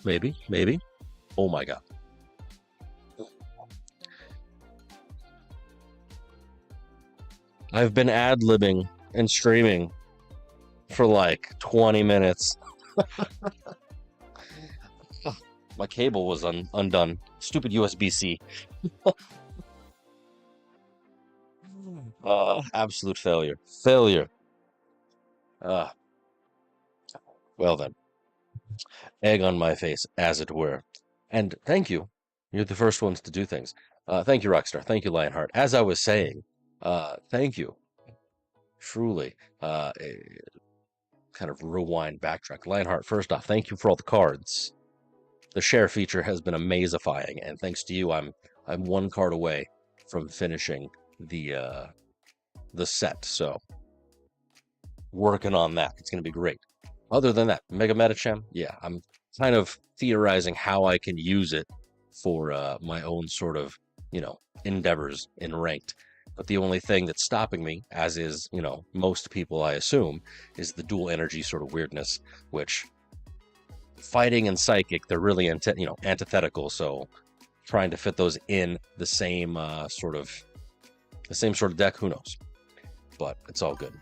Maybe, maybe. Oh my god. I've been ad-libbing and streaming for like 20 minutes. My cable was undone. Stupid USB-C. Absolute failure. Failure. Uh, well then, egg on my face, as it were. And thank you. You're the first ones to do things. Thank you, Rockstar. Thank you, Lionheart. As I was saying, thank you. Truly. Kind of rewind, backtrack. Lionheart, first off, thank you for all the cards. The share feature has been amazifying, and thanks to you, I'm one card away from finishing the set. So working on that. It's going to be great. Other than that, Mega Metacham, yeah, I'm kind of theorizing how I can use it for my own sort of, endeavors in ranked. But the only thing that's stopping me, as is, most people I assume, is the dual energy sort of weirdness, which fighting and psychic, they're really antithetical. So trying to fit those in the same sort of deck, who knows? But it's all good.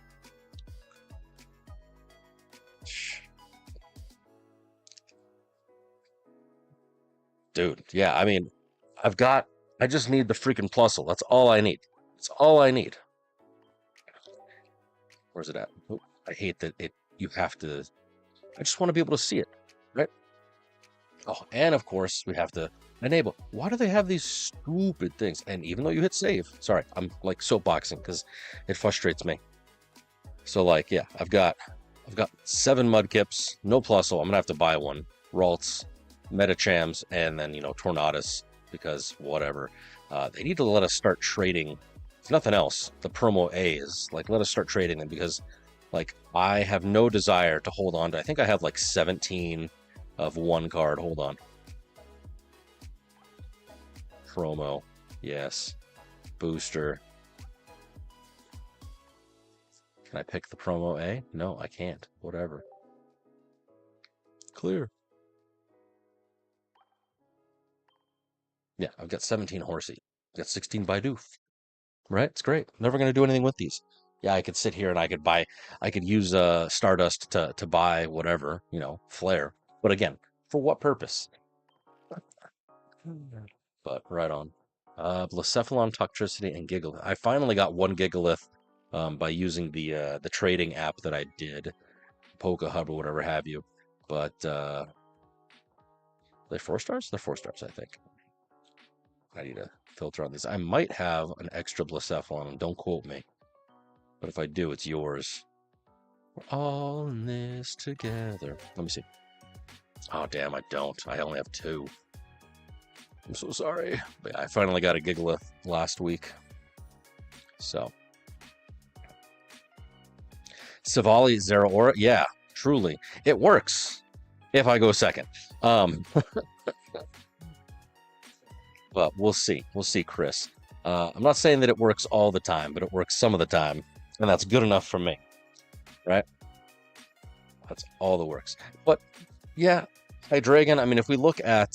Dude, yeah, I mean, I just need the freaking plusle. That's all I need. That's all I need. Where's it at? Oh, I hate that you have to, I just want to be able to see it, right? Oh, and of course, we have to enable. Why do they have these stupid things? And even though you hit save, sorry, I'm like soapboxing because it frustrates me. So like, yeah, I've got 7 Mudkips, no plusle. I'm gonna have to buy one. Ralts, Metachams, and then Tornadus, because whatever. They need to let us start trading. If nothing else, the promo A's, like, let us start trading them, because like I have no desire to hold on to. I think I have like 17 of one card. Hold on. Promo, yes. Booster. Can I pick the promo A? No, I can't. Whatever. Clear. Yeah, I've got 17 Horsey. I've got 16 Bidoof. Right? It's great. Never going to do anything with these. Yeah, I could sit here and I could use Stardust to buy whatever, Flare. But again, for what purpose? But right on. Blacephalon, Toxtricity, and Gigalith. I finally got one Gigalith by using the trading app that I did, Poke Hub or whatever have you. But they're 4 stars? They're 4 stars, I think. I need to filter on these. I might have an extra Blacephalon, don't quote me. But if I do, it's yours. We're all in this together. Let me see. Oh, damn, I don't. I only have 2. I'm so sorry. But yeah, I finally got a Gigalith last week. So. Savali, Zeraora. Yeah, truly. It works if I go second. But we'll see. We'll see, Chris. I'm not saying that it works all the time, but it works some of the time. And that's good enough for me. Right? That's all that works. But yeah, Hydreigon, I mean, if we look at,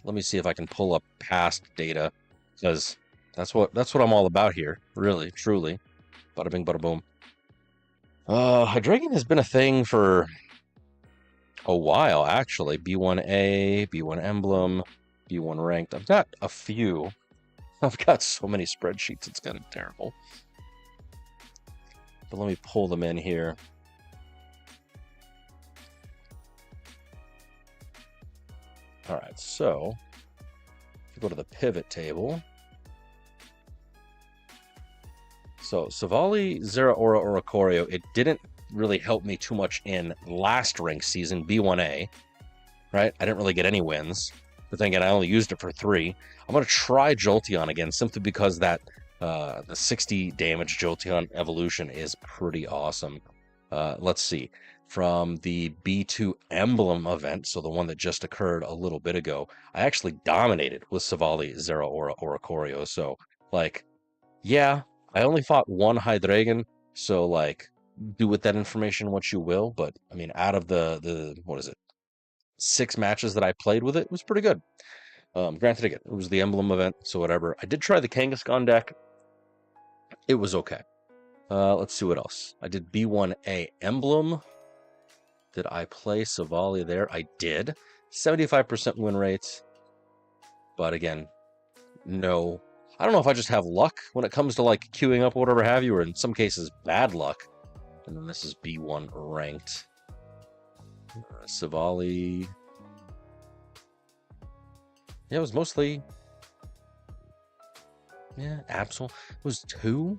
let me see if I can pull up past data, because that's what I'm all about here, really, truly. Bada bing, bada boom. Hydreigon has been a thing for a while, actually. B1A, B1 Emblem, B1 Ranked. I've got a few. I've got so many spreadsheets, it's kind of terrible. But let me pull them in here. All right, so if you go to the pivot table, so Savali, Zeraora, Oricorio, it didn't really help me too much in last ranked season, B1A, right? I didn't really get any wins. But then again, I only used it for 3. I'm going to try Jolteon again, simply because that the 60 damage Jolteon evolution is pretty awesome. Let's see. From the B2 Emblem event, so the one that just occurred a little bit ago, I actually dominated with Savali, Zeraora, Oricorio. So, like, yeah, I only fought one Hydreigon, so, like, do with that information what you will. But, I mean, out of the what is it? 6 matches that I played with it was pretty good. Granted, again, it was the emblem event, so whatever. I did try the Kangaskhan deck. It was okay. Let's see what else. I did B1A emblem. Did I play Savali there? I did. 75% win rates. But again, no. I don't know if I just have luck when it comes to like queuing up or whatever have you, or in some cases bad luck. And then this is B1 ranked. Savali. Yeah, it was mostly. Yeah, Absol. It was 2.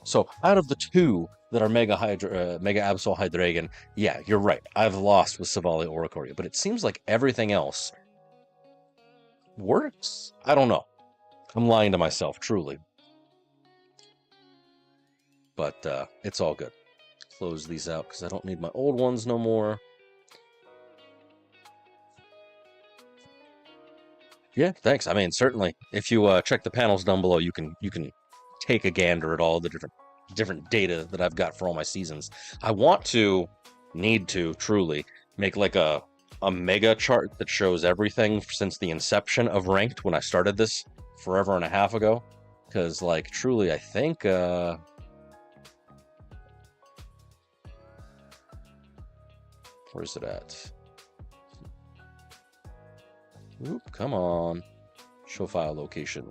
So out of the 2 that are Mega Absol Hydreigon, yeah, you're right. I've lost with Savali Oricorio, but it seems like everything else works. I don't know. I'm lying to myself, truly. But it's all good. Close these out because I don't need my old ones no more. Yeah, thanks. I mean, certainly, if you check the panels down below, you can take a gander at all the different data that I've got for all my seasons. I need to truly make like a mega chart that shows everything since the inception of ranked when I started this forever and a half ago. Because like truly, I think where's it at? Oop, come on. Show file location.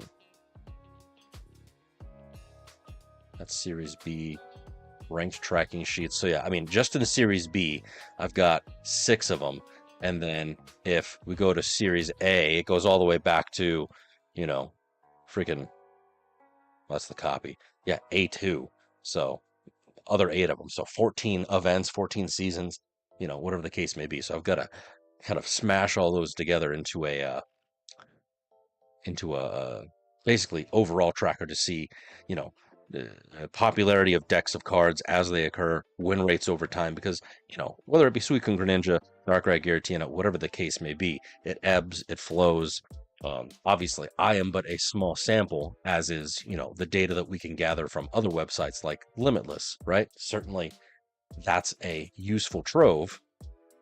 That's Series B. Ranked tracking sheets. So yeah, I mean, just in Series B, I've got 6 of them. And then if we go to Series A, it goes all the way back to, you know, freaking, that's the copy. Yeah, A2. So other 8 of them. So 14 events, 14 seasons, you know, whatever the case may be. So I've got to kind of smash all those together into a basically overall tracker to see, you know, the popularity of decks of cards as they occur, win rates over time, because, you know, whether it be Suicune Greninja, Darkrai Giratina, whatever the case may be, it ebbs, it flows. Obviously, I am but a small sample, as is, you know, the data that we can gather from other websites like Limitless, right? Certainly, that's a useful trove,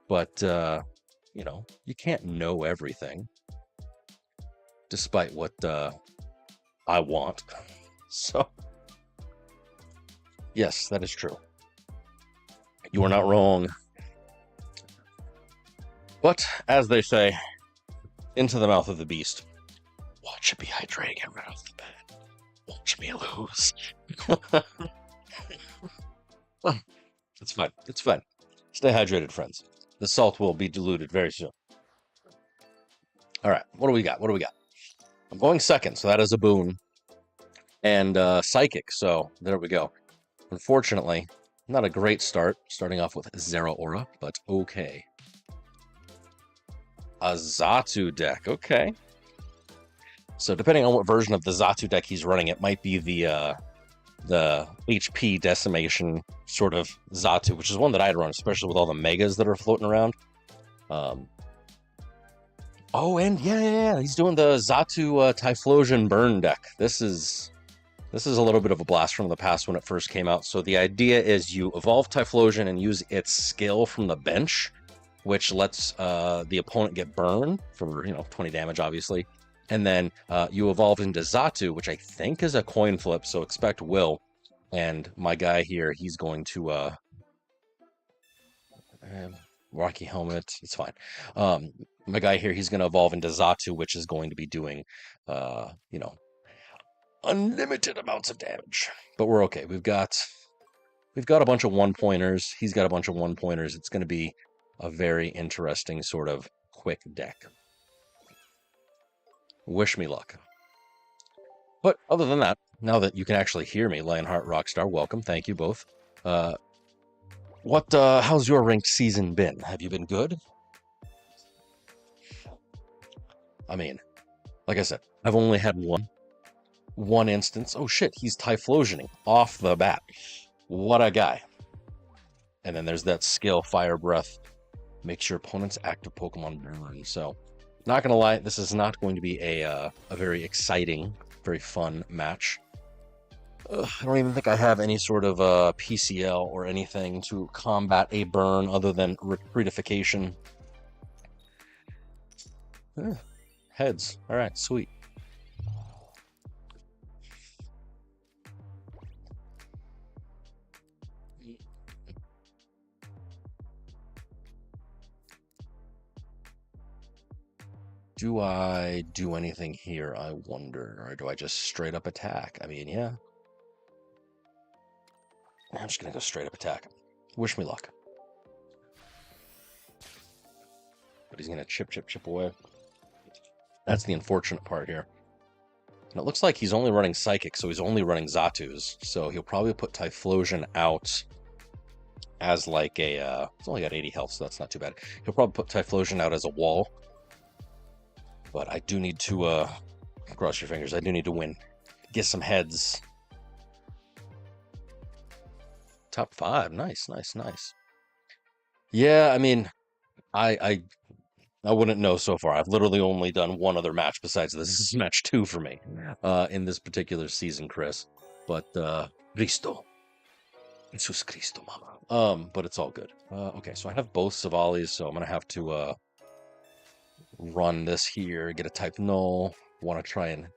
but, you know, you can't know everything, despite what I want. So, yes, that is true. You are not wrong. But, as they say, into the mouth of the beast. Watch me Hydreigon right off the bat. Watch me lose. It's fine. It's fine. Stay hydrated, friends. The salt will be diluted very soon. All right, what do we got? What do we got? I'm going second, so that is a boon. And Psychic, so there we go. Unfortunately, not a great start, starting off with Zeraora, but okay. A Xatu deck, okay. So depending on what version of the Xatu deck he's running, it might be the HP decimation sort of Xatu, which is one that I'd run, especially with all the megas that are floating around. Oh, and yeah, he's doing the Xatu Typhlosion burn deck. This is a little bit of a blast from the past when it first came out. So the idea is you evolve Typhlosion and use its skill from the bench, which lets the opponent get burned for, 20 damage, obviously. And then you evolve into Xatu, which I think is a coin flip, so expect Will. And my guy here, he's going to... Rocky Helmet, it's fine. My guy here, he's going to evolve into Xatu, which is going to be doing, unlimited amounts of damage. But we're okay. We've got a bunch of one-pointers. He's got a bunch of one-pointers. It's going to be a very interesting sort of quick deck. Wish me luck. But other than that, now that you can actually hear me, Lionheart Rockstar, welcome. Thank you both. How's your ranked season been? Have you been good? I mean, like I said, I've only had one instance. Oh shit, he's Typhlosioning off the bat. What a guy. And then there's that skill, Fire Breath. Makes your opponent's active Pokemon burn. So, not gonna lie, this is not going to be a very exciting, very fun match. I don't even think I have any sort of PCL or anything to combat a burn other than Retreatification. Heads. All right, sweet. Do I do anything here, I wonder, or do I just straight up attack? I mean, yeah. I'm just gonna go straight up attack. Wish me luck. But he's gonna chip away. That's the unfortunate part here. And it looks like he's only running Psychic, so he's only running Zatus. So he'll probably put Typhlosion out as like a... it's only got 80 health, so that's not too bad. He'll probably put Typhlosion out as a wall. But I do need to... cross your fingers. I do need to win. Get some heads. Top 5. Nice, nice, nice. Yeah, I mean, I wouldn't know so far. I've literally only done one other match besides this. This is match 2 for me in this particular season, Chris. But Cristo. Jesus Cristo, mama. But it's all good. Okay, so I have both Savalis, so I'm gonna have to run this here, get a type null. Want to try and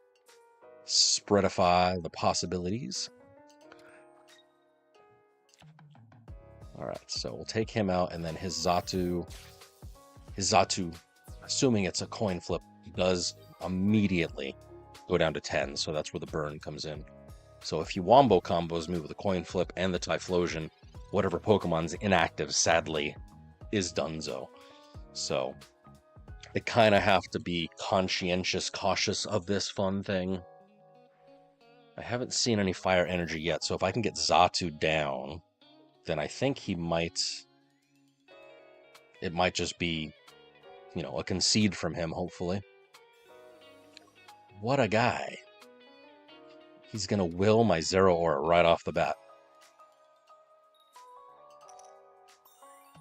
spreadify the possibilities. All right, so we'll take him out, and then his Zatu, assuming it's a coin flip, does immediately go down to 10, so that's where the burn comes in. So if he wombo combos me with a coin flip and the Typhlosion, whatever Pokemon's inactive, sadly, is donezo. So I kind of have to be cautious of this fun thing. I haven't seen any fire energy yet, so if I can get Zatu down, then I think he might... it might just be, you know, a concede from him, hopefully. What a guy. He's going to will my Zero Aura right off the bat.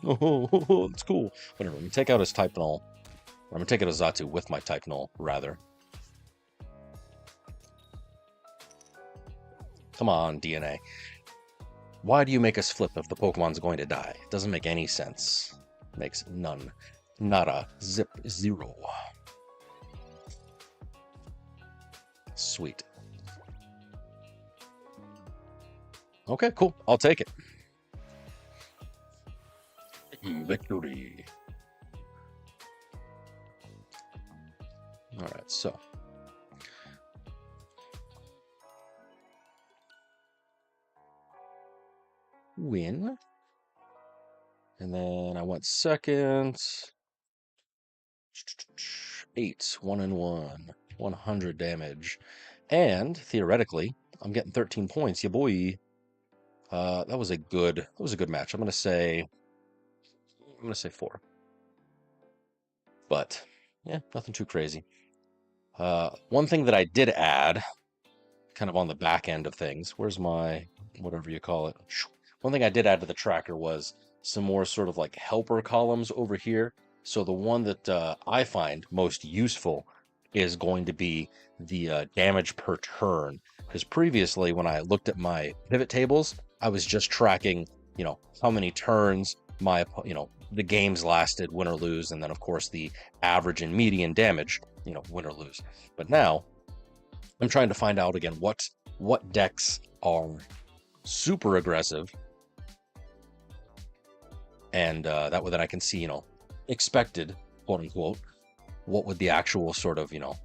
Oh, that's cool. Whatever, let me take out his Type Null. I'm going to take out a Zatu with my Type Null, rather. Come on, DNA. Why do you make us flip if the Pokemon's going to die? It doesn't make any sense. Makes none. Nada. Zip. Zero. Sweet. Okay, cool. I'll take it. Victory. All right, so. Win. And then I went second. 8, 1 and 1. 100 damage. And theoretically, I'm getting 13 points. Yeah, boy. That was a good match. I'm gonna say 4. But yeah, nothing too crazy. One thing that I did add, kind of on the back end of things, where's my whatever you call it? One thing I did add to the tracker was some more sort of like helper columns over here. So the one that I find most useful is going to be the damage per turn. Because previously, when I looked at my pivot tables, I was just tracking, you know, how many turns my, you know, the games lasted, win or lose, and then of course the average and median damage, you know, win or lose. But now I'm trying to find out again what decks are super aggressive, and that way that I can see, you know, expected, quote unquote, what would the actual sort of, you know,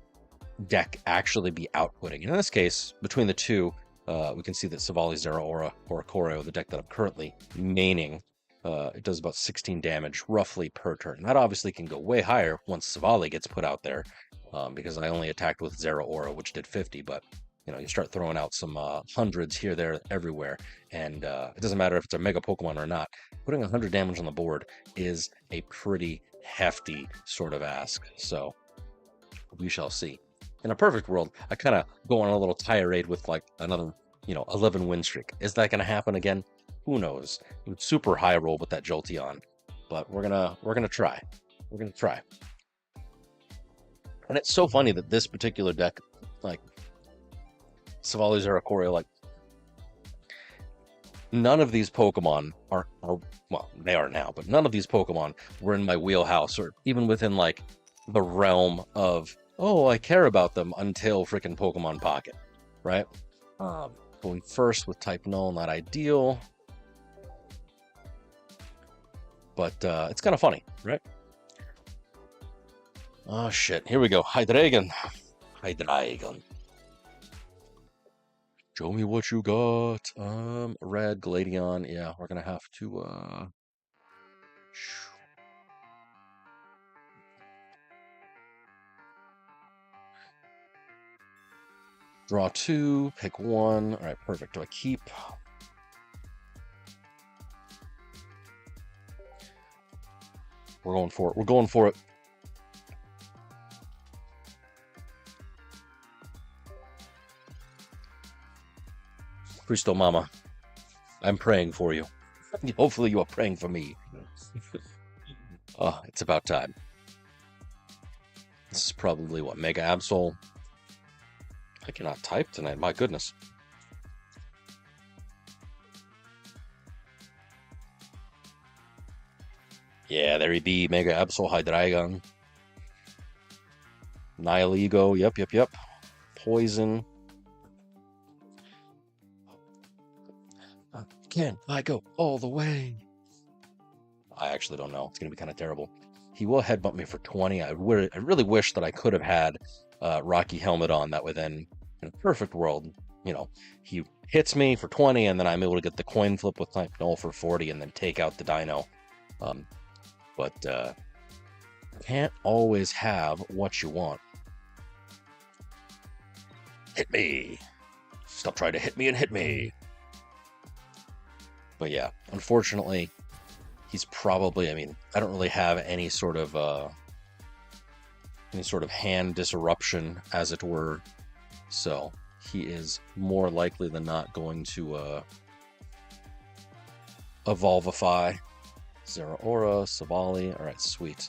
deck actually be outputting. And in this case, between the two, we can see that Savali, Zero Aura, or Choreo, the deck that I'm currently maining, it does about 16 damage roughly per turn. That obviously can go way higher once Savali gets put out there, because I only attacked with Zero Aura, which did 50, but you know, you start throwing out some hundreds here, there, everywhere, and it doesn't matter if it's a Mega Pokemon or not. Putting 100 damage on the board is a pretty hefty sort of ask, so we shall see. In a perfect world, I kind of go on a little tirade with like another, you know, 11 win streak. Is that going to happen again? Who knows? Super high roll with that Jolteon, but we're gonna try. We're gonna try. And it's so funny that this particular deck, like Savali, Zero, Choreo, like none of these Pokemon are well, they are now, but none of these Pokemon were in my wheelhouse or even within like the realm of, oh, I care about them until freaking Pokemon Pocket, right? Going first with type null, not ideal. But it's kind of funny, right? Oh, shit. Here we go. Hydreigon. Hydreigon. Show me what you got. Red, Gladion. Yeah, we're going to have to... Draw 2, pick 1. All right, perfect. Do I keep? We're going for it. We're going for it. Cristo Mama, I'm praying for you. Hopefully you are praying for me. Oh, it's about time. This is probably what, Mega Absol? I cannot type tonight, my goodness. Yeah, there he be, Mega Absol, Hydreigon. Nihilego, yep. Poison. Can I go all the way? I actually don't know. It's going to be kind of terrible. He will headbutt me for 20. I really wish that I could have had Rocky Helmet on. That way then, in a perfect world, he hits me for 20, and then I'm able to get the coin flip with type null for 40, and then take out the dino. But can't always have what you want. Hit me. Stop trying to hit me and hit me. But yeah, unfortunately, he's probably, I don't really have any sort of hand disruption, as it were. So he is more likely than not going to evolvify. Zeraora, Savali. All right, sweet.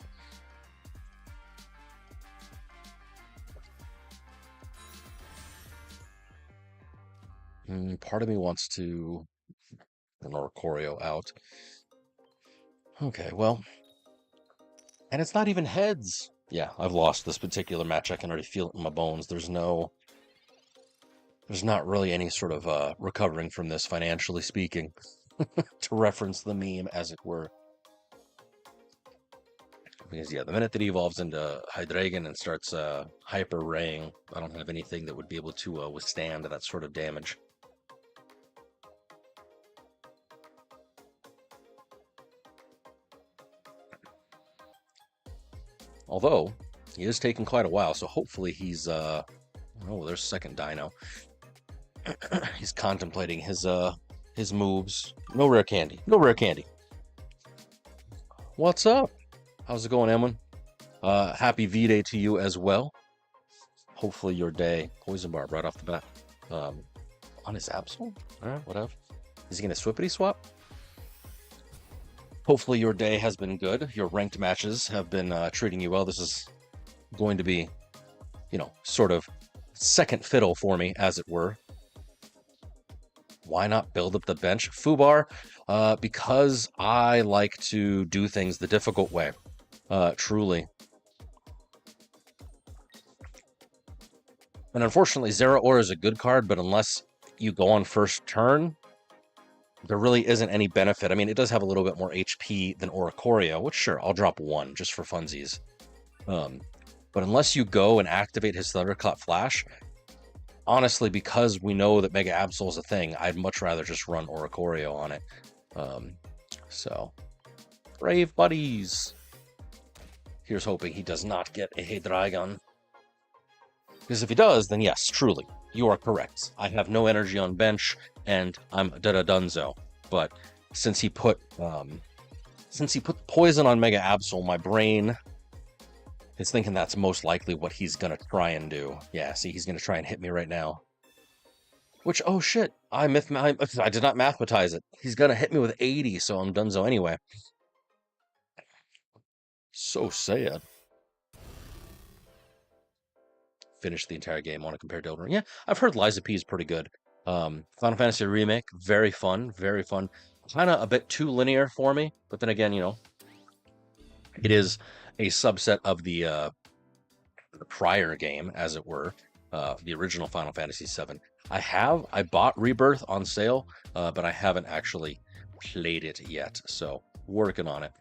Part of me wants to Oricorio out. Okay, well, and it's not even heads. Yeah, I've lost this particular match. I can already feel it in my bones. There's not really any sort of recovering from this, financially speaking, to reference the meme, as it were. Because yeah, the minute that he evolves into Hydreigon and starts hyper raying, I don't have anything that would be able to withstand that sort of damage. Although, he is taking quite a while, so hopefully he's, oh, there's second dino. He's contemplating his moves. No rare candy. No rare candy. What's up? How's it going, Emlyn? Happy V-Day to you as well. Hopefully your day... Poison Barb right off the bat. On his Absol? Alright, whatever. Is he going to swippity swap? Hopefully your day has been good. Your ranked matches have been treating you well. This is going to be, sort of second fiddle for me, as it were. Why not build up the bench? Fubar, because I like to do things the difficult way. Truly. And unfortunately, Zeraora is a good card, but unless you go on first turn, there really isn't any benefit. It does have a little bit more HP than Oricorio, which, sure, I'll drop 1 just for funsies. But unless you go and activate his Thunderclap Flash, honestly, because we know that Mega Absol is a thing, I'd much rather just run Oricorio on it. So, brave buddies. Here's hoping he does not get a Hydreigon. Because if he does, then yes, truly, you are correct. I have no energy on bench, and I'm da-da-dunzo. But since he put poison on Mega Absol, my brain is thinking that's most likely what he's gonna try and do. Yeah, see, he's gonna try and hit me right now. Which, oh shit, I did not mathematize it. He's gonna hit me with 80, so I'm dunzo anyway. So sad. Finish the entire game on it compared to Elden Ring. Yeah, I've heard Liza P is pretty good. Final Fantasy Remake, very fun, very fun. Kind of a bit too linear for me, but then again, it is a subset of the the prior game, as it were, the original Final Fantasy VII. I bought Rebirth on sale, but I haven't actually played it yet, so working on it.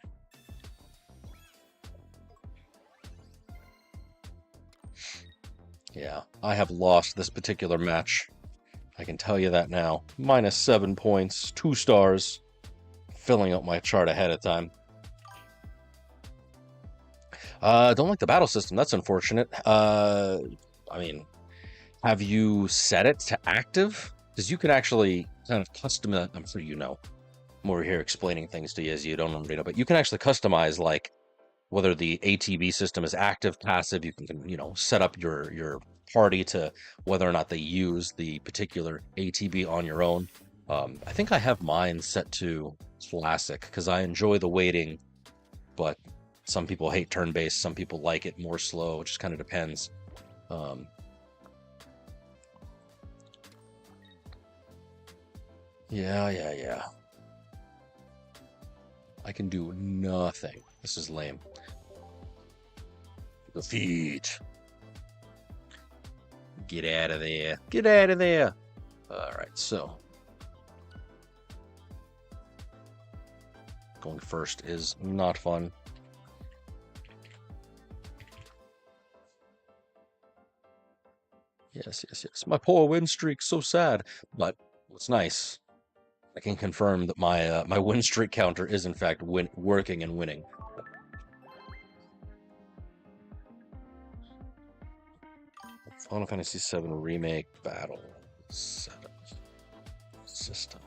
Yeah, I have lost this particular match. I can tell you that now. -7 points, 2 stars, filling up my chart ahead of time. Don't like the battle system. That's unfortunate. I mean, have you set it to active? Because you can actually kind of custom it. I'm sure you know. I'm over here explaining things to you as you don't already know, but you can actually customize like whether the ATB system is active, passive. You can, you know, set up your party to whether or not they use the particular ATB on your own. I think I have mine set to classic because I enjoy the waiting, but some people hate turn-based, some people like it more slow. It just kind of depends. Yeah. I can do nothing. This is lame. Defeat. Get out of there. Get out of there. All right, so going first is not fun. Yes. My poor win streak, so sad. But what's nice, I can confirm that my win streak counter is in fact working and winning. Final Fantasy VII Remake Battle Setup System.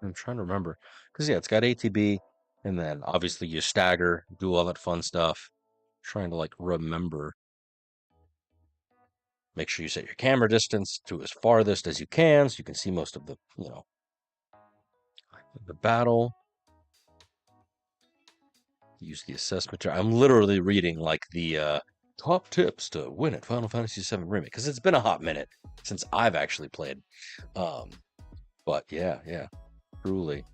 I'm trying to remember. Because, yeah, it's got ATB, and then obviously you stagger, do all that fun stuff. Trying to, like, remember. Make sure you set your camera distance to as farthest as you can so you can see most of the, you know, the battle. Use the assessment. I'm literally reading, like, the top tips to win at Final Fantasy VII Remake, because it's been a hot minute since I've actually played. But, yeah. Truly.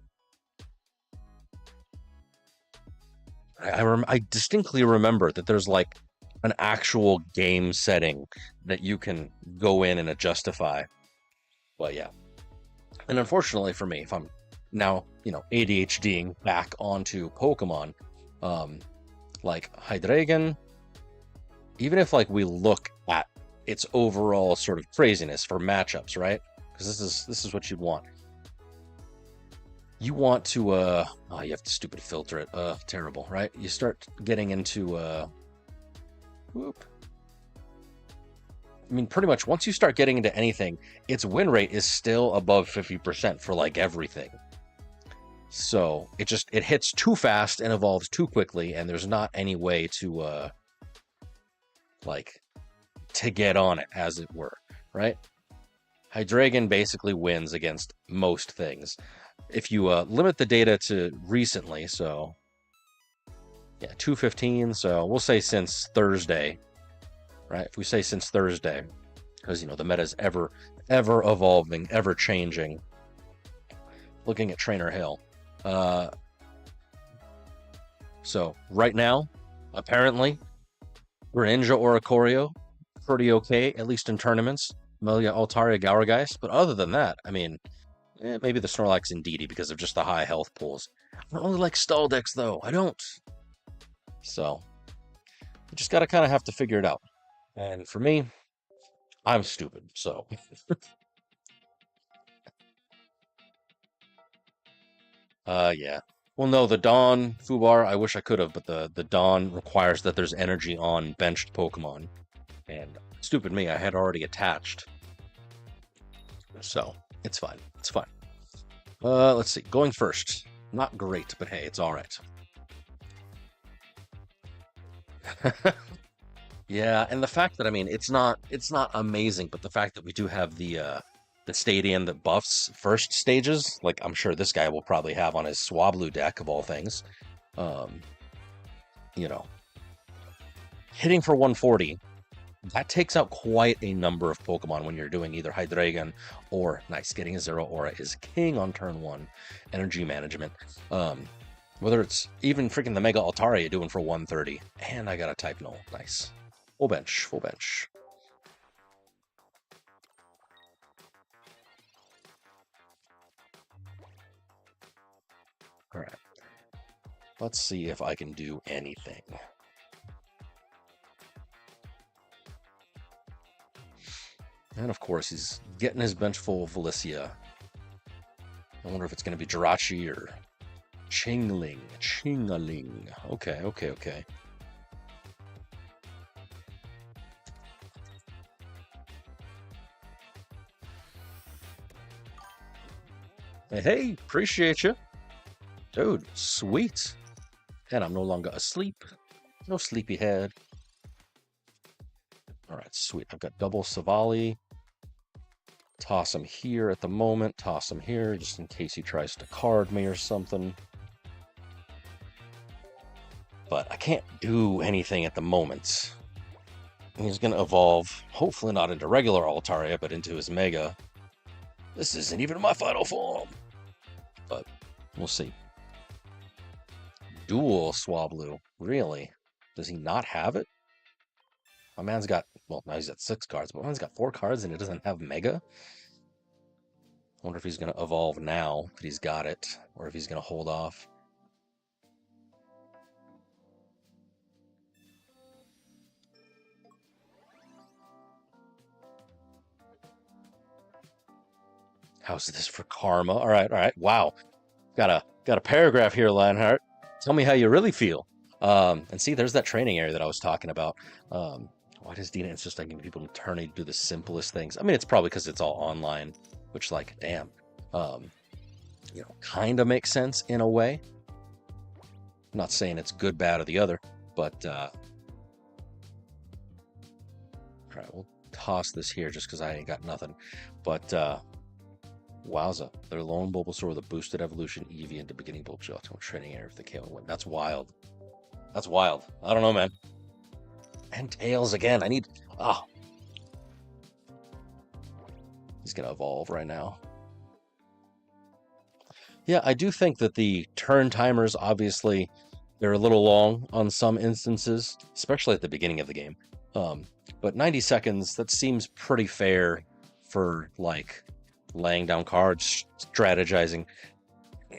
I distinctly remember that there's like an actual game setting that you can go in and justify. But yeah. And unfortunately for me, if I'm now, you know, ADHDing back onto Pokemon, like Hydreigon, even if like we look at its overall sort of craziness for matchups, right? Because this is what you'd want. You want to oh, you have to stupid filter it. Terrible, right? You start getting into whoop. I mean, pretty much once you start getting into anything, its win rate is still above 50% for like everything. So it hits too fast and evolves too quickly, and there's not any way to like to get on it, as it were, right? Hydreigon basically wins against most things. If you limit the data to recently, so yeah, 215, so we'll say since Thursday, right? If we say since Thursday, because, you know, the meta is ever evolving, ever changing. Looking at Trainer Hill. So right now, apparently, Greninja or Ikorio, pretty okay, at least in tournaments. Melia, Altaria, Gourgeist, but other than that, I mean, maybe the Snorlax and Indeedee because of just the high health pools. I don't really like stall decks, though. I don't. So, you just gotta kind of have to figure it out. And for me, I'm stupid, so. Yeah. Well, no, the Dawn, Fubar, I wish I could have, but the Dawn requires that there's energy on benched Pokemon. And stupid me, I had already attached. So, it's fine. It's fine. Let's see. Going first. Not great, but hey, it's all right. Yeah, and the fact that, I mean, it's not amazing, but the fact that we do have the stadium that buffs first stages, like I'm sure this guy will probably have on his Swablu deck of all things. You know, hitting for 140, that takes out quite a number of Pokemon when you're doing either Hydreigon or, nice, getting a Zero Aura is king on turn 1. Energy management. Whether it's even freaking the Mega Altaria doing for 130. And I got a Type Null. Nice. Full bench, full bench. All right. Let's see if I can do anything. And of course, he's getting his bench full of Valicia. I wonder if it's going to be Jirachi or Chingling. Chingaling. Okay, okay, okay. Hey, appreciate you. Dude, sweet. And I'm no longer asleep. No sleepyhead. All right, sweet. I've got double Savali. Toss him here at the moment. Toss him here just in case he tries to card me or something. But I can't do anything at the moment. He's going to evolve, hopefully not into regular Altaria, but into his Mega. This isn't even my final form. But we'll see. Dual Swablu. Really? Does he not have it? My man's got, well, now he's got 6 cards, but my man's got 4 cards and it doesn't have Mega. I wonder if he's going to evolve now that he's got it, or if he's going to hold off. How's this for karma? All right, all right. Wow. Got a paragraph here, Lionheart. Tell me how you really feel. And see, there's that training area that I was talking about. Why does Dina insist on giving people an eternity to do the simplest things? I mean, it's probably because it's all online, which, like, damn, you know, kind of makes sense in a way. I'm not saying it's good, bad, or the other, but all right, we'll toss this here just because I ain't got nothing. But wowza, their lone Bulbasaur with a boosted evolution Eevee into beginning Bulbasaur to a training area if the KO win. That's wild. That's wild. I don't know, man. And Tails again. I need. Ah. Oh. He's going to evolve right now. Yeah, I do think that the turn timers, obviously, they're a little long on some instances, especially at the beginning of the game. But 90 seconds, that seems pretty fair for, like, laying down cards, strategizing.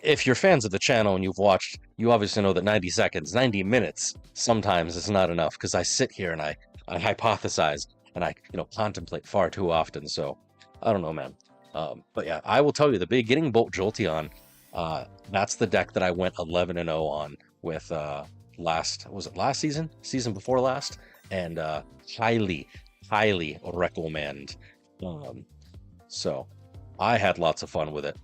If you're fans of the channel and you've watched, you obviously know that 90 seconds, 90 minutes, sometimes is not enough, because I sit here and I hypothesize and I, you know, contemplate far too often. So I don't know, man. But yeah, I will tell you, the beginning Bolt Jolteon, that's the deck that I went 11-0 on with was it last season? Season before last? And highly recommend. So I had lots of fun with it.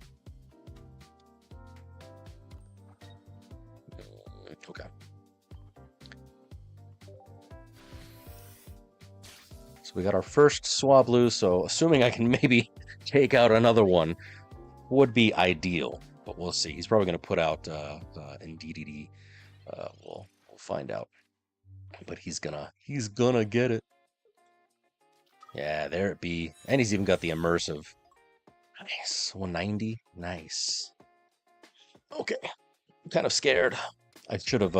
Okay. So we got our first Swablu, so assuming I can maybe take out another one would be ideal, but we'll see. He's probably going to put out in DDD. We'll find out. But he's gonna get it. Yeah, there it be. And he's even got the immersive. Nice. 190. Nice. Okay. I'm kind of scared. I should have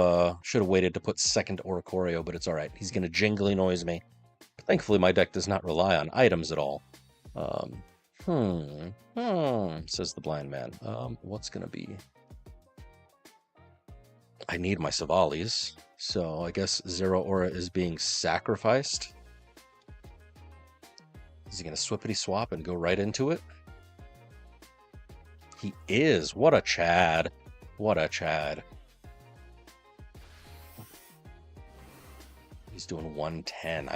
waited to put second Oricorio, but it's all right. He's gonna jingly noise me. Thankfully, my deck does not rely on items at all. Says the blind man. What's gonna be? I need my Savalis, so I guess Zero Aura is being sacrificed. Is he gonna swippity swap and go right into it? He is. What a Chad. What a Chad. He's doing 110.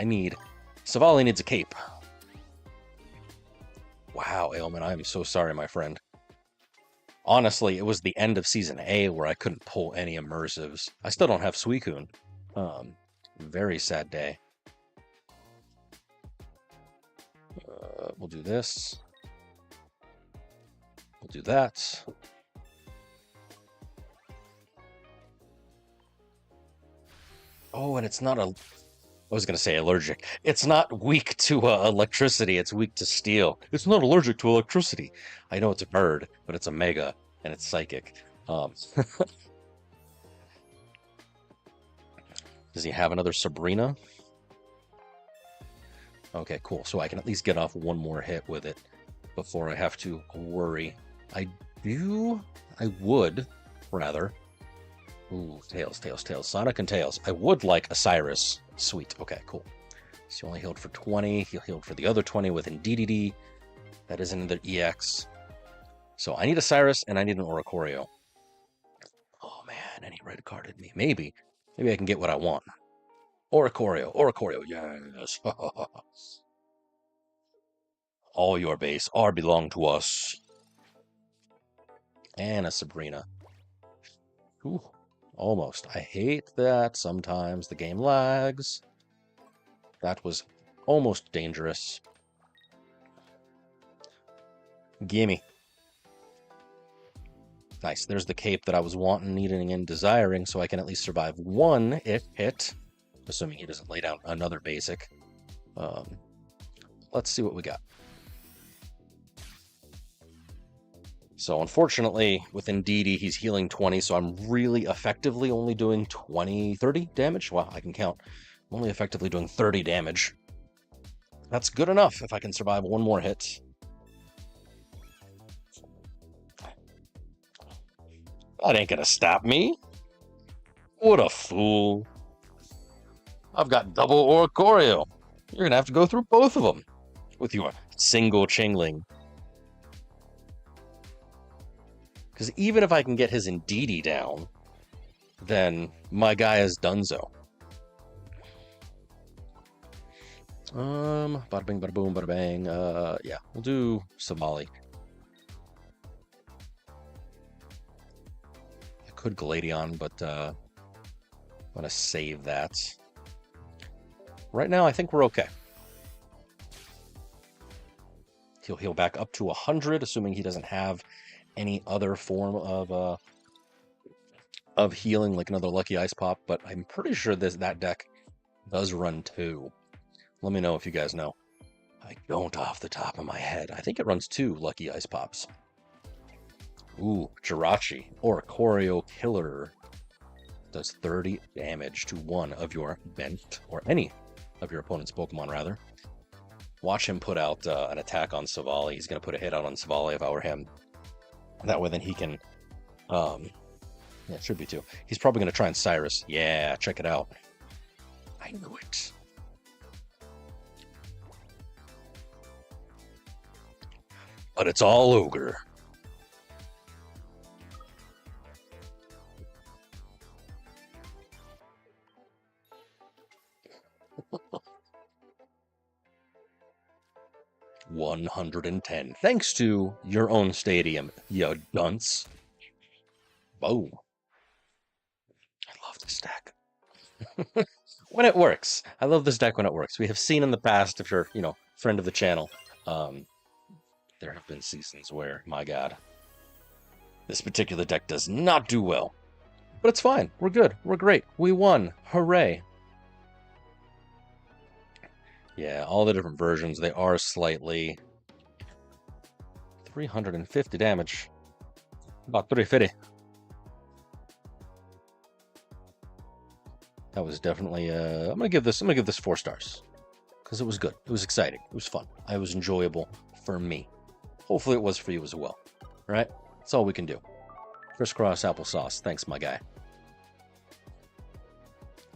Savali needs a cape. Wow, Ailman, I am so sorry, my friend. Honestly, it was the end of Season A where I couldn't pull any immersives. I still don't have Suicune. Very sad day. We'll do this. We'll do that. Oh, and it's not a I was going to say allergic. It's not weak to electricity. It's weak to steel. It's not allergic to electricity. I know it's a bird, but it's a mega and it's psychic. Um, does he have another Sabrina? Okay, cool. So I can at least get off one more hit with it before I have to worry. I would, rather. Ooh, Tails, Tails, Tails. Sonic and Tails. I would like a Cyrus. Sweet. Okay, cool. So he only healed for 20. He'll heal for the other 20 with an DDD. That is another EX. So I need a Cyrus and I need an Oricorio. Oh man, and he red carded me. Maybe I can get what I want. Oricorio, Oricorio, yes. All your base are belong to us. And a Sabrina. Ooh, almost. I hate that sometimes the game lags. That was almost dangerous. Gimme. Nice. There's the cape that I was wanting, needing, and desiring, so I can at least survive one hit, assuming he doesn't lay down another basic. Let's see what we got. So unfortunately, with Ndidi, he's healing 20, so I'm really effectively only doing 30 damage. Wow, I can count. I'm only effectively doing 30 damage. That's good enough if I can survive one more hit. That ain't gonna stop me. What a fool. I've got double Oricorio. You're gonna have to go through both of them with your single Chingling. Because even if I can get his Ndidi down, then my guy is donezo. Bada bing, bada boom, bada bang. Yeah, we'll do Somali. I could Gladion, but I'm gonna save that. Right now, I think we're okay. He'll heal back up to 100, assuming he doesn't have any other form of healing, like another Lucky Ice Pop, but I'm pretty sure that deck does run 2. Let me know if you guys know. I don't off the top of my head. I think it runs 2 Lucky Ice Pops. Ooh, Jirachi, Oricorio Killer. Does 30 damage to one of your bent, or any of your opponent's Pokemon, rather. Watch him put out an attack on Savali. He's going to put a hit out on Savali if I were him. That way then he can... yeah, it should be 2. He's probably going to try and Cyrus. Yeah, check it out. I knew it. But it's all ogre. $110. Thanks to your own stadium, you dunce. Boom. I love this deck. When it works. I love this deck when it works. We have seen in the past, if you're, friend of the channel, there have been seasons where, my god, this particular deck does not do well. But it's fine. We're good. We're great. We won. Hooray. Yeah, all the different versions, they are slightly... 350 damage. About 350. That was definitely... I'm gonna give this 4 stars. Because it was good. It was exciting. It was fun. It was enjoyable for me. Hopefully it was for you as well. Alright? That's all we can do. Crisscross applesauce. Thanks, my guy.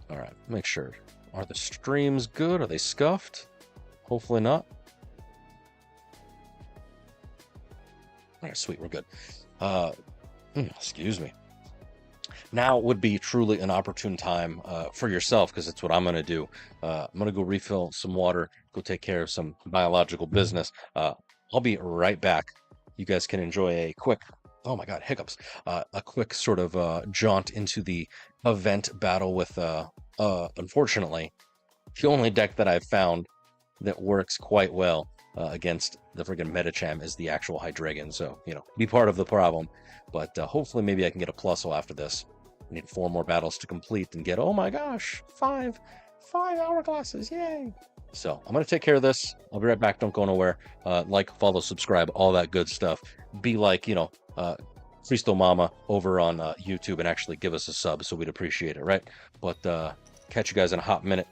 Alright, make sure. Are the streams good? Are they scuffed? Hopefully not. Alright, sweet, we're good. Excuse me. Now would be truly an opportune time for yourself, because it's what I'm going to do. I'm going to go refill some water, go take care of some biological business. I'll be right back. You guys can enjoy a quick, oh my god, hiccups, a quick sort of jaunt into the event battle with, unfortunately, the only deck that I've found that works quite well against the friggin' Metacham is the actual Hydreigon. So, be part of the problem. But hopefully maybe I can get a Plusle after this. I need 4 more battles to complete and get, oh my gosh, 5 5 hourglasses, yay! So I'm gonna take care of this. I'll be right back. Don't go nowhere. Like, follow, subscribe, all that good stuff. Be like, Cristo Mama over on YouTube and actually give us a sub, so we'd appreciate it, right? But catch you guys in a hot minute.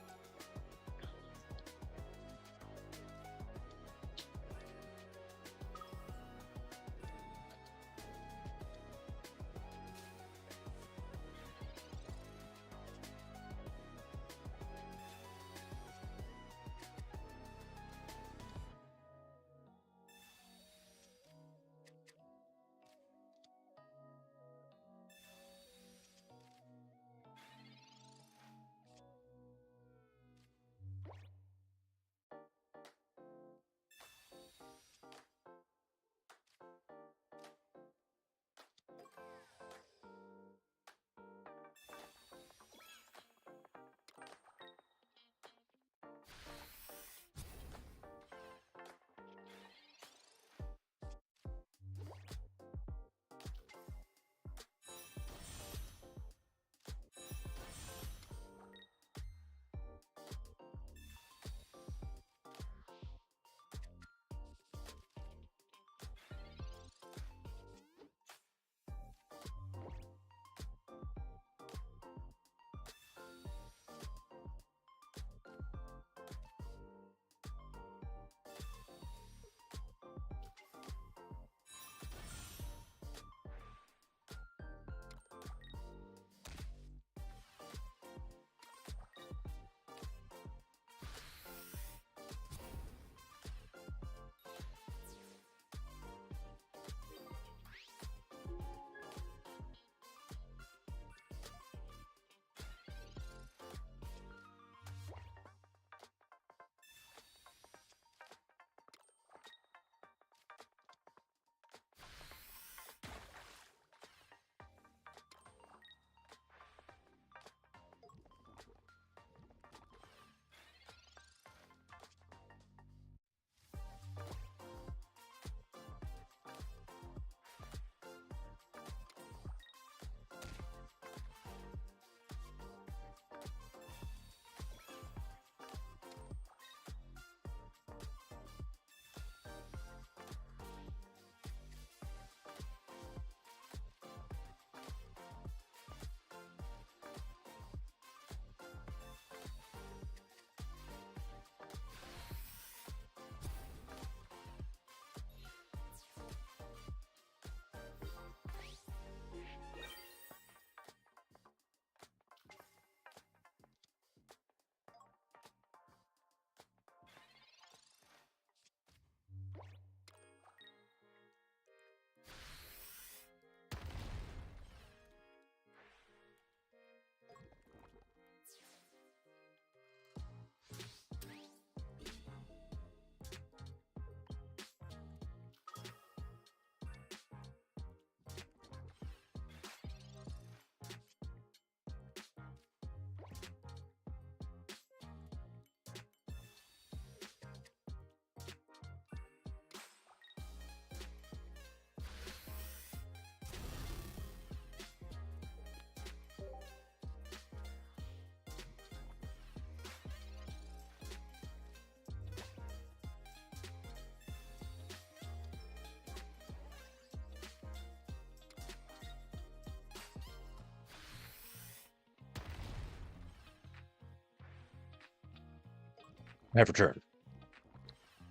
Have returned.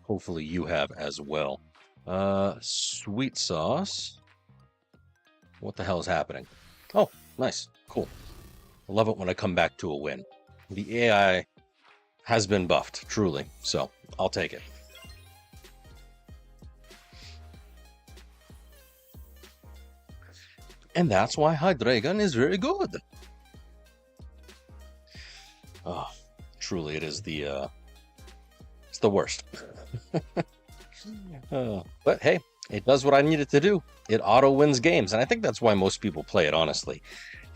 Hopefully you have as well. Sweet sauce. What the hell is happening? Oh, nice. Cool. I love it when I come back to a win. The AI has been buffed, truly. So I'll take it. And that's why Hydreigon is very good. Oh, truly, it is it's the worst. But hey, it does what I need it to do. It auto wins games, and I think that's why most people play it. Honestly,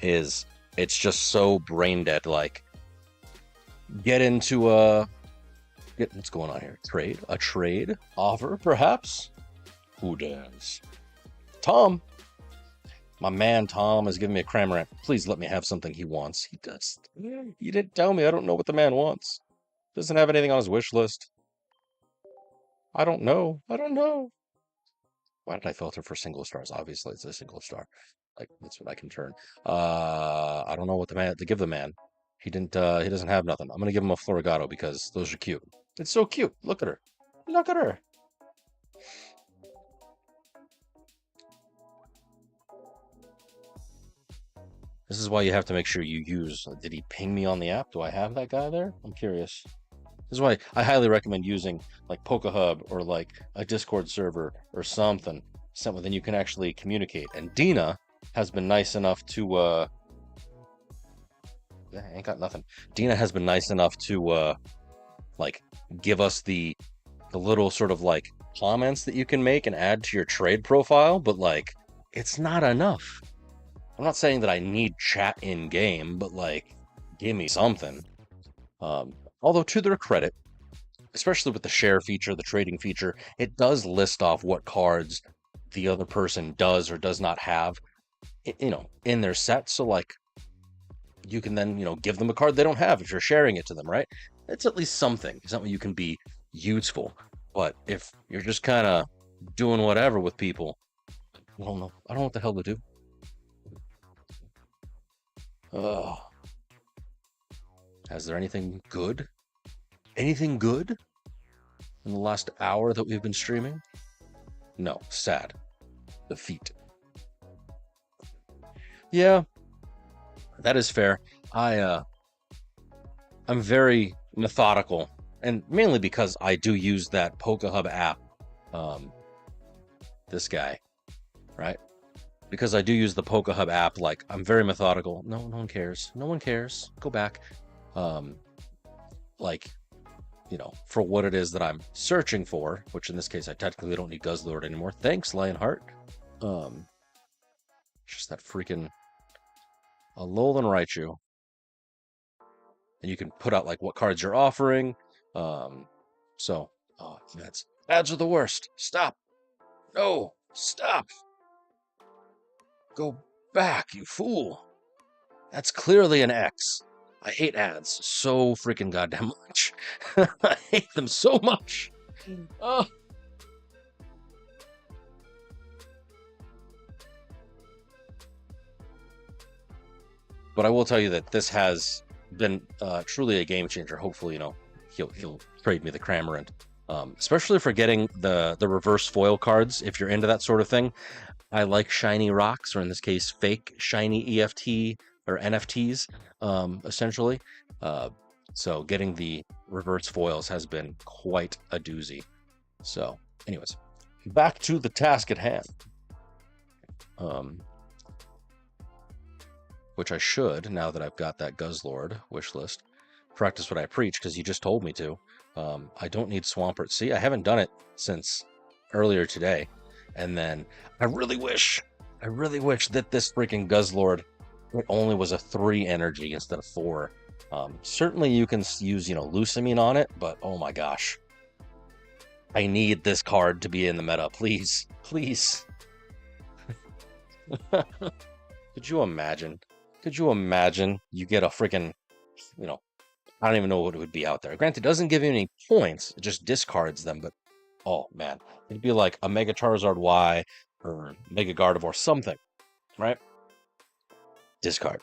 it's just so brain dead. Like, get into what's going on here? A trade offer, perhaps. Who dares? Tom. My man Tom is giving me a cramorant. Please let me have something he wants. He does. You didn't tell me. I don't know what the man wants. Doesn't have anything on his wish list. I don't know. I don't know. Why did I filter for single stars? Obviously, it's a single star. Like, that's what I can turn. I don't know what the man to give the man. He didn't. He doesn't have nothing. I'm gonna give him a Florigato because those are cute. It's so cute. Look at her. Look at her. This is why you have to make sure you use. Did he ping me on the app? Do I have that guy there? I'm curious. This is why I highly recommend using like PokeHub or like a Discord server or something. Then you can actually communicate. And Dina has been nice enough to I ain't got nothing. Dina has been nice enough to like give us the little sort of like comments that you can make and add to your trade profile, but like it's not enough. I'm not saying that I need chat in game, but like give me something. Although to their credit, especially with the share feature, the trading feature, it does list off what cards the other person does or does not have, in their set. So like you can then, give them a card they don't have if you're sharing it to them, right? It's at least something you can be useful. But if you're just kind of doing whatever with people, I don't know what the hell to do. Is there anything good? Anything good in the last hour that we've been streaming? No, sad. Defeat. Yeah, that is fair. I'm very methodical, and mainly because I do use that PokeHub app. This guy, right? Because I do use the PokeHub app, like I'm very methodical. No one cares. No one cares. Go back. Like, for what it is that I'm searching for, which in this case I technically don't need Guzzlord anymore. Thanks, Lionheart. Just that freaking Alolan Raichu. And you can put out like what cards you're offering. Ads are the worst. Stop. No, stop. Go back, you fool. That's clearly an X. I hate ads so freaking goddamn much. I hate them so much. Oh. But I will tell you that this has been truly a game changer. Hopefully, he'll trade me the Cramorant. Especially for getting the reverse foil cards, if you're into that sort of thing. I like shiny rocks, or in this case, fake shiny EFT or NFTs, essentially. So getting the reverse foils has been quite a doozy. So, anyways, back to the task at hand. Which I should, now that I've got that Guzzlord wish list, practice what I preach, because you just told me to. I don't need Swampert. See, I haven't done it since earlier today. And then I really wish that this freaking Guzzlord, it only was a 3 energy instead of 4. Certainly you can use, Lucamine on it, but oh my gosh. I need this card to be in the meta, please. Please. Could you imagine? Could you imagine you get a freaking, I don't even know what would be out there. Granted, it doesn't give you any points, it just discards them, but oh man, it'd be like a Mega Charizard Y or Mega Gardevoir, something, right? Discard.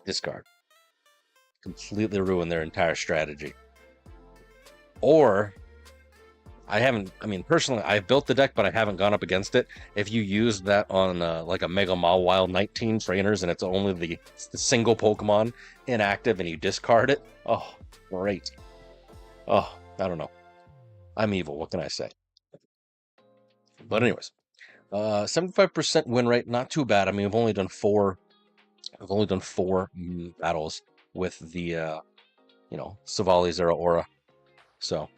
Discard. Completely ruin their entire strategy. Or, personally, I've built the deck, but I haven't gone up against it. If you use that on like a Mega Mawile 19 trainers and it's only the single Pokemon inactive and you discard it, oh, great. Oh, I don't know. I'm evil. What can I say? But anyways, 75% win rate, not too bad. I mean, I've only done four battles with the Savali Zeraora, so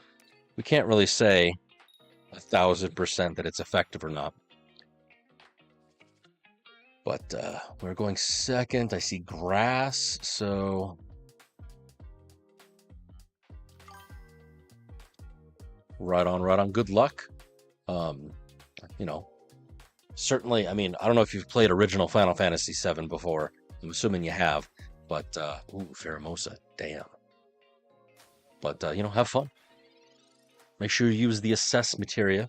we can't really say 1,000% that it's effective or not. But we're going second. I see grass, so right on. Good luck. Certainly, I mean, I don't know if you've played original Final Fantasy VII before. I'm assuming you have, but ooh, Pheromosa, damn. But you know, have fun. Make sure you use the assess materia.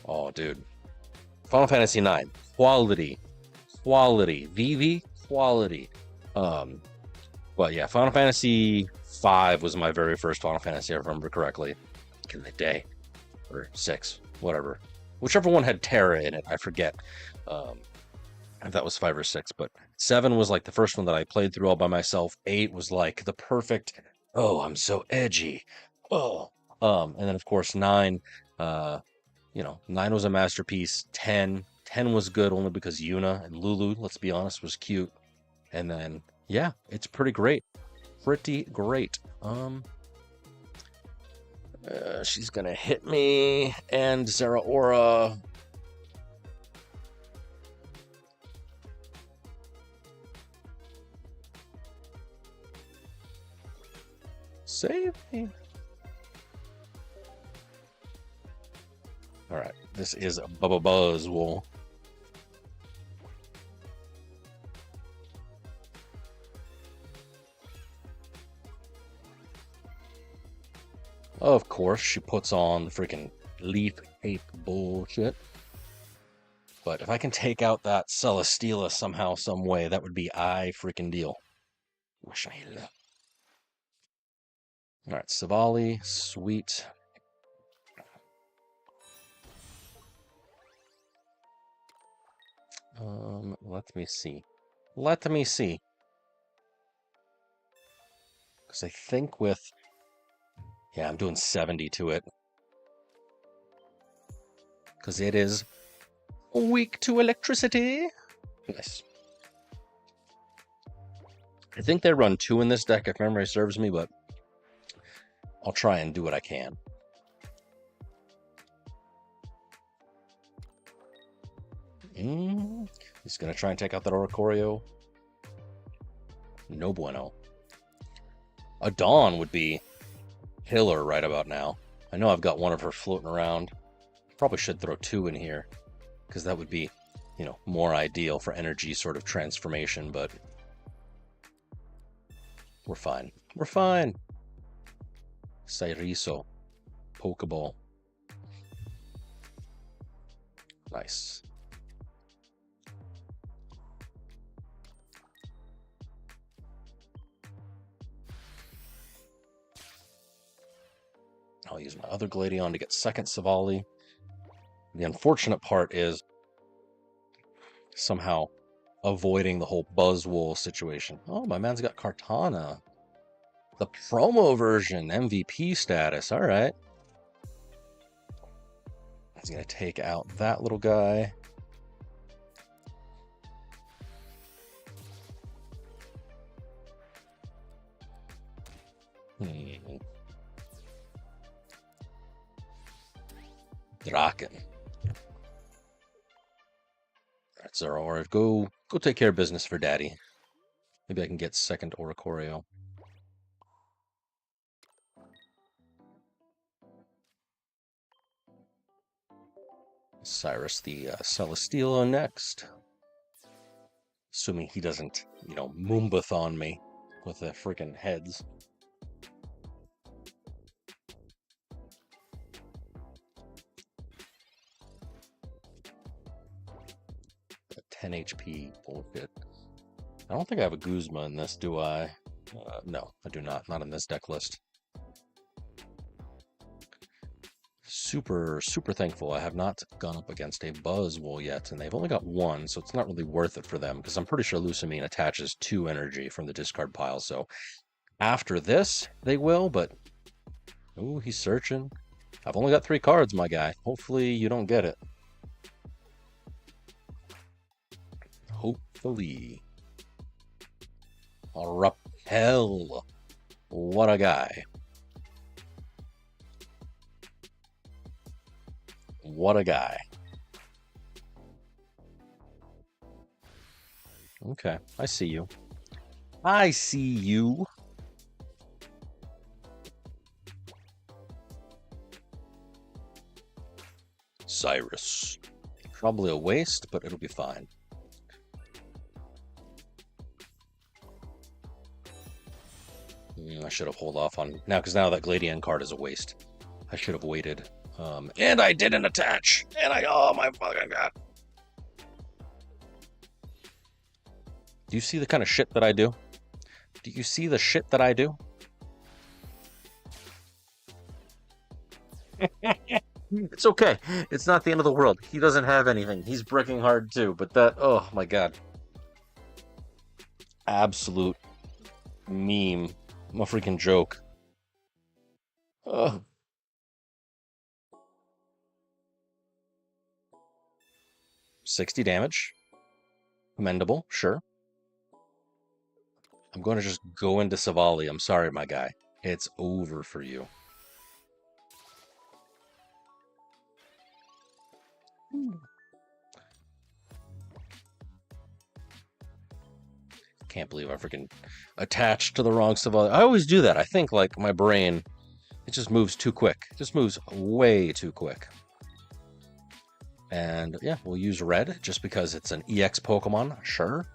Oh, dude, Final Fantasy IX, quality, quality, VV, quality. Um, but yeah, Final Fantasy V was my very first Final Fantasy, if I remember correctly, in the day, or six, whatever, whichever one had Terra in it, I forget. Um, if that was 5 or 6, but 7 was like the first one that I played through all by myself. 8 was like the perfect, oh, I'm so edgy. Oh. And then of course 9, uh, 9 was a masterpiece. 10 was good only because Yuna and Lulu, let's be honest, was cute. And then yeah, it's pretty great. Pretty great. She's gonna hit me and Zeraora. Save me. All right, this is a Buzzwole. Of course, she puts on the freaking leaf cape bullshit. But if I can take out that Celesteela somehow, some way, that would be I freaking deal. Wish I love. All right, Savali, sweet. Let me see. Let me see. Because I think with, yeah, I'm doing 70 to it. Because it is weak to electricity. Nice. I think they run 2 in this deck if memory serves me, but I'll try and do what I can. He's going to try and take out that Oricorio. No bueno. A Dawn would be killer right about now. I know I've got one of her floating around. Probably should throw 2 in here, because that would be, more ideal for energy sort of transformation, but we're fine. We're fine. Sairiso. Pokeball. Nice. I'll use my other Gladion to get second Savali. The unfortunate part is somehow avoiding the whole Buzzwole situation. Oh, my man's got Kartana. The promo version, MVP status. All right. He's going to take out that little guy. Draken. Alright, Zeraora, go take care of business for Daddy. Maybe I can get second Oricorio. Cyrus the Celesteela next. Assuming he doesn't, Moombathon me with the freaking heads. A 10 HP bullshit. I don't think I have a Guzma in this, do I? No, I do not. Not in this deck list. Super, super thankful I have not gone up against a Buzzwole yet, and they've only got 1, so it's not really worth it for them, because I'm pretty sure Lusamine attaches 2 energy from the discard pile, so after this, they will, but... Ooh, he's searching. I've only got 3 cards, my guy. Hopefully you don't get it. Hopefully. Repel. What a guy. What a guy. Okay, I see you. I see you. Osiris. Probably a waste, but it'll be fine. I should have hold off on now, because now that Gladian card is a waste. I should have waited. And I didn't attach. And oh my fucking god. Do you see the kind of shit that I do? Do you see the shit that I do? It's okay. It's not the end of the world. He doesn't have anything. He's bricking hard too, but that, oh my god. Absolute meme. I'm a freaking joke. Ugh. 60 damage. Commendable, sure. I'm going to just go into Savali. I'm sorry, my guy. It's over for you. Can't believe I freaking attached to the wrong Savali. I always do that. I think, like, my brain, it just moves too quick. It just moves way too quick. And, yeah, we'll use red just because it's an EX Pokemon. Sure.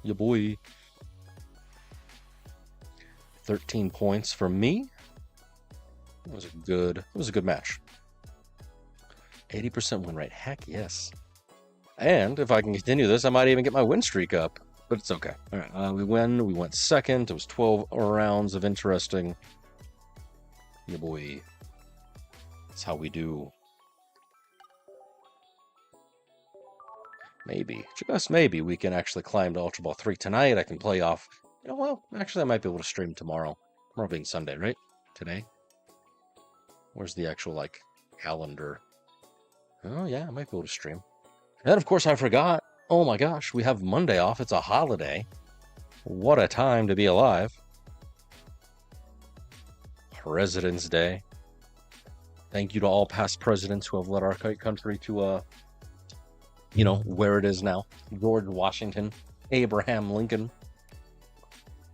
Ya boy. 13 points from me. It was a good match. 80% win rate. Heck yes. And if I can continue this, I might even get my win streak up. But it's okay. All right, we win. We went second. It was 12 rounds of interesting. Yeah, boy. That's how we do. Maybe, just maybe, we can actually climb to Ultra Ball 3 tonight. I can play off. You know, well, actually, I might be able to stream tomorrow. Tomorrow being Sunday, right? Today. Where's the actual, like, calendar? Oh, yeah, I might be able to stream. And, of course, I forgot. Oh, my gosh, we have Monday off. It's a holiday. What a time to be alive. President's Day. Thank you to all past presidents who have led our country to, you know, where it is now. George Washington, Abraham Lincoln.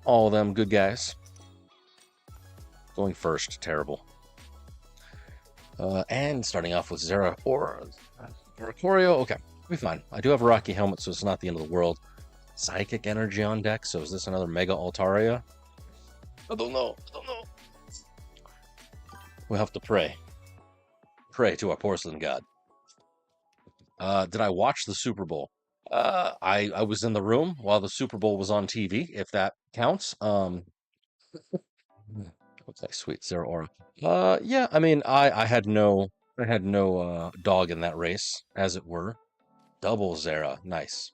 All of them good guys. Going first, terrible. And starting off with Zera or Oricorio. Okay, we'll be fine. I do have a Rocky Helmet, so it's not the end of the world. Psychic Energy on deck, so is this another Mega Altaria? I don't know. We'll have to pray. Pray to our porcelain god. Did I watch the Super Bowl? I was in the room while the Super Bowl was on TV, if that counts. Okay, sweet Zero Aura. Yeah, I mean, I had no dog in that race, as it were. Double Zera, nice.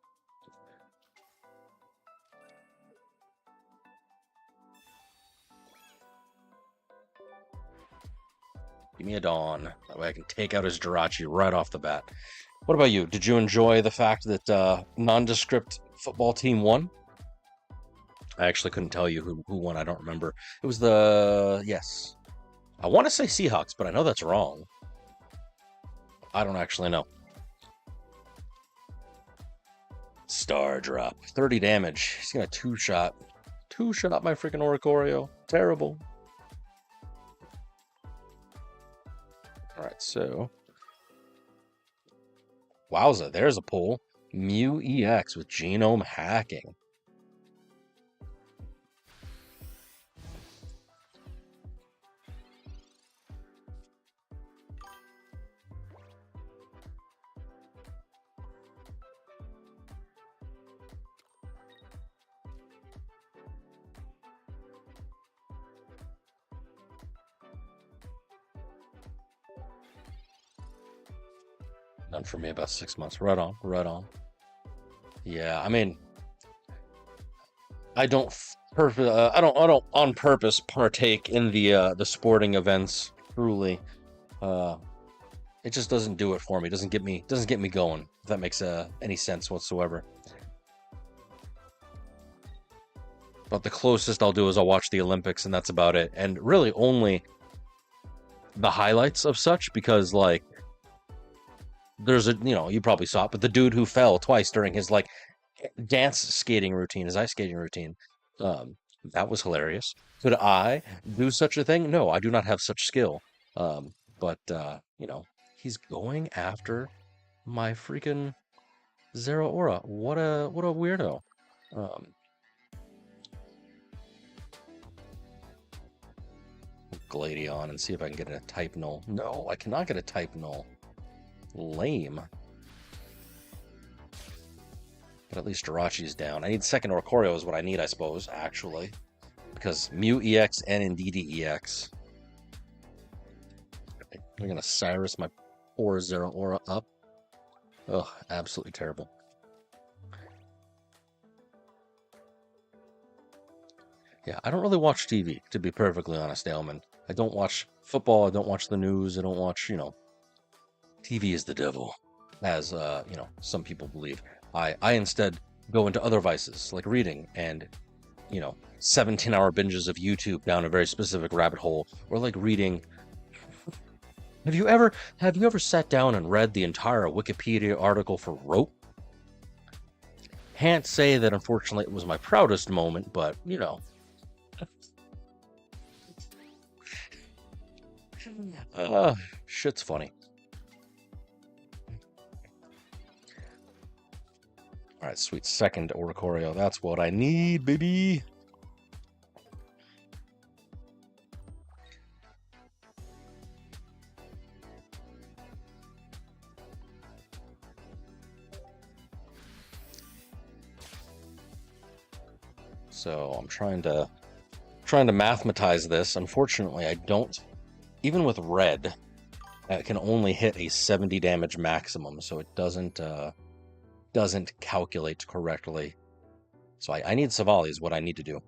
Give me a Dawn. That way I can take out his Jirachi right off the bat. What about you? Did you enjoy the fact that nondescript football team won? I actually couldn't tell you who won. I don't remember. It was yes. I want to say Seahawks, but I know that's wrong. I don't actually know. Star drop. 30 damage. He's gonna two-shot. Two-shot my freaking Oricorio. Terrible. Alright, so. Wowza, there's a pull. Mew EX with genome hacking. None for me, about 6 months. Right on. Yeah, I mean, I don't on purpose partake in the sporting events. Truly, it just doesn't do it for me. Doesn't get me going. If that makes any sense whatsoever. But the closest I'll do is I'll watch the Olympics, and that's about it. And really only the highlights of such, because like. There's you probably saw it, but the dude who fell twice during his like dance skating routine, his ice skating routine, that was hilarious. Could I do such a thing? No, I do not have such skill. But, he's going after my freaking Zero Aura. What a weirdo. Gladion and see if I can get a type null. No, I cannot get a type null. Lame. But at least Jirachi's down. I need second Oricorio is what I need, I suppose, actually. Because Mew EX and Indeedee EX. I'm going to Cyrus my poor Zero Aura up. Ugh, absolutely terrible. Yeah, I don't really watch TV, to be perfectly honest, Ailman. I don't watch football, I don't watch the news, I don't watch, TV is the devil, as, some people believe. I instead go into other vices, like reading, and, 17-hour binges of YouTube down a very specific rabbit hole, or like reading... Have you ever sat down and read the entire Wikipedia article for rope? Can't say that, unfortunately, it was my proudest moment, but, shit's funny. All right, sweet. Second Oricorio. That's what I need, baby. So I'm trying to mathematize this. Unfortunately, I don't. Even with red, it can only hit a 70 damage maximum, so it doesn't calculate correctly. So I need Savali is what I need to do.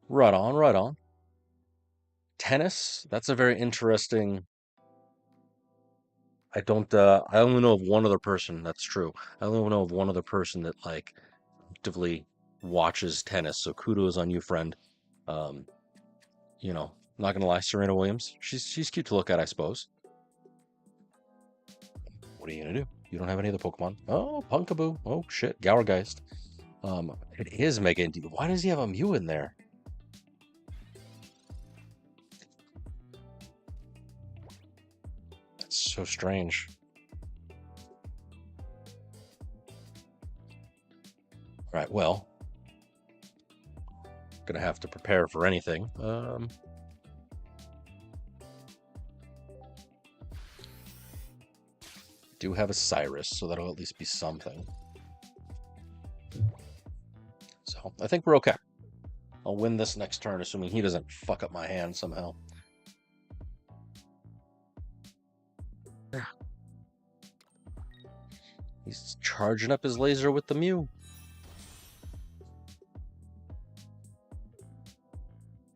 Right on, right on. Tennis, that's a very interesting... I only know of one other person, that's true. I only know of one other person that, like, actively watches tennis, so kudos on you, friend. Not gonna lie, Serena Williams, she's cute to look at, I suppose. What are you gonna do? You don't have any other Pokemon. Oh, Punkaboo. Oh shit, Gourgeist. It is Mega Indeed. Why does he have a Mew in there? That's so strange. All right, well, gonna have to prepare for anything. Do have a Cyrus, so that'll at least be something. So I think we're okay. I'll win this next turn, assuming he doesn't fuck up my hand somehow. He's charging up his laser with the Mew.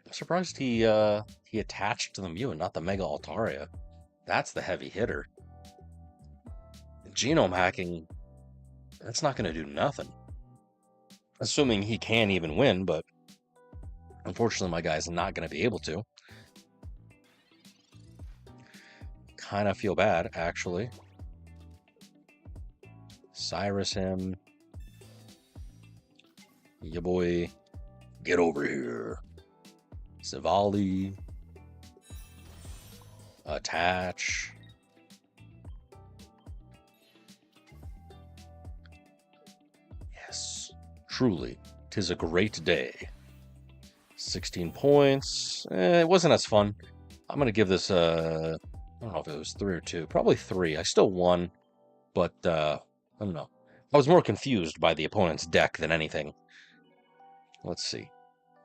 I'm surprised he attached to the Mew and not the Mega Altaria. That's the heavy hitter. Genome hacking, that's not going to do nothing. Assuming he can even win, but unfortunately my guy's not going to be able to. Kind of feel bad, actually. Cyrus him. Ya boy. Get over here. Savali. Attach. Yes. Truly, 'tis a great day. 16 points. It wasn't as fun. I'm going to give this I don't know if it was 3 or 2. Probably 3. I still won, but I don't know. I was more confused by the opponent's deck than anything. Let's see.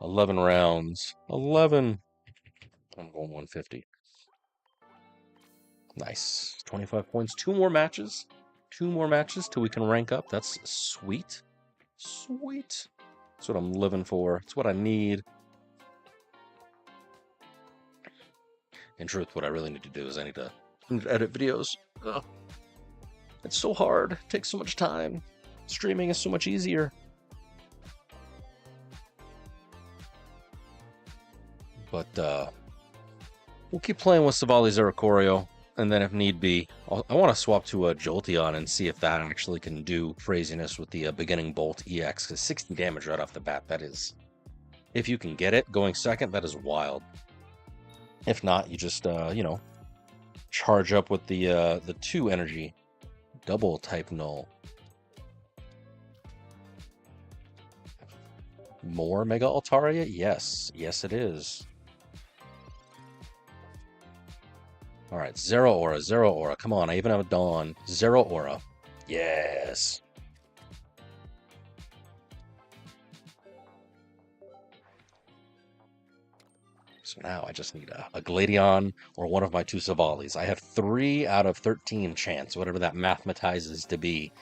11 rounds. 11. I'm going 150. Nice. 25 points. 2 more matches. 2 more matches till we can rank up. That's sweet. Sweet. That's what I'm living for. It's what I need. In truth, what I really need to do is I need to edit videos. Ugh. It's so hard. It takes so much time. Streaming is so much easier. But we'll keep playing with Savali's Oricorio, and then if need be, I want to swap to a Jolteon and see if that actually can do craziness with the beginning Bolt EX, because 60 damage right off the bat, that is... If you can get it going second, that is wild. If not, you just, charge up with the 2 energy double type null. More Mega Altaria? Yes. Yes, it is. All right, Zero Aura, Zero Aura. Come on, I even have a Dawn. Zero Aura. Yes. So now I just need a Gladion or one of my 2 Savalis. I have 3 out of 13 chance, whatever that mathematizes to be.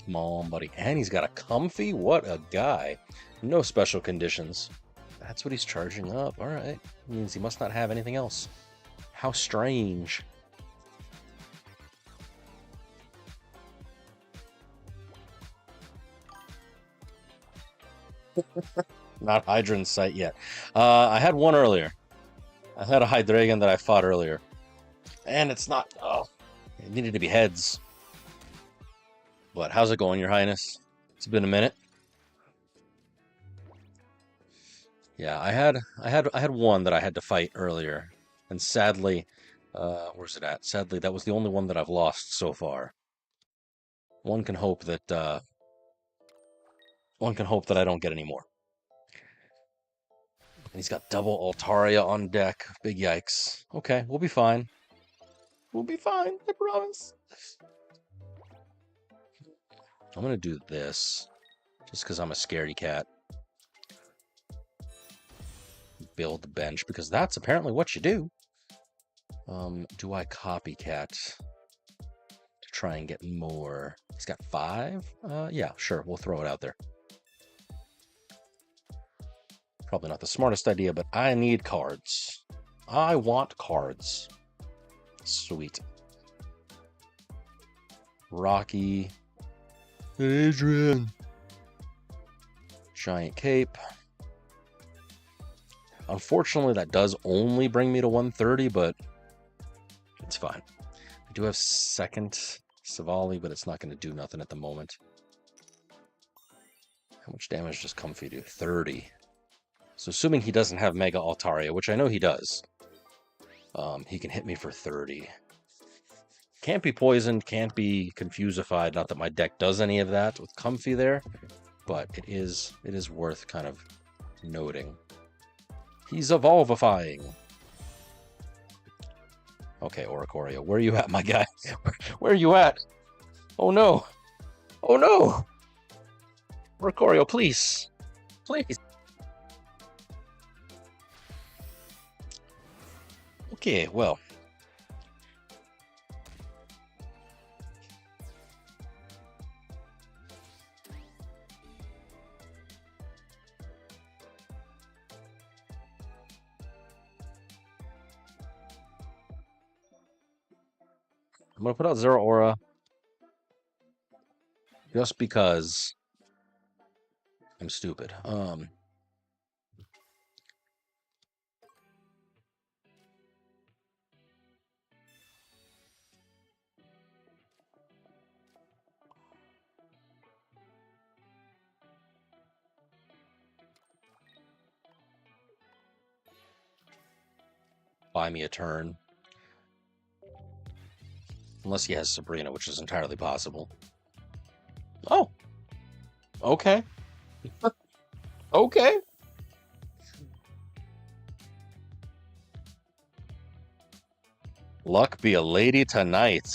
Come on, buddy. And he's got a Comfy? What a guy. No special conditions. That's what he's charging up. All right. Means he must not have anything else. How strange. Not Hydran's sight yet. I had one earlier. I had a Hydreigon that I fought earlier. And it's not... Oh, it needed to be heads. But how's it going, Your Highness? It's been a minute. Yeah, I had one that I had to fight earlier. And sadly, where's it at? Sadly, that was the only one that I've lost so far. One can hope that I don't get any more. And he's got double Altaria on deck. Big yikes. Okay, we'll be fine. We'll be fine, I promise. I'm gonna do this, just because I'm a scaredy cat. Build the bench, because that's apparently what you do. Do I copycat to try and get more? He's got 5? Yeah, sure, we'll throw it out there. Probably not the smartest idea, but I need cards. I want cards. Sweet. Rocky. Adrian. Giant Cape. Unfortunately, that does only bring me to 130, but it's fine. I do have second Savali, but it's not going to do nothing at the moment. How much damage does Comfy do? 30. So assuming he doesn't have Mega Altaria, which I know he does, he can hit me for 30. Can't be poisoned, can't be confusified. Not that my deck does any of that with Comfy there, but it is worth kind of noting. He's evolvifying. Okay, Oricorio, where are you at, my guy? Where are you at? Oh no! Oh no! Oricorio, please! Please! Okay, well. I'm going to put out Zero Aura just because I'm stupid. Buy me a turn. Unless he has Sabrina, which is entirely possible. Oh. Okay. Okay. Luck be a lady tonight.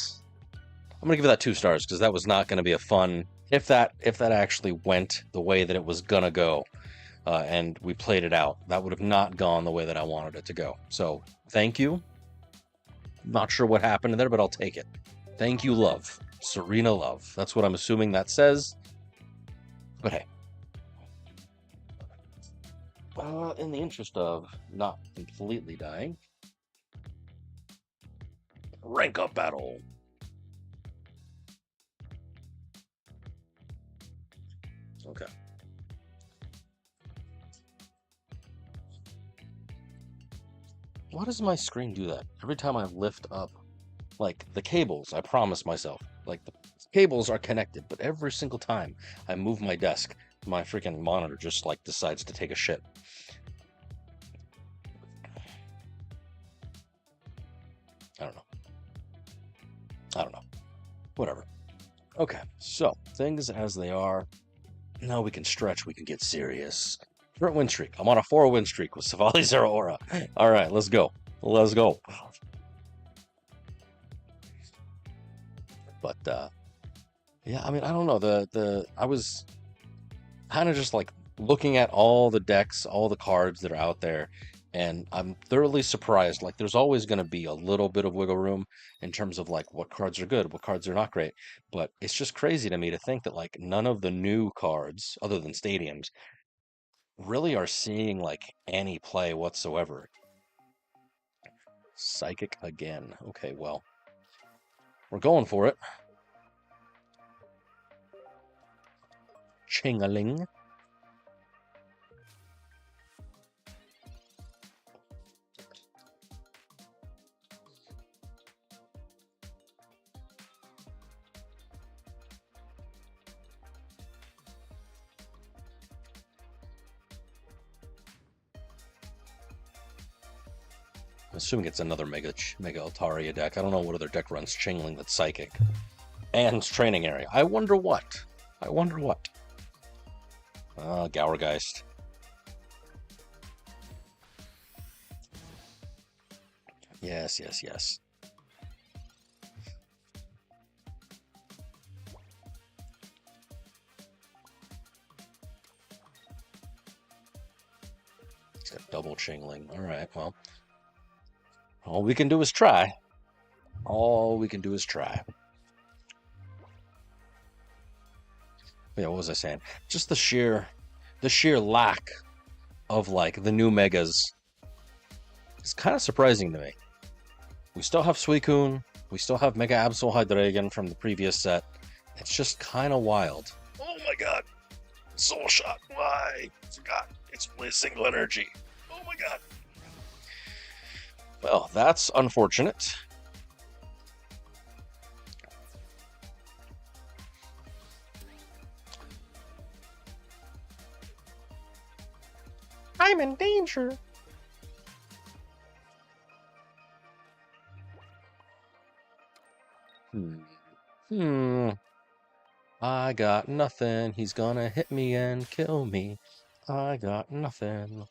I'm gonna give that 2 stars because that was not gonna be a fun. If that actually went the way that it was gonna go, and we played it out, that would have not gone the way that I wanted it to go. So thank you. Not sure what happened there, but I'll take it. Thank you, love. Serena Love. That's what I'm assuming that says. But hey. In the interest of not completely dying, rank up battle. Okay. Why does my screen do that? Every time I lift up Like the cables, I promise myself, like the cables are connected, but every single time I move my desk, my freaking monitor just like decides to take a shit. I don't know. I don't know. Whatever. Okay, so things as they are. Now we can stretch, we can get serious. Current win streak. I'm on a 4-win streak with Savali Zero Aura. All right, let's go. Let's go. But yeah, I mean, I don't know. I was kind of just like looking at all the decks, all the cards that are out there, and I'm thoroughly surprised. Like, there's always going to be a little bit of wiggle room in terms of like what cards are good, what cards are not great. But it's just crazy to me to think that like none of the new cards, other than stadiums, really are seeing like any play whatsoever. Psychic again. Okay, well, we're going for it. Ching-a-ling. I'm assuming it's another Mega Altaria deck. I don't know what other deck runs Chingling that's Psychic. And Training Area. I wonder what. I wonder what. Gourgeist. Yes, yes, yes. It's got double Chingling. All right, well. All we can do is try. All we can do is try. Yeah, what was I saying? Just the sheer lack of like the new megas is kind of surprising to me. We still have Suicune, we still have Mega Absol Hydreigon from the previous set. It's just kind of wild. Oh my god! Soul Shot! Why? I forgot. It's single energy. Oh my god! Well, that's unfortunate. I'm in danger. I got nothing. He's gonna hit me and kill me. I got nothing.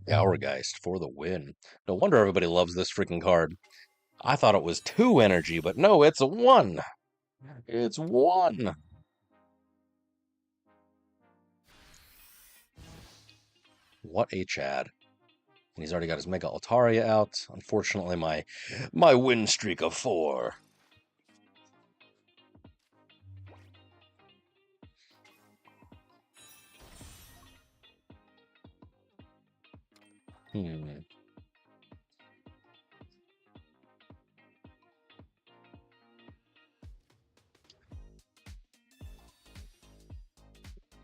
Gourgeist for the win. No wonder everybody loves this freaking card. I thought it was 2 energy, but no, it's a 1. It's 1. What a Chad. And he's already got his Mega Altaria out. Unfortunately, my win streak of 4.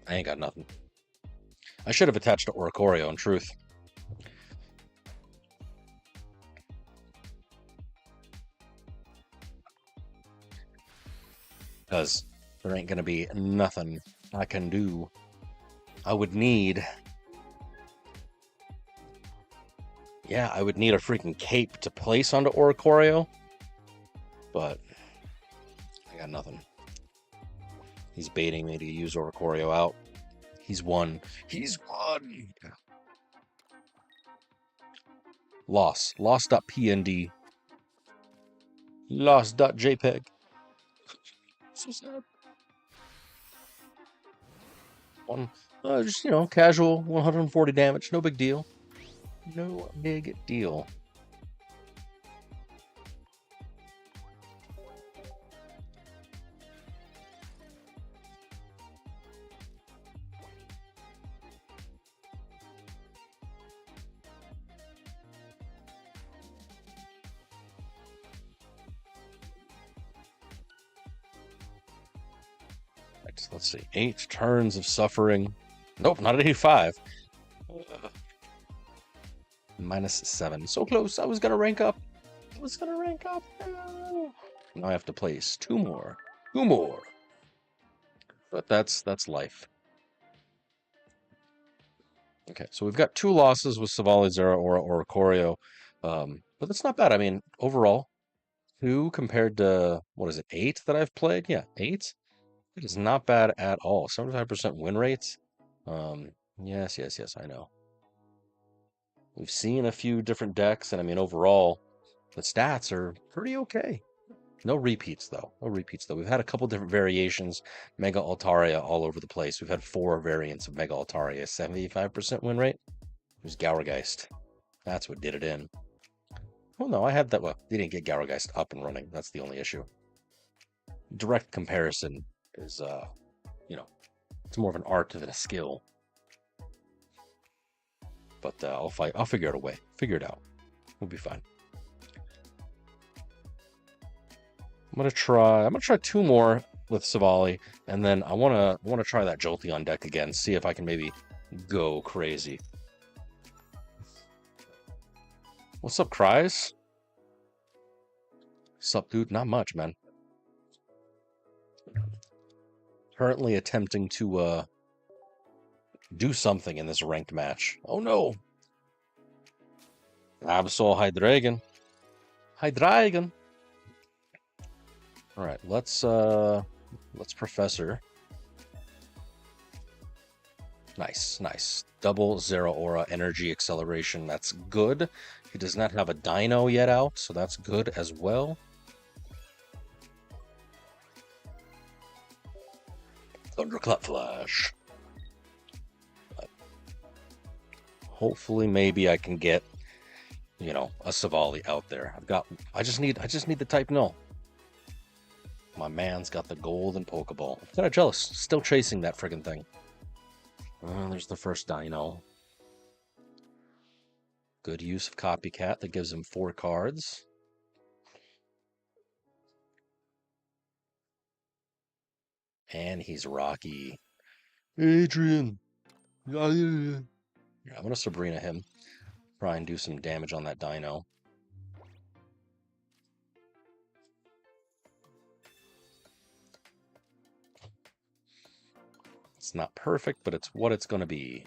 I ain't got nothing. I should have attached to Oricorio, in truth. Because there ain't going to be nothing I can do. I would need... Yeah, I would need a freaking cape to place onto Oricorio. But I got nothing. He's baiting me to use Oricorio out. He's won. He's won! Loss. Loss.pnd. Loss.jpg. So sad. Just, casual 140 damage. No big deal. No big deal. Let's see. 8 turns of suffering. Nope, not at 85. -7. So close. I was going to rank up. I was gonna rank up. No. Now I have to place two more. Two more. But that's life. Okay, so we've got 2 losses with Savali, Zera, or Ikorio. But that's not bad. I mean, overall, 2 compared to, what is it, 8 that I've played? Yeah, 8. It is not bad at all. 75% win rates. Yes, I know. We've seen a few different decks, and I mean, overall, the stats are pretty okay. No repeats, though. No repeats, though. We've had a couple different variations. Mega Altaria all over the place. We've had 4 variants of Mega Altaria. 75% win rate. It was Gourgeist. That's what did it in. Well, no, I had that. Well, they didn't get Gourgeist up and running. That's the only issue. Direct comparison is, you know, it's more of an art than a skill. But I'll figure out a way. Figure it out. We'll be fine. I'm gonna try 2 more with Savali, and then I wanna try that Jolteon deck again. See if I can maybe go crazy. What's up, Cries? Sup, dude? Not much, man. Currently attempting to do something in this ranked match. Oh no! Absol Hydreigon. Hydreigon. All right, let's Professor. Nice. Double Zeraora energy acceleration. That's good. He does not have a Dino yet out, so that's good as well. Thunderclap Flash. Hopefully, maybe I can get, you know, a Savali out there. I just need the type null. My man's got the golden Pokeball. I'm kind of jealous. Still chasing that friggin' thing. There's the first Dino. Good use of Copycat. That gives him 4 cards. And he's Rocky. Adrian. Yeah, I'm going to Sabrina him. Try and do some damage on that Dino. It's not perfect, but it's what it's going to be.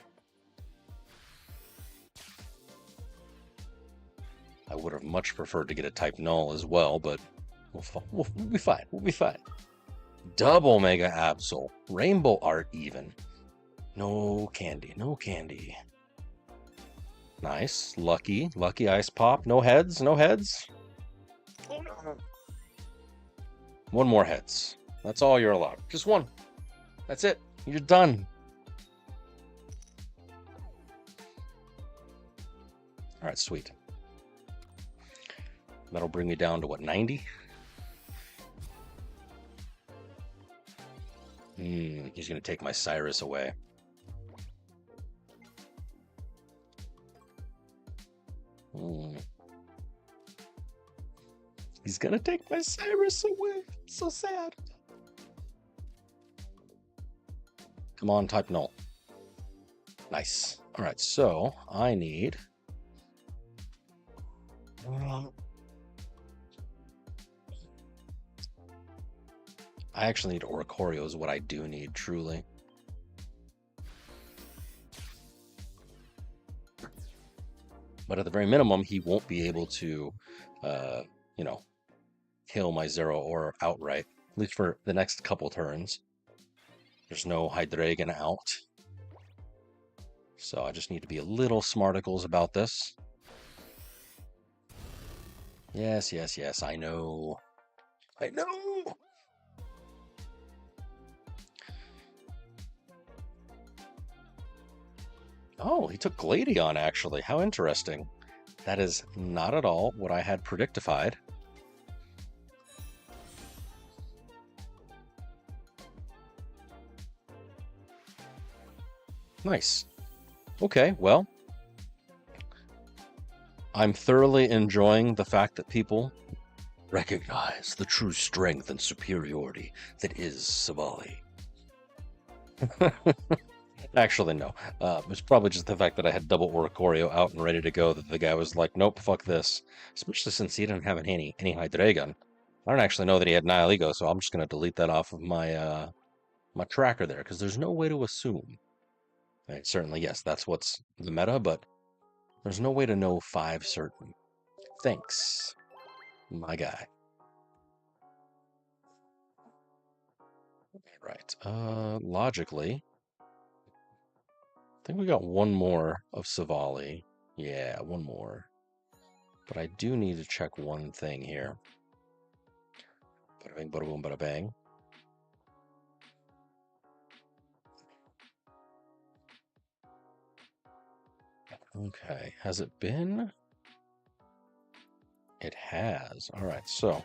I would have much preferred to get a type null as well, but we'll be fine. We'll be fine. Double Mega Absol. Rainbow Art even. No candy. No candy. Nice. Lucky. Lucky Ice Pop. No heads. No heads. Oh, no. 1 more heads. That's all you're allowed. Just 1. That's it. You're done. All right, sweet. That'll bring me down to what, 90? He's going to take my Cyrus away. He's going to take my Cyrus away. So sad. Come on, type null. Nice. All right, so I need... I actually need Oricorio is what I do need, truly. But at the very minimum, he won't be able to, you know, kill my Zeraora outright, at least for the next couple turns. There's no Hydreigon out. So I just need to be a little smarticles about this. Yes, I know. I know! Oh, he took Gladion, actually. How interesting. That is not at all what I had predictified. Nice. Okay, well, I'm thoroughly enjoying the fact that people recognize the true strength and superiority that is Savali. Actually, no. It's probably just the fact that I had double Oricorio out and ready to go that the guy was like, nope, fuck this. Especially since he didn't have any Hydreigon. I don't actually know that he had Nihilego, so I'm just going to delete that off of my my tracker there, because there's no way to assume. Right, certainly, yes, that's what's the meta, but there's no way to know 5 certain. Thanks, my guy. Right. Logically, I think we got one more of Savali. Yeah, one more. But I do need to check one thing here. Bada bing, bada boom, bada bang. Okay, has it been? It has. All right, so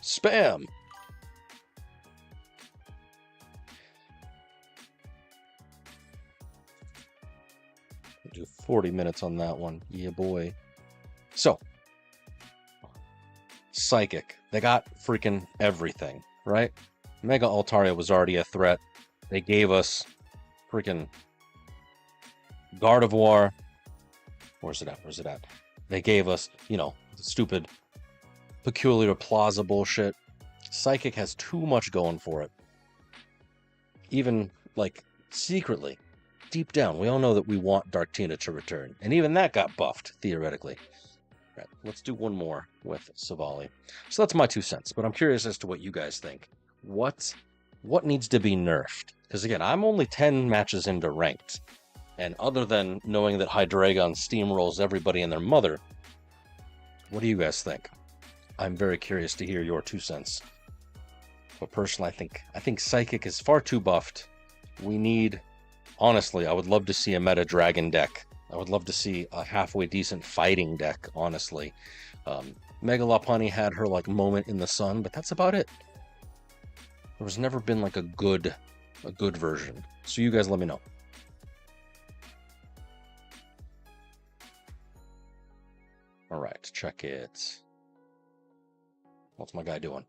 spam. Do 40 minutes on that one. Yeah, boy. So, Psychic. They got freaking everything, right? Mega Altaria was already a threat. They gave us freaking Gardevoir. Where's it at? Where's it at? They gave us, you know, the stupid Peculiar Plaza bullshit. Psychic has too much going for it. Even, like, secretly, deep down, we all know that we want Darktina to return. And even that got buffed, theoretically. Right, let's do one more with Savali. So that's my 2 cents, but I'm curious as to what you guys think. What needs to be nerfed? Because again, I'm only 10 matches into ranked. And other than knowing that Hydreigon steamrolls everybody and their mother, what do you guys think? I'm very curious to hear your 2 cents. But personally, I think Psychic is far too buffed. We need, honestly, I would love to see a meta Dragon deck. I would love to see a halfway decent fighting deck, honestly. Mega Lopunny had her like moment in the sun, but that's about it. There's never been like a good version. So you guys let me know. All right, check it. What's my guy doing?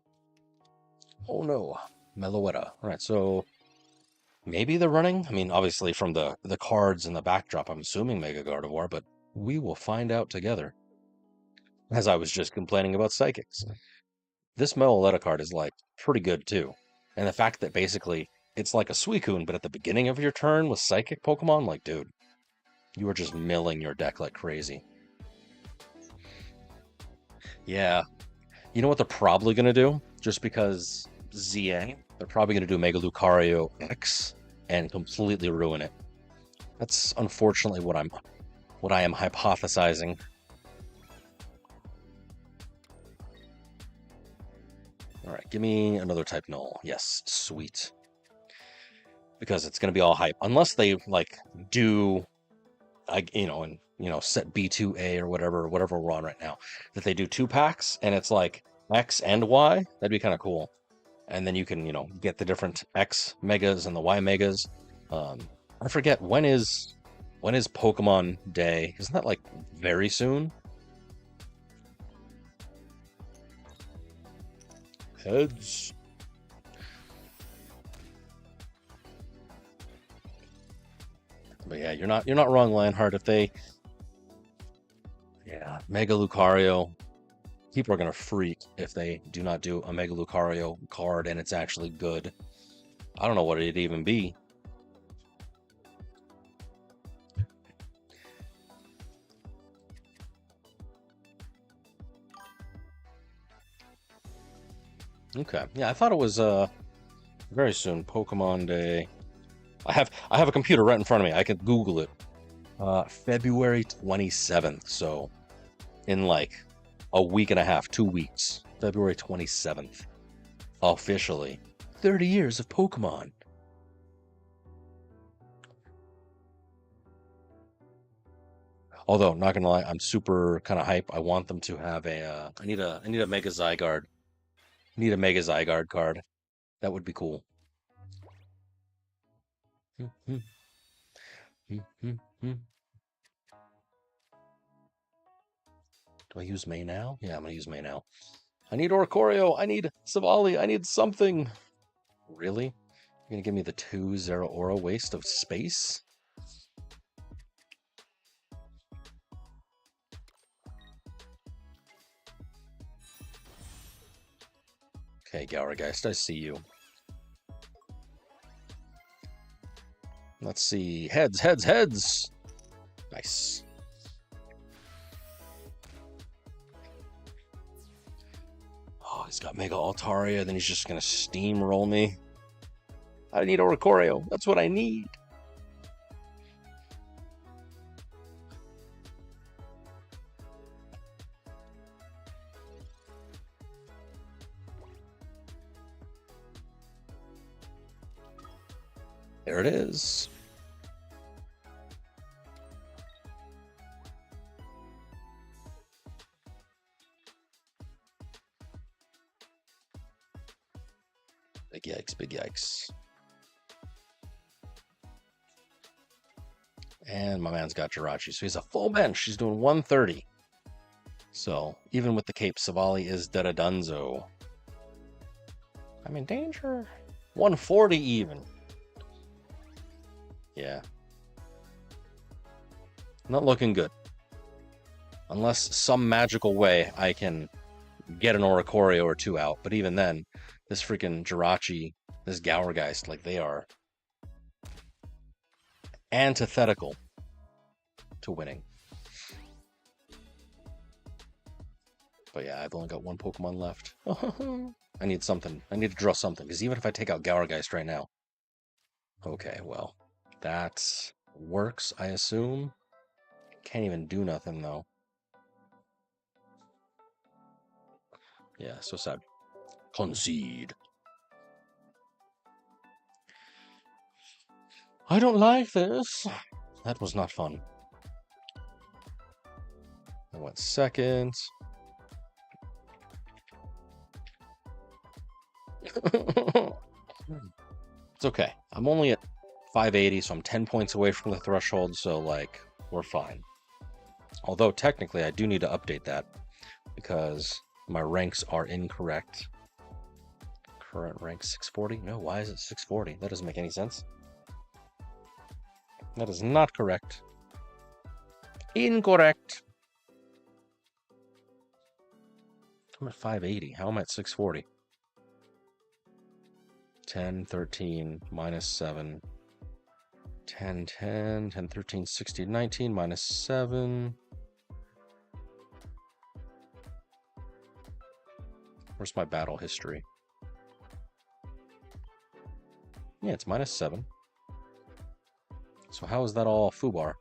Oh no, Meloetta. All right, so maybe they're running. I mean, obviously from the cards and the backdrop, I'm assuming Mega Gardevoir, but we will find out together. As I was just complaining about Psychics. This Meloetta card is like pretty good too. And the fact that basically it's like a Suicune, but at the beginning of your turn with Psychic Pokemon, like, dude, you are just milling your deck like crazy. Yeah. You know what they're probably going to do? Just because ZA, they're probably going to do Mega Lucario X and completely ruin it. That's unfortunately what I am hypothesizing. All right, give me another type null. Yes, sweet. Because it's going to be all hype. Unless they, like, do, set B2A or whatever we're on right now. That they do 2 packs, and it's like X and Y. That'd be kind of cool. And then you can, get the different X megas and the Y megas. I forget, when is Pokemon Day? Isn't that, like, very soon? Heads. But yeah, you're not wrong, Lionheart. If they, Mega Lucario, people are gonna freak if they do not do a Mega Lucario card and it's actually good. I don't know what it'd even be. Okay, yeah, I thought it was very soon. Pokemon Day. I have a computer right in front of me. I can Google it. February 27th. So in like a week and a half, 2 weeks. February 27th. Officially. 30 years of Pokemon. Although, not gonna lie, I'm super kind of hype. I want them to have a. I need a Mega Zygarde. I need a Mega Zygarde card. That would be cool. Do I use May now? Yeah, I'm gonna use May now. I need Oricorio. I need Savali. I need something. Really? You're gonna give me the 2-0 aura waste of space? Okay, Gourgeist, I see you. Let's see. Heads, heads, heads! Nice. Oh, he's got Mega Altaria, then he's just gonna steamroll me. I need Oricorio. That's what I need. There it is. Big yikes, big yikes. And my man's got Jirachi, so he's a full bench. He's doing 130. So, even with the cape, Savali is Dunzo. I'm in danger. 140 even. Yeah. Not looking good. Unless some magical way I can get an Oricorio or two out. But even then, this freaking Jirachi, this Gourgeist, like they are antithetical to winning. But yeah, I've only got one Pokemon left. I need something. I need to draw something. Because even if I take out Gourgeist right now. Okay, well. That works, I assume. Can't even do nothing, though. Yeah, so sad. Concede. I don't like this. That was not fun. I went second. It's okay. I'm only at 580, so I'm 10 points away from the threshold, so, like, we're fine. Although, technically, I do need to update that, because my ranks are incorrect. Current rank 640? No, why is it 640? That doesn't make any sense. That is not correct. Incorrect. I'm at 580. How am I at 640? 10, 13, minus 7. 10, 10, 10, 13, 16, 19, minus 7. Where's my battle history? Yeah, it's minus 7. So how is that all foobar?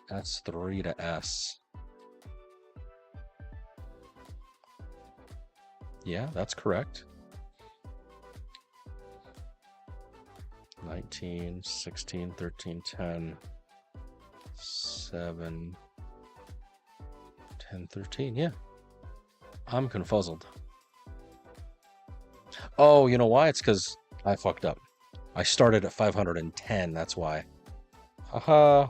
That's 3 to S. Yeah, that's correct. 19, 16, 13, 10, 7, 10, 13. Yeah. I'm confuzzled. Oh, you know why? It's because I fucked up. I started at 510. That's why. Haha.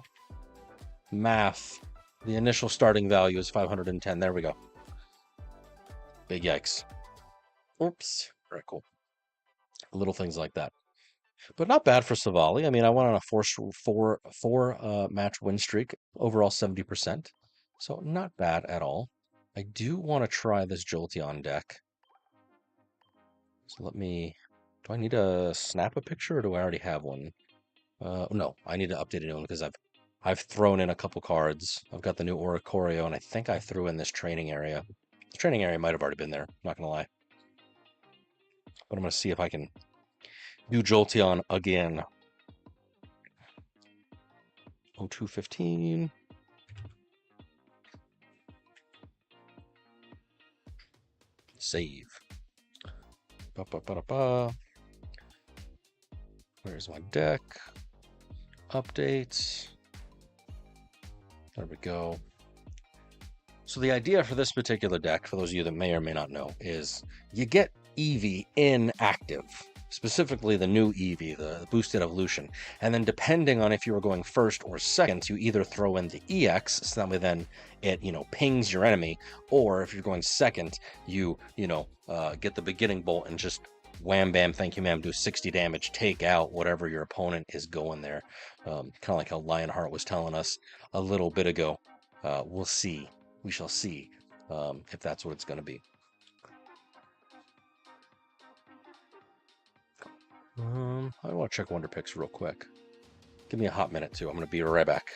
Math. The initial starting value is 510. There we go. Big yikes. Oops. Very cool. Little things like that. But not bad for Savali. I mean, I went on a four match win streak, overall 70%. So not bad at all. I do want to try this Jolteon deck. So let me... Do I need to snap a picture, or do I already have one? No, I need to update a new one because I've thrown in a couple cards. I've got the new Oricorio, and I think I threw in this training area. The training area might have already been there, not gonna lie. But I'm gonna see if I can do Jolteon again. 0215. Save. Ba-ba-ba-ba-ba. Where's my deck? Updates. There we go. So the idea for this particular deck, for those of you that may or may not know, is you get Eevee in active. Specifically the new Eevee, the boosted evolution. And then depending on if you were going first or second, you either throw in the EX, so that way then it, pings your enemy, or if you're going second, you, get the beginning bolt and just wham bam, thank you ma'am, do 60 damage, take out whatever your opponent is going there. Kind of like how Lionheart was telling us a little bit ago. We'll see. We shall see if that's what it's going to be. I want to check Wonder Picks real quick. Give me a hot minute too. I'm going to be right back.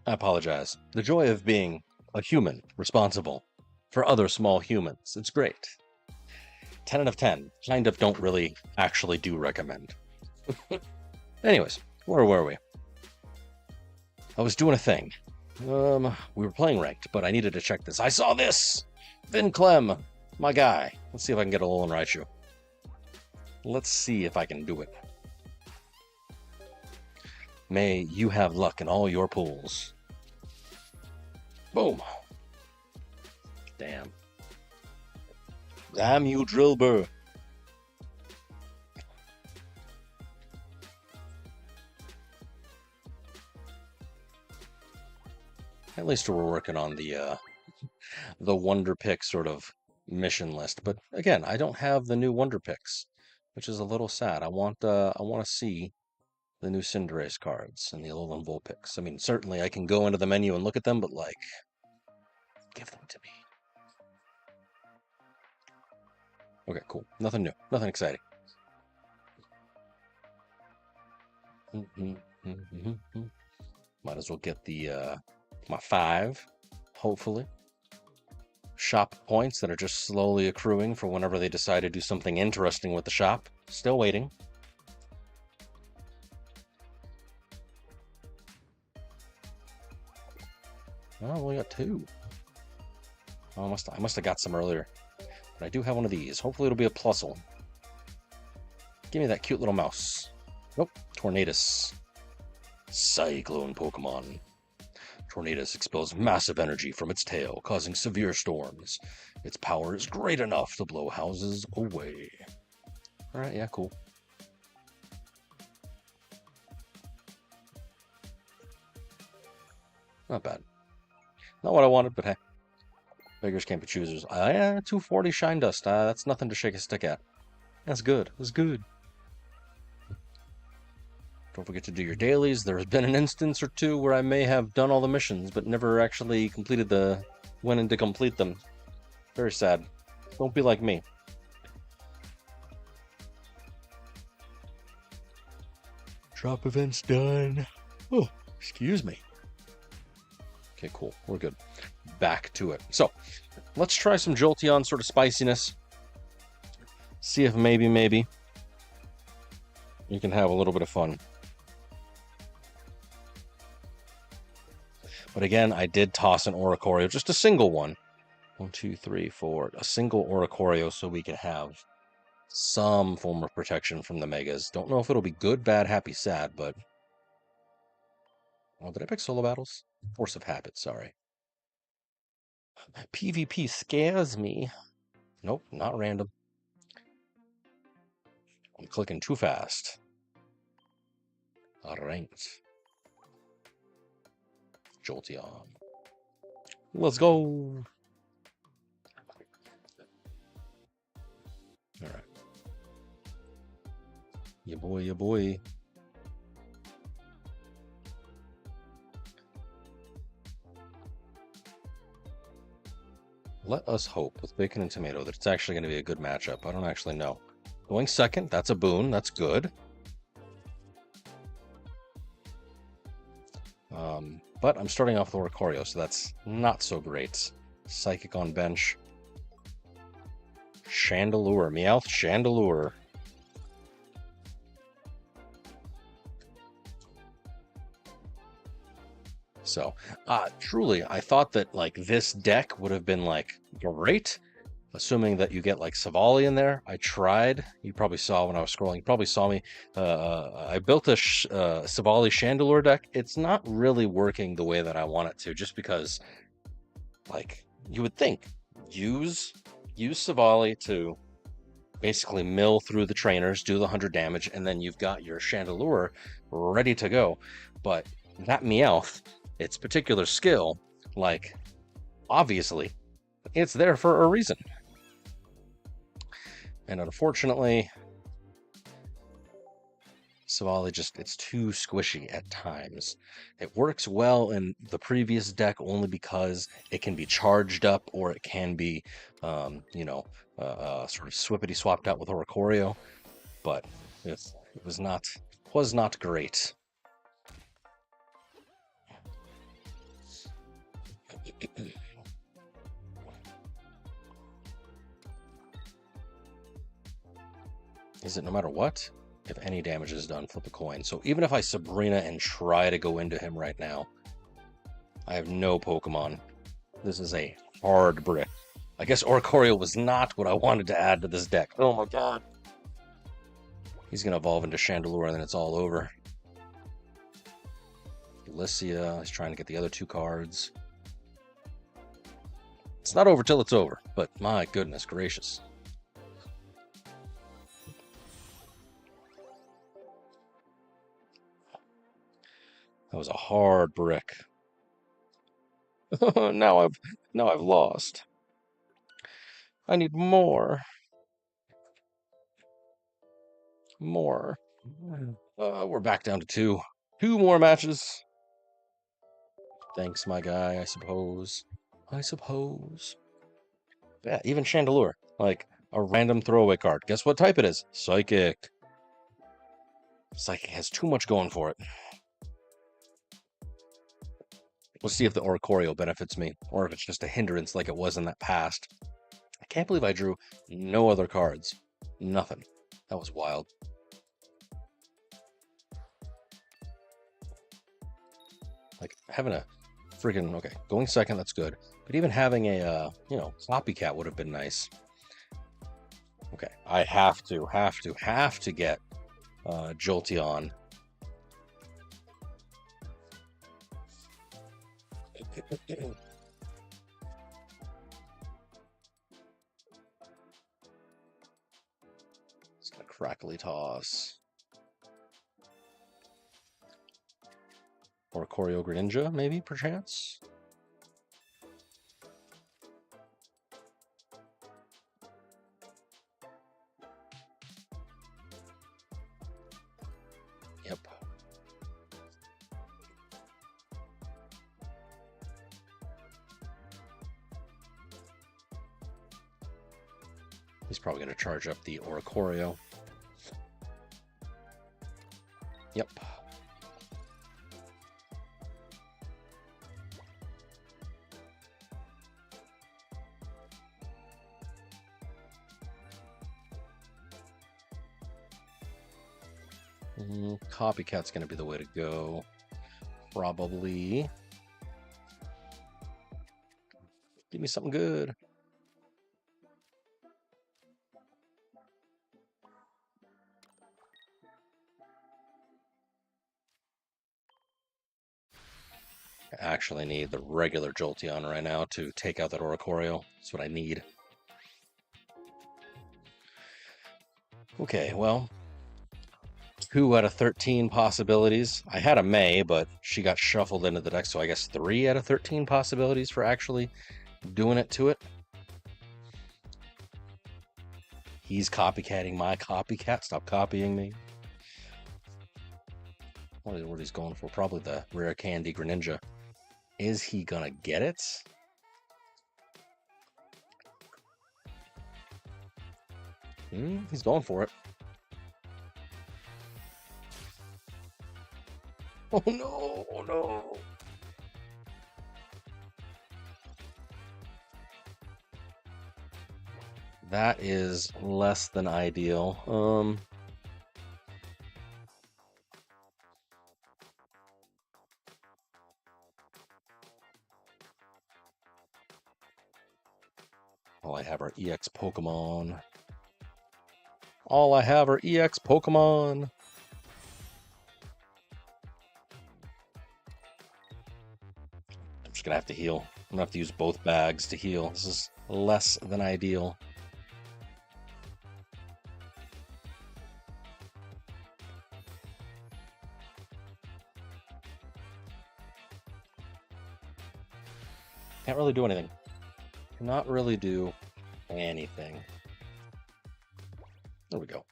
I apologize. The joy of being a human responsible for other small humans. It's great. 10 out of 10. Kind of don't really actually do recommend. Anyways, where were we? I was doing a thing. We were playing ranked, but I needed to check this. I saw this! Vin Clem, my guy. Let's see if I can get a Alolan Raichu. Let's see if I can do it. May you have luck in all your pools. Boom. Damn. Damn you, Drillbur. At least we're working on the Wonder Pick sort of mission list. But again, I don't have the new Wonder Picks, which is a little sad. I want to see the new Cinderace cards and the Alolan Vulpix. I mean, certainly I can go into the menu and look at them, but like, give them to me. Okay, cool. Nothing new. Nothing exciting. Might as well get the my 5, hopefully. Shop points that are just slowly accruing for whenever they decide to do something interesting with the shop. Still waiting. Oh, we got 2. Oh, I must have got some earlier. But I do have one of these. Hopefully it'll be a plusle. Give me that cute little mouse. Nope. Tornadus. Cyclone Pokemon. Tornadus expels massive energy from its tail, causing severe storms. Its power is great enough to blow houses away. Alright, yeah, cool. Not bad. Not what I wanted, but hey. Beggars can't be choosers. 240 Shine Dust. That's nothing to shake a stick at. That's good. That's good. Don't forget to do your dailies. There has been an instance or two where I may have done all the missions, but never actually went in to complete them. Very sad. Don't be like me. Drop event's done. Oh, excuse me. Okay, cool. We're good. Back to it. So, let's try some Jolteon sort of spiciness. See if maybe you can have a little bit of fun. But again, I did toss an Oricorio, just a single one. 1, 2, 3, 4. A single Oricorio so we can have some form of protection from the Megas. Don't know if it'll be good, bad, happy, sad, but... Oh, did I pick Solo Battles? Force of Habit, sorry. PvP scares me. Nope, not random. I'm clicking too fast. Alright. Jolteon. Let's go! Alright. Ya boy, ya boy. Let us hope with Bacon and Tomato that it's actually going to be a good matchup. I don't actually know. Going second, that's a boon. That's good. But I'm starting off with Oricorio, so that's not so great. Psychic on bench. Chandelure. Meowth, Chandelure. So, truly, I thought that, like, this deck would have been, like, great. Assuming that you get, like, Savali in there. I tried. You probably saw when I was scrolling. You probably saw me. I built a Savali Chandelure deck. It's not really working the way that I want it to, just because, like, you would think, use Savali to basically mill through the trainers, do the 100 damage, and then you've got your Chandelure ready to go. But that Meowth, its particular skill, like, obviously, it's there for a reason. And unfortunately, Savali it's too squishy at times. It works well in the previous deck only because it can be charged up or it can be, sort of swippity swapped out with Oricorio, but it was not great. Is it no matter what? If any damage is done, flip a coin. So even if I Sabrina and try to go into him right now, I have no Pokemon. This is a hard brick. I guess Oricorio was not what I wanted to add to this deck. Oh my god. He's going to evolve into Chandelure and then it's all over. Alicia is trying to get the other 2 cards. It's not over till it's over, but my goodness gracious. That was a hard brick. Now I've lost. I need more. More. We're back down to 2. 2 more matches. Thanks, my guy, I suppose. Yeah, even Chandelure. Like, a random throwaway card. Guess what type it is? Psychic. Psychic has too much going for it. We'll see if the Oricorio benefits me, or if it's just a hindrance like it was in that past. I can't believe I drew no other cards. Nothing. That was wild. Like, having a freaking... Okay, going second, that's good. But even having a, copycat would have been nice. Okay, I have to get Jolteon. It's gonna crackly toss. Or Choreo Greninja, maybe, perchance? Yep. He's probably going to charge up the Oricorio. Yep. Copycat's going to be the way to go. Probably. Give me something good. I actually need the regular Jolteon right now to take out that Oricorio. That's what I need. Okay, well, 2 out of 13 possibilities. I had a May, but she got shuffled into the deck, so I guess 3 out of 13 possibilities for actually doing it to it. He's copycatting my copycat. Stop copying me. What he's going for? Probably the rare candy Greninja. Is he gonna get it? He's going for it. Oh no, oh no. That is less than ideal. All I have are EX Pokemon. All I have are EX Pokemon. I'm just gonna have to heal. I'm gonna have to use both bags to heal. This is less than ideal. Can't really do anything. Cannot really do anything. There we go.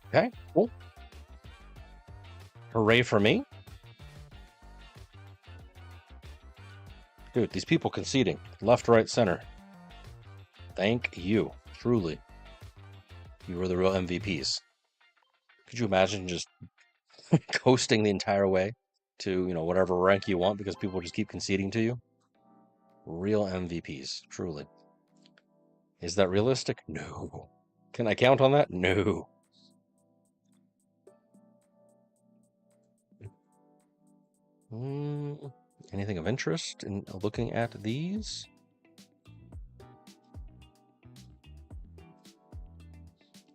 Okay, cool. Hooray for me. Dude, these people conceding. Left, right, center. Thank you. Truly. You were the real MVPs. Could you imagine just coasting the entire way to, whatever rank you want because people just keep conceding to you? Real MVPs. Truly. Is that realistic? No. Can I count on that? No. Anything of interest in looking at these?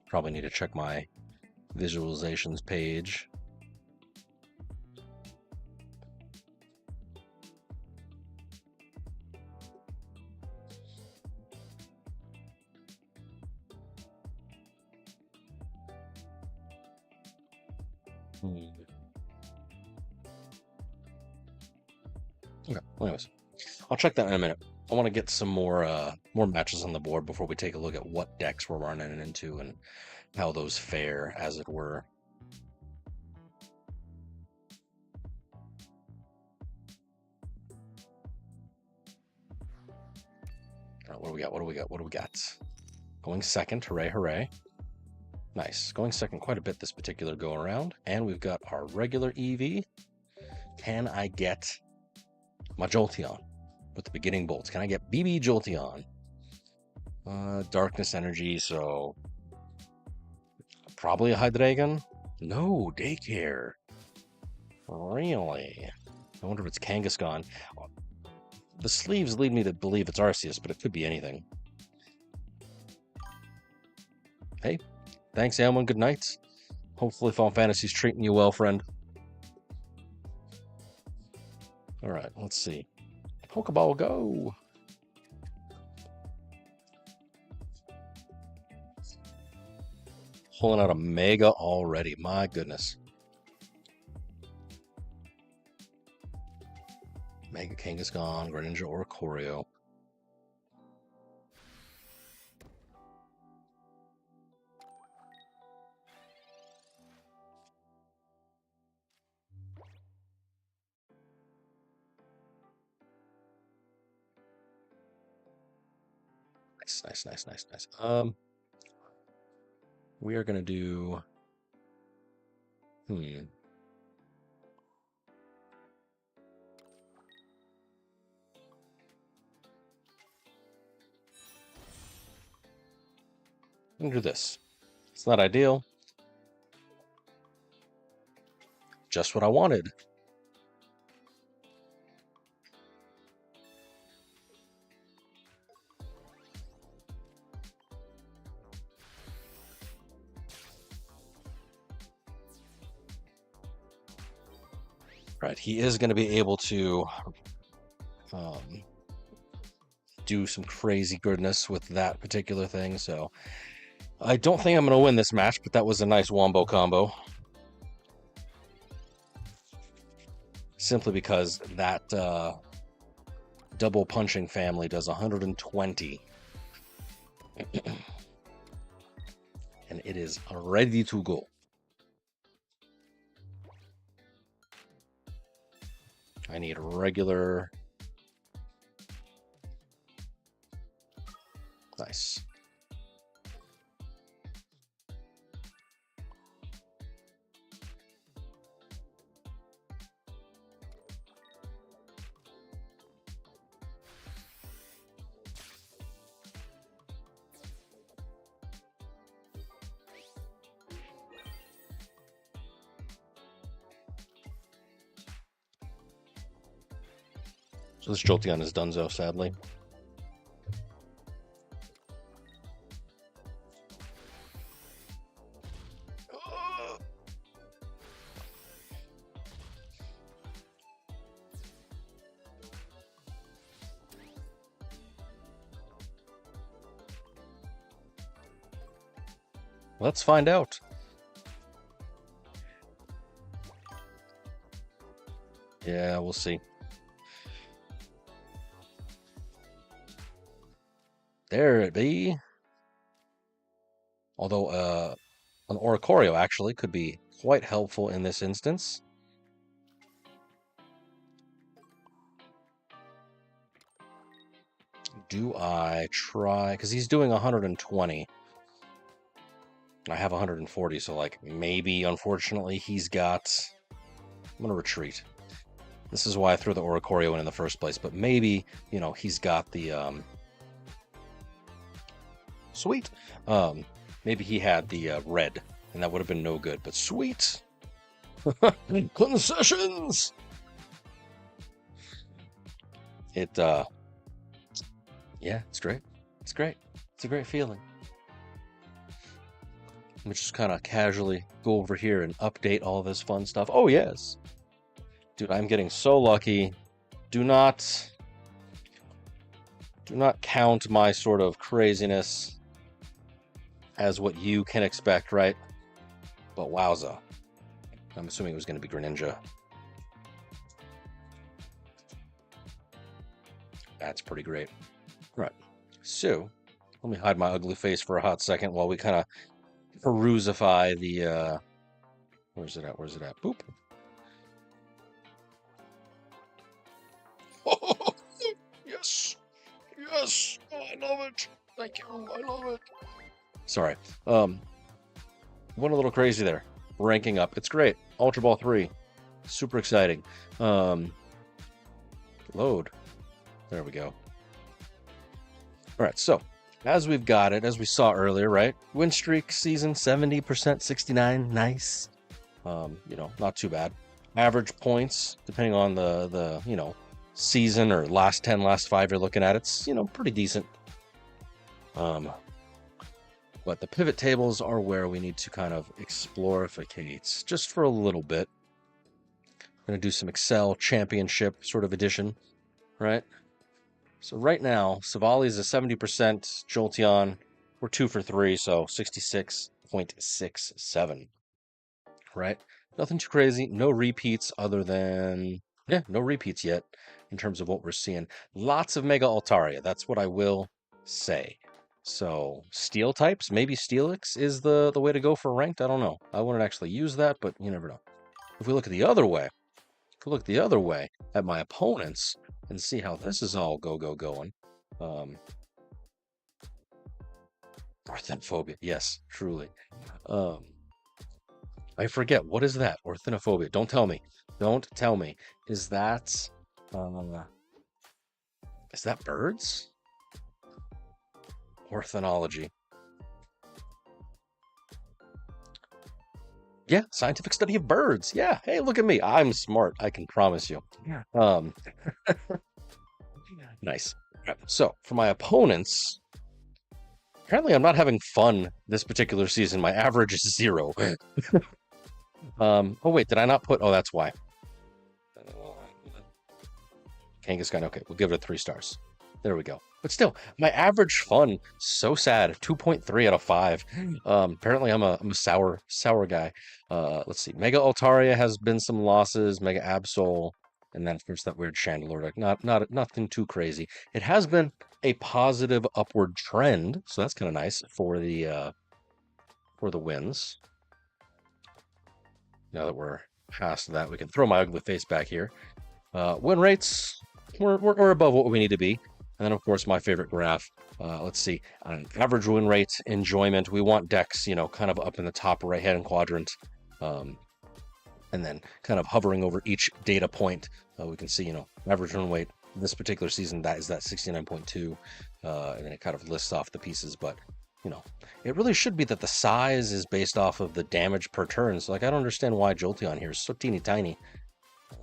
Probably need to check my visualizations page. Okay, anyways, I'll check that in a minute. I want to get some more matches on the board before we take a look at what decks we're running into and how those fare, as it were. All right, what do we got? What do we got? What do we got? Going second, hooray, hooray. Nice. Going second quite a bit this particular go around. And we've got our regular EV. Can I get my Jolteon with the beginning bolts? Can I get BB Jolteon? Darkness energy, so probably a Hydreigon. No, daycare. Really? I wonder if it's Kangaskhan. The sleeves lead me to believe it's Arceus, but it could be anything. Hey, thanks, Ammon. Good night. Hopefully Final Fantasy's treating you well, friend. All right, let's see. Pokeball, go! Pulling out a Mega already. My goodness. Mega Kangaskhan, Greninja, or Choreo. Nice. We are gonna do. I'm gonna do this. It's not ideal. Just what I wanted. Right, he is going to be able to do some crazy goodness with that particular thing, so I don't think I'm going to win this match, but that was a nice wombo combo. Simply because that double punching family does 120. And it is ready to go. I need regular. Nice. So this Jolteon is donezo, sadly. Let's find out. Yeah, we'll see. There it be. Although an Oricorio actually could be quite helpful in this instance. Do I try? Because he's doing 120. I have 140, so like maybe, unfortunately, he's got. I'm gonna retreat. This is why I threw the Oricorio in the first place. But maybe, you know, he's got the sweet. Maybe he had the red, and that would have been no good. But sweet concessions. Yeah, it's great. It's great. It's a great feeling. Let me just kind of casually go over here and update all this fun stuff. Oh, yes. Dude, I'm getting so lucky. Do not count my sort of craziness as what you can expect, right? But wowza. I'm assuming it was going to be Greninja. That's pretty great. Right. So, let me hide my ugly face for a hot second while we kind of perusify the, where's it at? Where's it at? Boop. Oh, yes. Yes. Oh, I love it. Thank you. I love it. Sorry. Went a little crazy there. Ranking up. It's great. Ultra Ball 3. Super exciting. Load. There we go. All right, so as we've got it, as we saw earlier, right? Win streak season 70%, 69, nice. You know, not too bad. Average points, depending on the you know, season or last 10, last 5 you're looking at, it's, you know, pretty decent. But the pivot tables are where we need to kind of explorificate just for a little bit. We're going to do some Excel Championship sort of edition, right? So right now, Savali is a 70%, Jolteon, we're 2 for 3, so 66.67, right? Nothing too crazy, no repeats other than, yeah, no repeats yet in terms of what we're seeing. Lots of Mega Altaria, that's what I will say. So Steel types, maybe Steelix is the way to go for ranked, I don't know. I wouldn't actually use that, but you never know. If we look at the other way, at my opponents and see how this is all going. Orthinophobia, yes, truly. I forget, what is that? Orthinophobia. Don't tell me. Is that birds? Orthonology. Yeah, scientific study of birds. Yeah, hey, look at me. I'm smart, I can promise you. Yeah. Nice. So, for my opponents, apparently I'm not having fun this particular season. My average is 0. Oh wait, did I not put... Oh, that's why. Kangaskhan, okay, we'll give it a 3 stars. There we go. But still, my average fun, so sad. 2.3 out of 5. Apparently I'm a sour guy. Let's see. Mega Altaria has been some losses. Mega Absol, and then of course that weird Chandelure. Like nothing too crazy. It has been a positive upward trend, so that's kind of nice for the wins. Now that we're past that, we can throw my ugly face back here. Win rates, we're above what we need to be. And then, of course, my favorite graph. Let's see, average win rate, enjoyment. We want decks, you know, kind of up in the top right-hand quadrant. And then kind of hovering over each data point, we can see, you know, average win rate this particular season, that is that 69.2. And then it kind of lists off the pieces. But, you know, it really should be that the size is based off of the damage per turn. So, like, I don't understand why Jolteon here is so teeny tiny.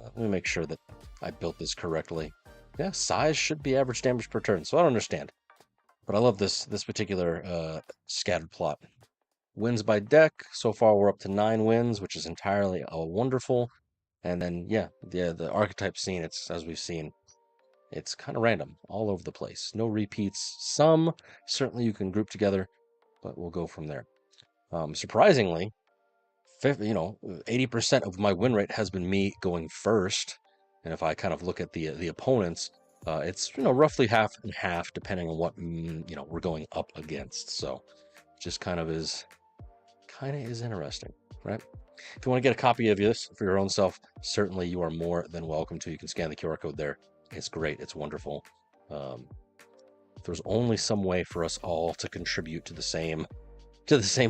Let me make sure that I built this correctly. Yeah, size should be average damage per turn, so I don't understand. But I love this scattered plot. Wins by deck. So far we're up to 9 wins, which is entirely wonderful. And then, yeah, the archetype scene, it's, as we've seen, it's kind of random, all over the place. No repeats. Some, certainly you can group together, but we'll go from there. Surprisingly, 80% of my win rate has been me going first. And if I kind of look at the opponents, it's, you know, roughly half and half, depending on what, you know, we're going up against. So just kind of is interesting, right? If you want to get a copy of this for your own self, certainly you are more than welcome to. You can scan the QR code there. It's great. It's wonderful. If there's only some way for us all to contribute to the same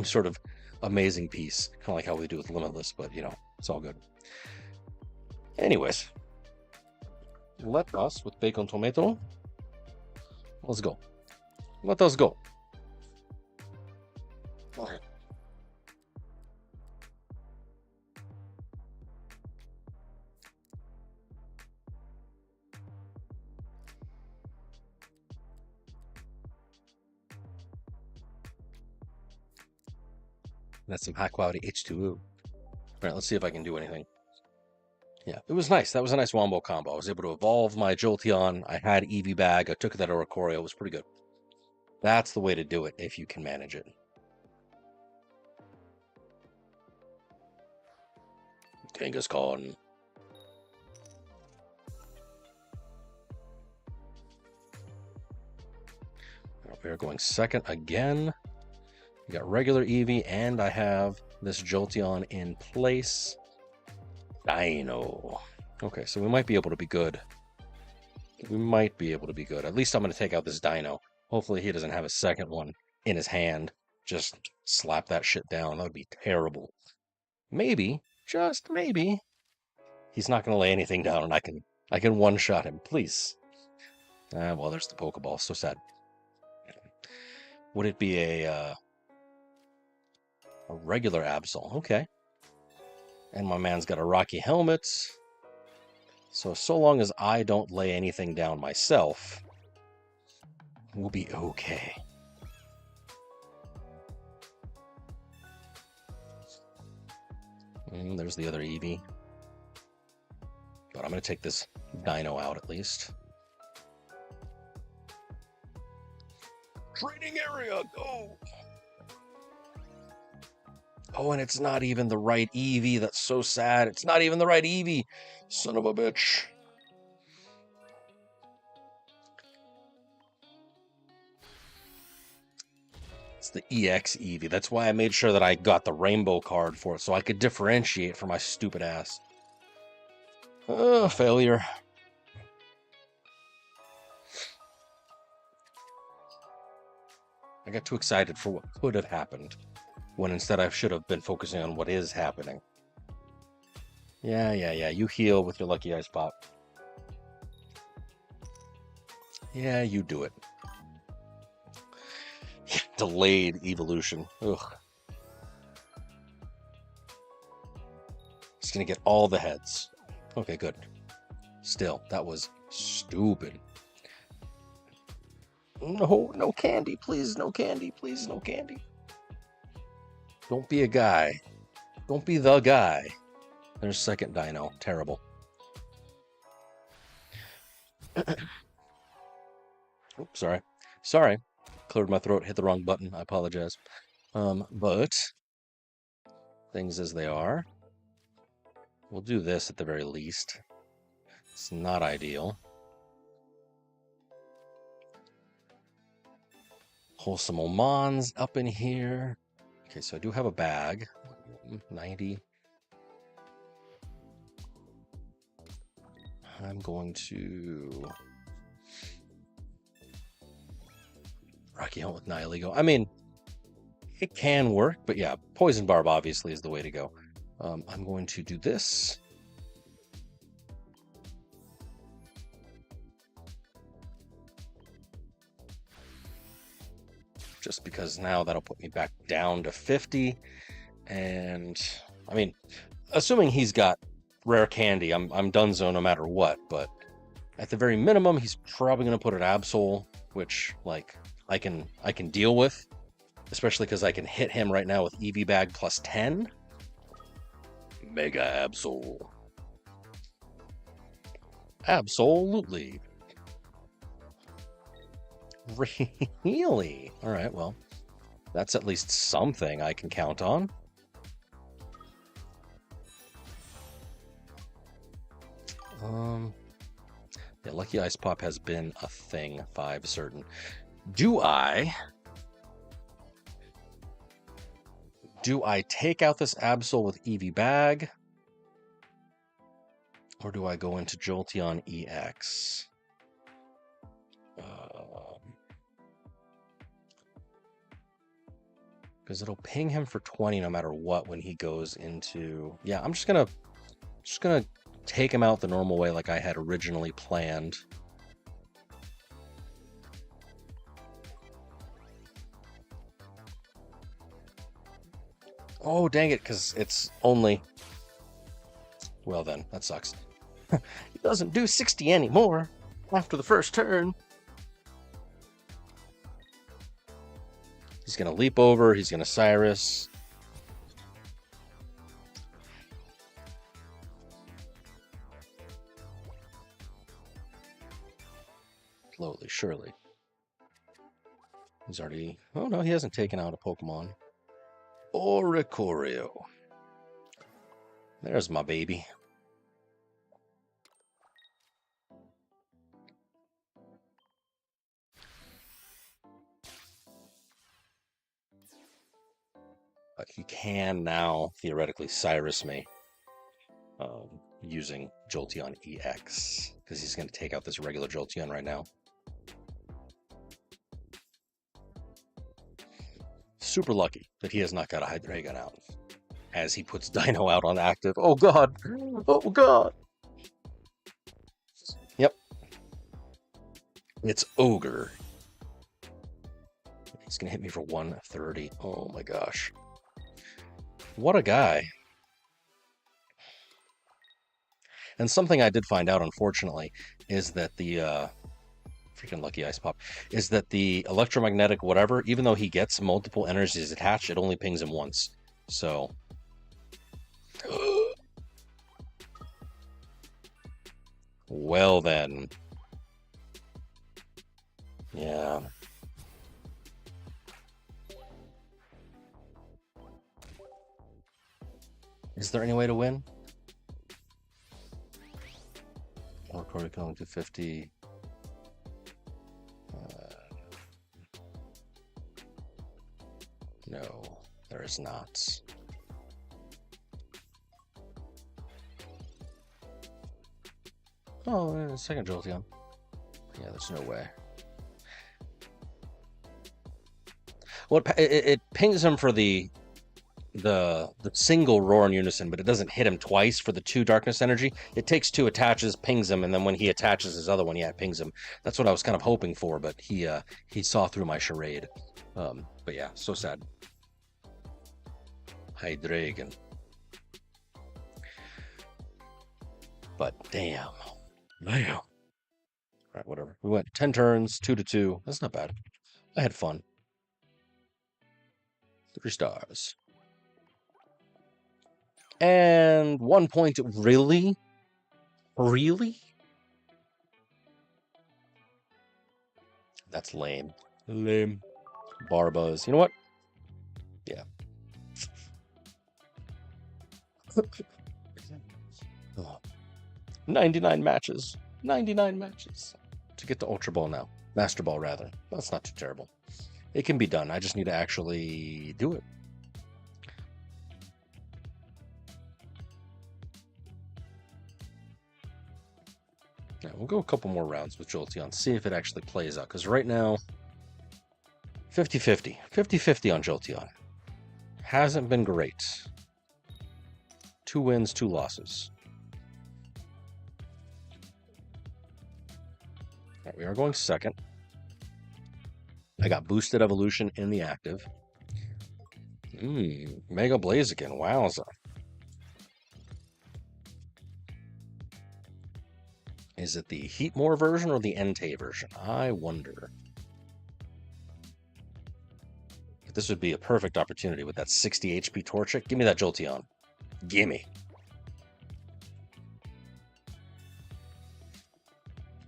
sort of amazing piece, kind of like how we do with Limitless, but you know, it's all good. Anyways, let us with bacon tomato. Let's go. Let us go. That's some high quality H2O. All right, let's see if I can do anything. Yeah, it was nice. That was a nice wombo combo. I was able to evolve my Jolteon. I had Eevee Bag. I took that Oricorio. It was pretty good. That's the way to do it if you can manage it. Kangaskhan. We are going second again. We got regular Eevee, and I have this Jolteon in place. Dino. Okay, so we might be able to be good. We might be able to be good. At least I'm going to take out this Dino. Hopefully he doesn't have a second one in his hand. Just slap that shit down. That would be terrible. Maybe, just maybe, he's not going to lay anything down and I can one-shot him, please. Well, there's the Pokeball. So sad. Would it be a regular Absol? Okay. And my man's got a Rocky Helmet. So long as I don't lay anything down myself, we'll be okay. There's the other Eevee. But I'm going to take this Dino out at least. Training area, go! Oh, and it's not even the right Eevee. That's so sad. It's not even the right Eevee. Son of a bitch. It's the EX Eevee. That's why I made sure that I got the rainbow card for it, so I could differentiate for my stupid ass. Failure. I got too excited for what could have happened, when instead I should have been focusing on what is happening. Yeah, you heal with your Lucky Ice Pop. Yeah, you do it. Delayed evolution. Ugh. It's gonna get all the heads. Okay, good. Still, that was stupid. No candy, please, no candy, please, no candy. Don't be a guy. Don't be the guy. There's second Dino. Terrible. Oops, sorry. Cleared my throat, hit the wrong button. I apologize. But things as they are. We'll do this at the very least. It's not ideal. Wholesome Omans up in here. Okay, so I do have a bag. 90. I'm going to Rocky Hunt with Nihilego. I mean, it can work, but yeah, Poison Barb obviously is the way to go. I'm going to do this. Just because now that'll put me back down to 50. And, I mean, assuming he's got rare candy, I'm donezo no matter what, but at the very minimum, he's probably going to put an Absol, which, like, I can deal with, especially because I can hit him right now with Eevee Bag plus 10. Mega Absol. Absolutely. Really? All right, well, that's at least something I can count on. Yeah, Lucky Ice Pop has been a thing, 5 certain. Do I take out this Absol with Eevee Bag? Or do I go into Jolteon EX? Because it'll ping him for 20 no matter what when he goes into... Yeah, I'm just gonna take him out the normal way like I had originally planned. Oh, dang it, because it's only... Well then, that sucks. It doesn't do 60 anymore after the first turn. He's going to leap over, he's going to Cyrus. Slowly, surely. He's already... Oh no, he hasn't taken out a Pokemon. Oricorio. There's my baby. But he can now theoretically Cyrus me using Jolteon EX because he's going to take out this regular Jolteon right now. Super lucky that he has not got a Hydreigon out as he puts Dino out on active. Oh god! Oh god! Yep. It's Ogre. He's going to hit me for 130. Oh my gosh. What a guy. And something I did find out, unfortunately, is that the freaking lucky ice pop is that the electromagnetic whatever, even though he gets multiple energies attached, it only pings him once. So well then. Yeah. Is there any way to win? Recording going to 50. No, there is not. Oh, second Jolteon. Yeah, there's no way. Well, it pings him for the single roar in unison, but it doesn't hit him twice for the 2 darkness energy. It takes 2 attaches, pings him, and then when he attaches his other one, yeah, it pings him. That's what I was kind of hoping for, but he saw through my charade. But yeah, so sad. Hydreigon. But damn. All right, whatever. We went 10 turns, 2-2. That's not bad. I had fun. 3 stars. And 1 point. Really? Really? That's lame. Lame. Barbas. You know what? Yeah. 99 matches. 99 matches. To get to Ultra Ball now. Master Ball, rather. That's not too terrible. It can be done. I just need to actually do it. Yeah, we'll go a couple more rounds with Jolteon, see if it actually plays out. Because right now, 50-50. 50-50 on Jolteon. Hasn't been great. 2 wins, 2 losses. Right, we are going second. I got boosted evolution in the active. Mega Blaziken. Wowza. Is it the Heatmore version or the Entei version? I wonder. But this would be a perfect opportunity with that 60 HP Torchic. Give me that Jolteon. Gimme.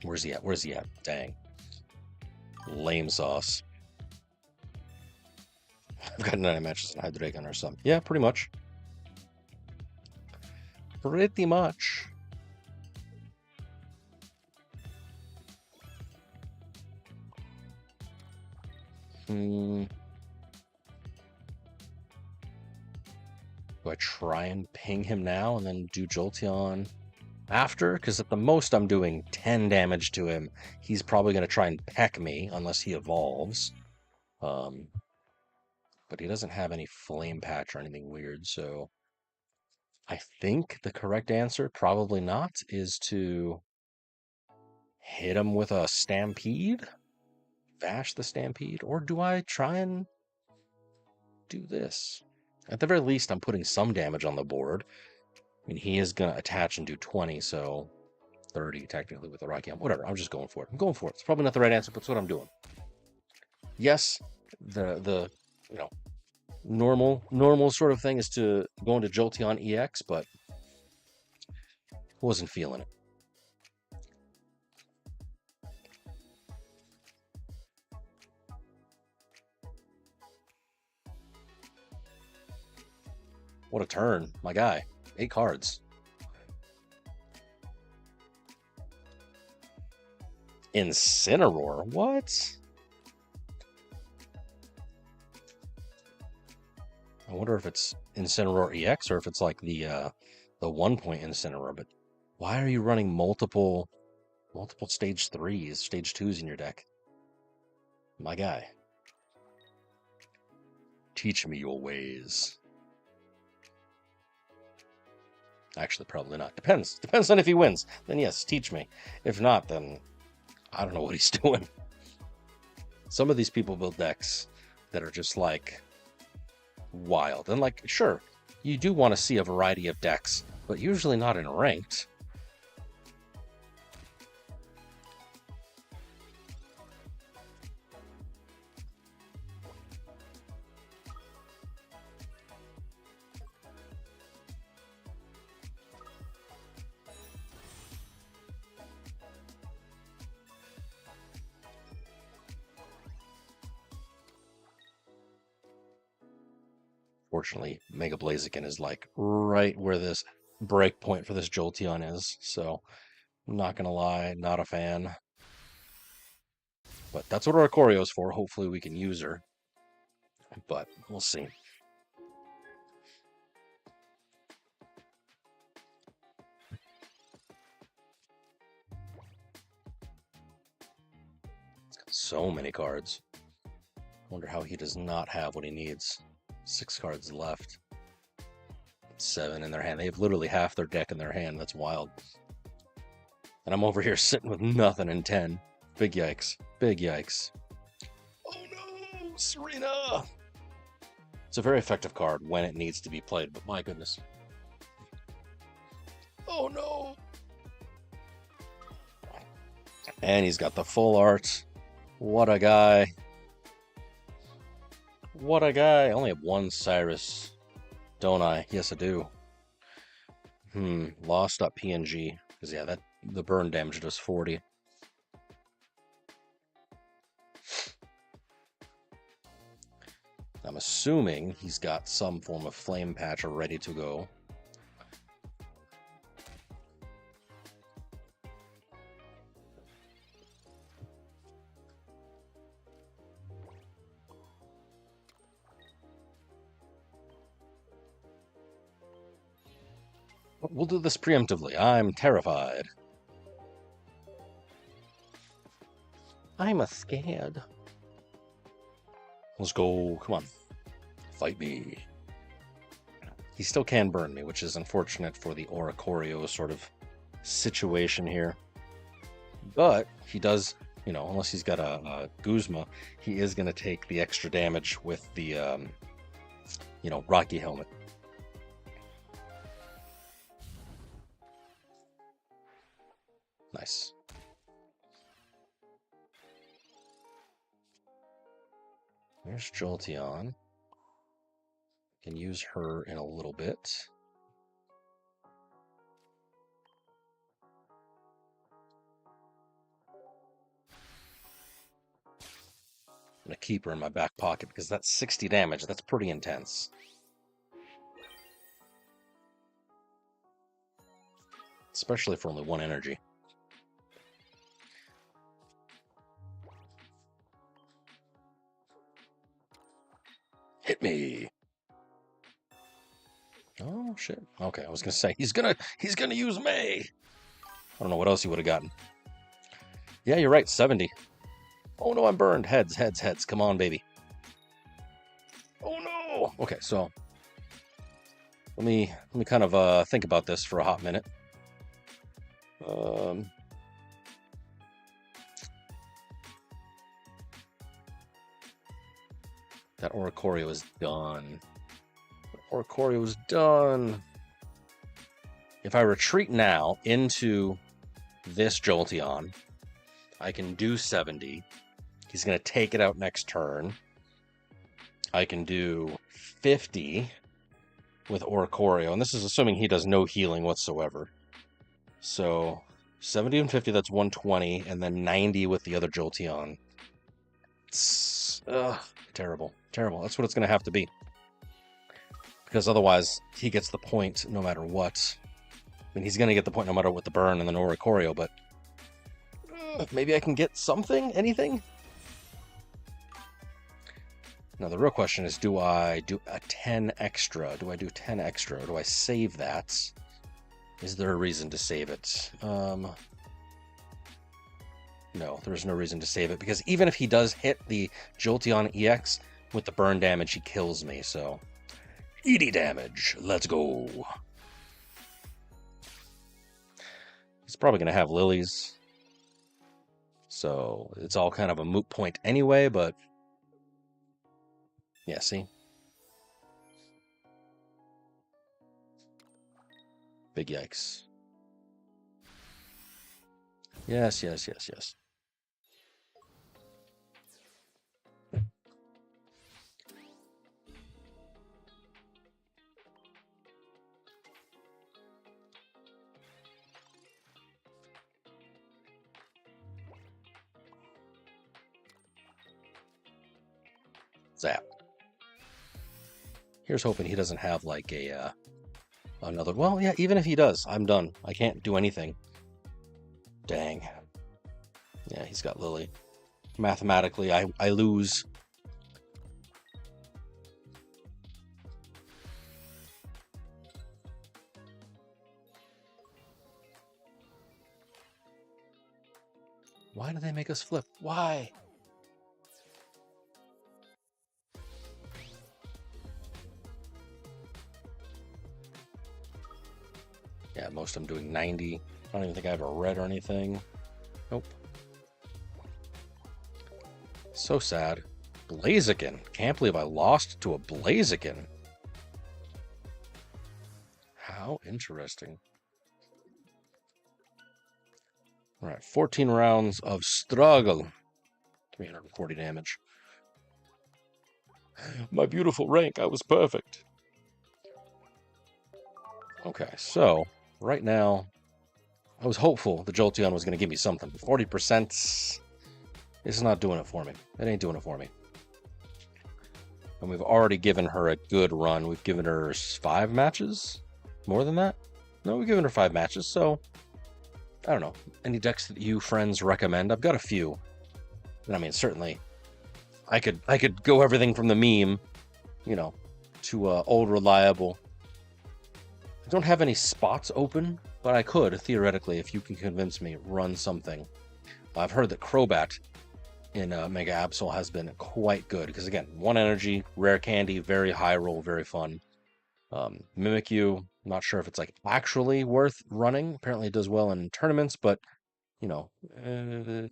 Where's he at? Where's he at? Dang. Lame sauce. I've got 9 matches in Hydreigon or something. Yeah, pretty much. Pretty much. Do I try and ping him now and then do Jolteon after? Because at the most I'm doing 10 damage to him. He's probably going to try and peck me unless he evolves. But he doesn't have any Flame Patch or anything weird, so I think the correct answer, probably not, is to hit him with a Stampede? Bash the Stampede? Or do I try and do this? At the very least, I'm putting some damage on the board. I mean, he is going to attach and do 20, so 30 technically with the Raikou. Whatever, I'm just going for it. I'm going for it. It's probably not the right answer, but it's what I'm doing. Yes, the you know, normal sort of thing is to go into Jolteon EX, but wasn't feeling it. What a turn, my guy. 8 cards. Incineroar? What? I wonder if it's Incineroar EX or if it's like the 1-point Incineroar. But why are you running multiple stage 3s, stage 2s in your deck? My guy. Teach me your ways. Actually, probably not. Depends. Depends on if he wins. Then yes, teach me. If not, then I don't know what he's doing. Some of these people build decks that are just like wild. And like, sure, you do want to see a variety of decks, but usually not in ranked. Fortunately, Mega Blaziken is like right where this break point for this Jolteon is, so I'm not gonna lie, not a fan. But that's what our Corio's for. Hopefully we can use her. But we'll see. So many cards. Wonder how he does not have what he needs. 6 cards left. 7 in their hand. They have literally half their deck in their hand. That's wild. And I'm over here sitting with nothing in 10. Big yikes. Big yikes. Oh no, Serena! It's a very effective card when it needs to be played, but my goodness. Oh no! And he's got the full art. What a guy. What a guy. I only have 1 Cyrus, don't I? Yes, I do. Lost.png. Because, yeah, the burn damage does 40. I'm assuming he's got some form of flame patch ready to go. We'll do this preemptively. I'm terrified. I'm scared. Let's go. Come on. Fight me. He still can burn me, which is unfortunate for the Oricorio sort of situation here. But he does, you know, unless he's got a Guzma, he is going to take the extra damage with the, Rocky Helmet. Nice. There's Jolteon. Can use her in a little bit. I'm going to keep her in my back pocket because that's 60 damage. That's pretty intense. Especially for only 1 energy. Hit me. Oh shit. Okay, I was gonna say he's gonna use May. I don't know what else he would have gotten. Yeah, you're right, 70. Oh no, I'm burned. Heads, heads, heads. Come on, baby. Oh no. Okay, so let me kind of think about this for a hot minute. That Oricorio is done. Oricorio is done. If I retreat now into this Jolteon, I can do 70. He's going to take it out next turn. I can do 50 with Oricorio, and this is assuming he does no healing whatsoever. So 70 and 50, that's 120, and then 90 with the other Jolteon. Terrible. Terrible. That's what it's going to have to be. Because otherwise, he gets the point no matter what. I mean, he's going to get the point no matter what the burn and the Oricorio, but maybe I can get something? Anything? Now, the real question is, do I do a 10 extra? Do I do 10 extra? Or do I save that? Is there a reason to save it? No, there's no reason to save it, because even if he does hit the Jolteon EX with the burn damage, he kills me, so... ED damage, let's go. He's probably going to have lilies, so it's all kind of a moot point anyway, but... Yeah, see? Big yikes. Yes, yes, yes, yes. Zap. Here's hoping he doesn't have like a another. Well, yeah, even if he does, I'm done. I can't do anything. Dang. Yeah, he's got Lily. Mathematically, I lose. Why do they make us flip? Why? Yeah, most I'm doing 90. I don't even think I have a red or anything. Nope. So sad. Blaziken. Can't believe I lost to a Blaziken. How interesting. All right, 14 rounds of struggle. 340 damage. My beautiful rank, I was perfect. Okay, so right now, I was hopeful the Jolteon was going to give me something. 40% is not doing it for me. It ain't doing it for me. And we've already given her a good run. We've given her 5 matches? More than that? No, we've given her 5 matches, so... I don't know. Any decks that you friends recommend? I've got a few. And I mean, certainly, I could go everything from the meme, you know, to old reliable. I don't have any spots open, but I could, theoretically, if you can convince me, run something. I've heard that Crobat in Mega Absol has been quite good, because again, 1 energy, rare candy, very high roll, very fun. Mimikyu, not sure if it's like actually worth running. Apparently it does well in tournaments, but you know,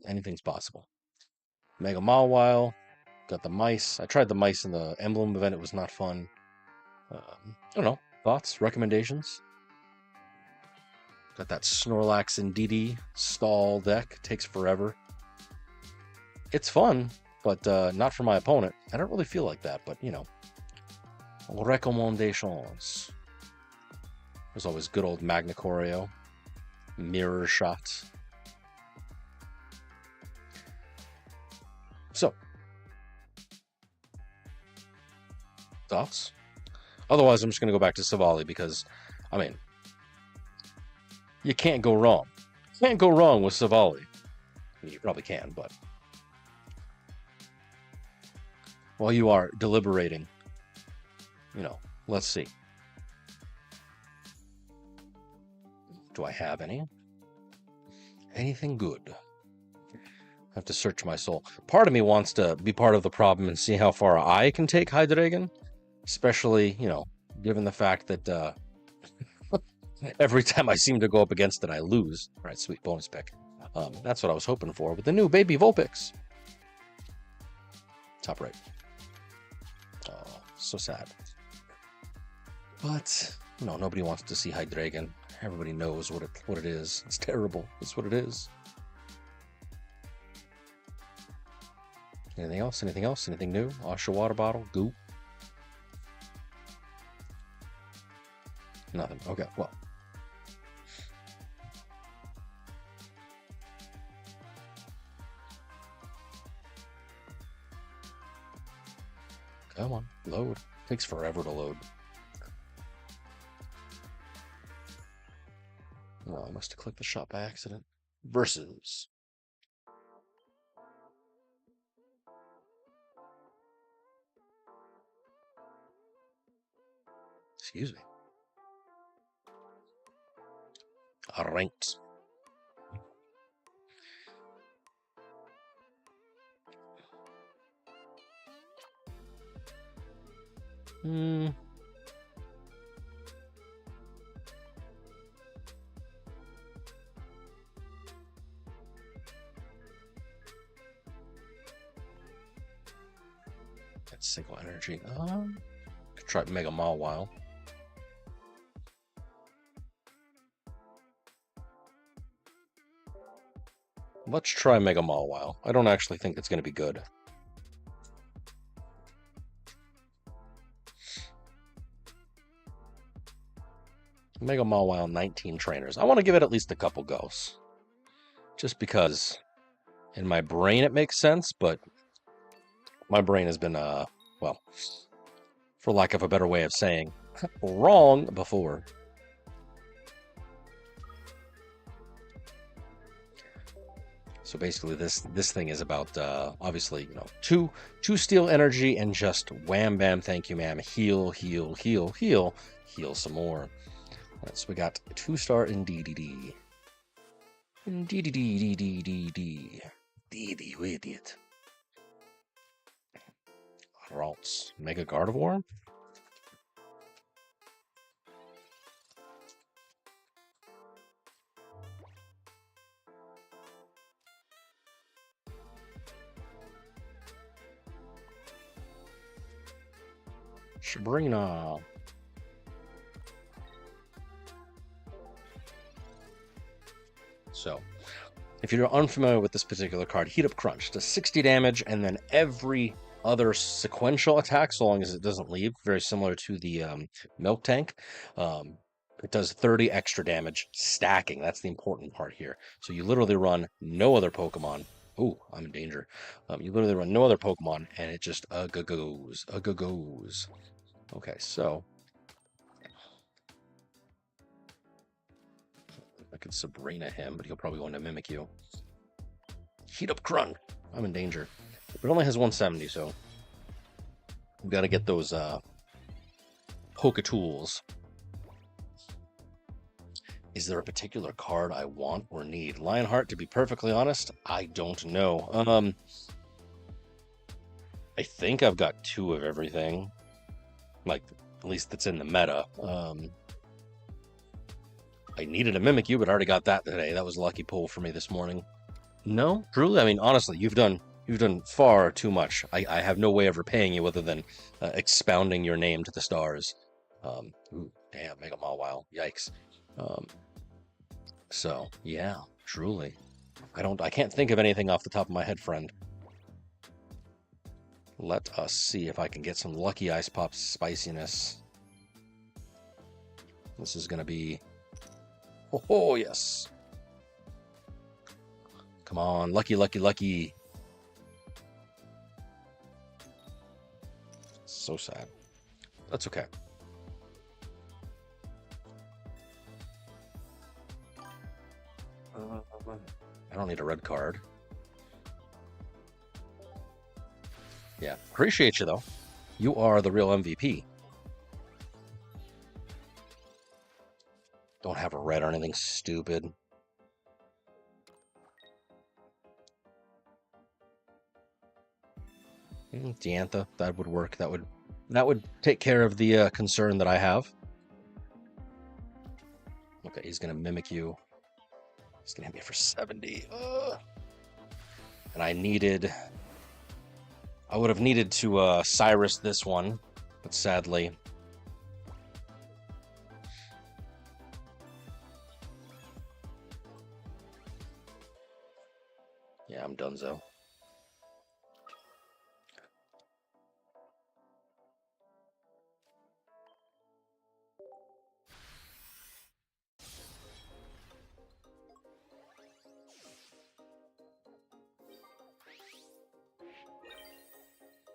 anything's possible. Mega Mawile, got the mice. I tried the mice in the emblem event, it was not fun. I don't know, thoughts, recommendations? Got that Snorlax and DD stall deck, takes forever. It's fun, but not for my opponent. I don't really feel like that, but you know. Recommendations. There's always good old Magnecorio. Mirror Shot. So. Thoughts? Otherwise, I'm just going to go back to Savali because, I mean, you can't go wrong. You can't go wrong with Savali. I mean, you probably can, but... While you are deliberating, you know, let's see. Do I have any? Anything good? I have to search my soul. Part of me wants to be part of the problem and see how far I can take Hydreigon. Especially, you know, given the fact that every time I seem to go up against it, I lose. All right, sweet bonus pick. That's what I was hoping for with the new baby Vulpix. Top right. Oh, so sad. But, you know, nobody wants to see Hydreigon. Everybody knows what it is. It's terrible. It's what it is. Anything else? Anything else? Anything new? Osha water bottle? Goop? Nothing. Okay, well. Come on, load. Takes forever to load. I must have clicked the shot by accident. Versus. Excuse me. Ranked. That's single energy. Could try Mega Mawile. Let's try Mega Mawile. I don't actually think it's going to be good. Mega Mawile, 19 trainers. I want to give it at least a couple goes. Just because in my brain it makes sense, but my brain has been, well, for lack of a better way of saying, wrong before. So basically, this thing is about obviously, you know, two steel energy and just wham bam, thank you, ma'am. Heal, heal, heal, heal, heal some more. All right, so we got 2-star in DDD. DDD. You idiot. Ralts. Mega Gardevoir. Sabrina. So, if you're unfamiliar with this particular card, Heat Up Crunch does 60 damage, and then every other sequential attack, so long as it doesn't leave, very similar to the Milk Tank. It does 30 extra damage, stacking. That's the important part here. So you literally run no other Pokemon. Ooh, I'm in danger. You literally run no other Pokemon, and it just goes. Okay, so I could Sabrina him, but he'll probably want to mimic you. Heat Up Crunch. I'm in danger. It only has 170, so we've got to get those Poke-Tools. Is there a particular card I want or need? Lionheart, to be perfectly honest, I don't know. I think I've got 2 of everything. Like, at least that's in the meta. I needed a Mimikyu, but I already got that today. That was a lucky pull for me this morning. No, truly, I mean, honestly, you've done far too much. I have no way of repaying you other than expounding your name to the stars. Ooh, damn, Mega Mawile. Yikes. So, yeah, truly. I can't think of anything off the top of my head, friend. Let us see if I can get some lucky Ice Pop spiciness. This is going to be... Oh, yes. Come on, lucky, lucky, lucky. So sad. That's okay. I don't need a red card. Yeah, appreciate you, though. You are the real MVP. Don't have a red or anything stupid. Diantha, that would work. That would take care of the concern that I have. Okay, he's gonna mimic you. He's gonna hit me for 70. And I would have needed to Cyrus this one, but sadly. Yeah, I'm donezo.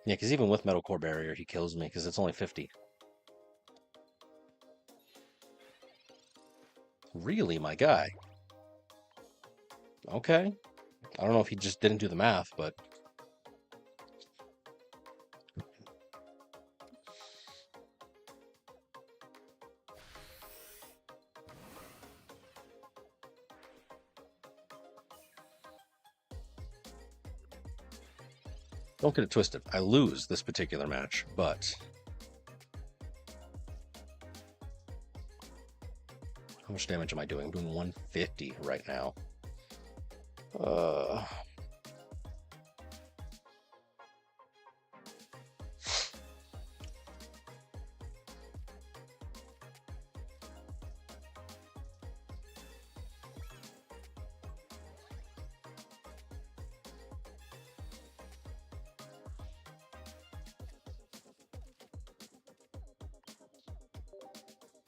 Yeah, because even with Metal Core Barrier, he kills me because it's only 50. Really, my guy? Okay. I don't know if he just didn't do the math, but don't get it twisted. I lose this particular match, but how much damage am I doing? I'm doing 150 right now.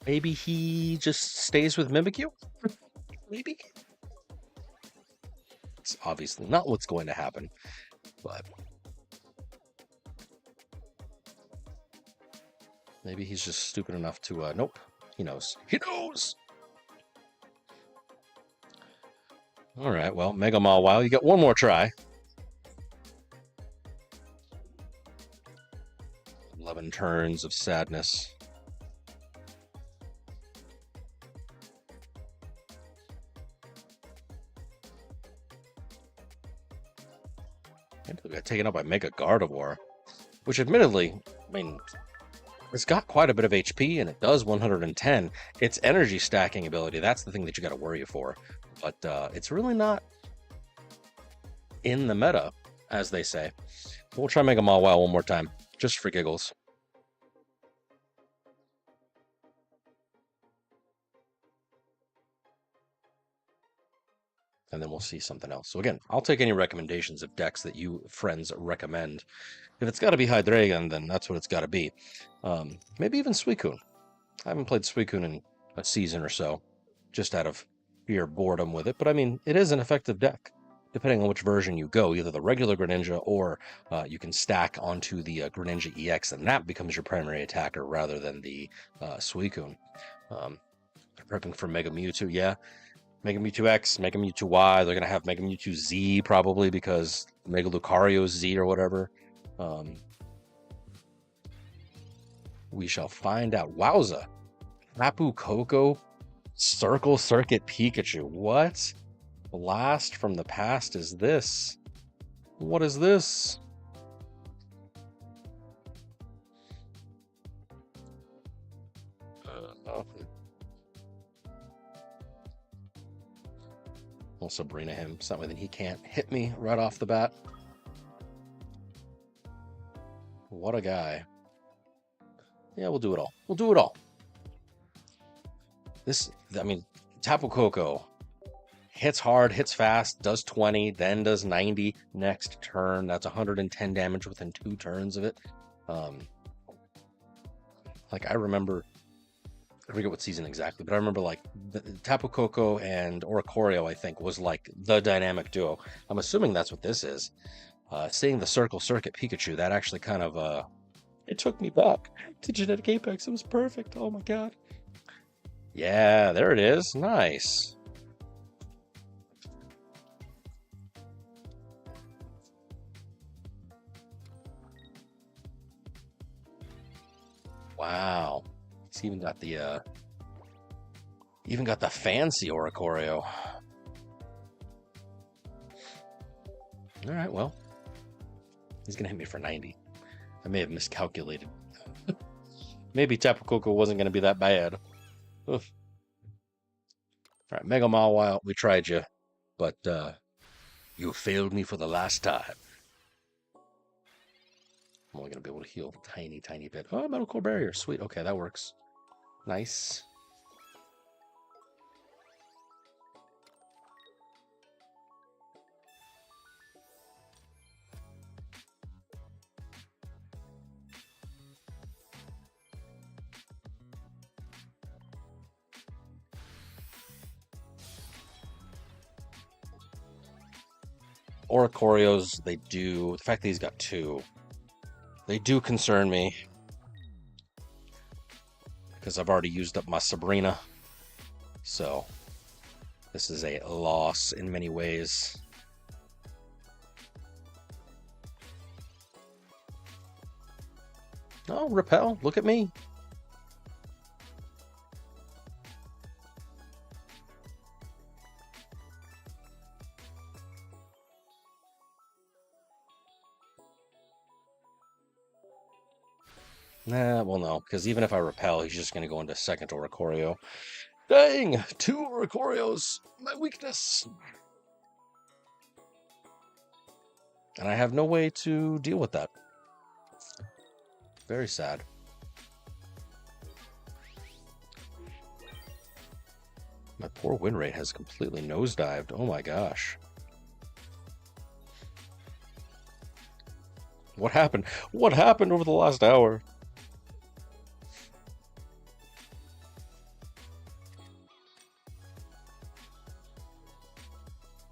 Maybe he just stays with Mimikyu? Maybe? It's obviously not what's going to happen, but maybe he's just stupid enough to, nope, he knows. He knows! All right, well, Mega Mawile, you got one more try. 11 turns of sadness. It got taken out by Mega Gardevoir, which admittedly, I mean, it's got quite a bit of HP and it does 110. Its energy stacking ability, that's the thing that you got to worry for. But it's really not in the meta, as they say. We'll try Mega Mawile one more time, just for giggles. And then we'll see something else. So again, I'll take any recommendations of decks that you friends recommend. If it's got to be Hydreigon, then that's what it's got to be. Maybe even Suicune. I haven't played Suicune in a season or so, just out of sheer boredom with it. But I mean, it is an effective deck, depending on which version you go, either the regular Greninja or you can stack onto the Greninja EX, and that becomes your primary attacker rather than the Suicune. Prepping for Mega Mewtwo, yeah. Mega Mewtwo X, Mega Mewtwo Y. They're going to have Mega Mewtwo Z probably because Mega Lucario's Z or whatever. We shall find out. Wowza. Tapu Koko Circle Circuit Pikachu. What blast from the past is this? What is this? We'll Sabrina him, something that he can't hit me right off the bat. What a guy. Yeah, we'll do it all. We'll do it all. This, I mean, Tapu Koko hits hard, hits fast, does 20, then does 90 next turn. That's 110 damage within 2 turns of it. Like, I remember, I forget what season exactly, but I remember like the Tapu Koko and Oricorio, I think, was like the dynamic duo. I'm assuming that's what this is. Seeing the Circle Circuit Pikachu, that actually kind of, it took me back to Genetic Apex. It was perfect. Oh my god. Yeah, there it is. Nice. Wow. It's even got the fancy Oricorio. All right, well, he's gonna hit me for 90. I may have miscalculated. Maybe Tapu Koko wasn't gonna be that bad. Oof. All right, Mega Mawile, we tried you, but you failed me for the last time. I'm only gonna be able to heal a tiny, tiny bit. Oh, Metal Core Barrier, sweet. Okay, that works. Nice. Oricorios, they do. The fact that he's got 2, they do concern me. Because I've already used up my Sabrina. So, This is a loss in many ways. Oh, repel, look at me. Nah, well, no, because even if I repel, he's just going to go into second Oricorio. Dang! 2 Oricorios! My weakness! And I have no way to deal with that. Very sad. My poor win rate has completely nosedived. Oh my gosh. What happened? What happened over the last hour?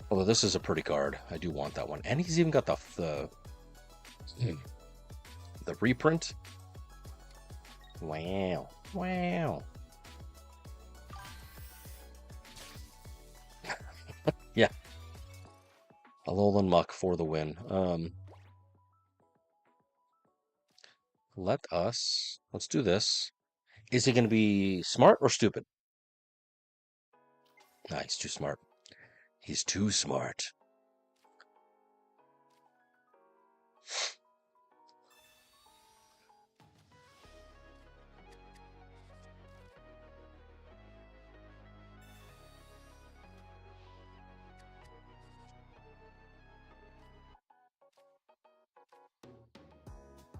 Although this is a pretty card. I do want that one. And he's even got the reprint. Wow. Wow. Yeah. Alolan Muck for the win. Let's do this. Is he going to be smart or stupid? Nah, he's too smart. He's too smart.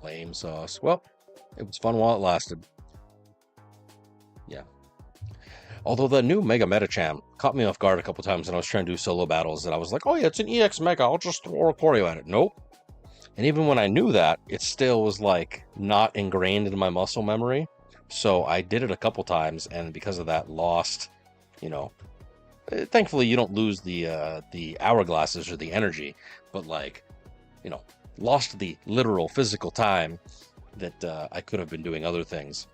Lame sauce. Well, it was fun while it lasted. Yeah. Although the new Mega Metacham caught me off guard a couple times when I was trying to do solo battles, and I was like, oh yeah, it's an EX Mega, I'll just throw a Choreo at it. Nope. And even when I knew that, it still was like not ingrained in my muscle memory. So I did it a couple times, and because of that, lost, you know. Thankfully, you don't lose the hourglasses or the energy, but like, you know, lost the literal physical time that I could have been doing other things.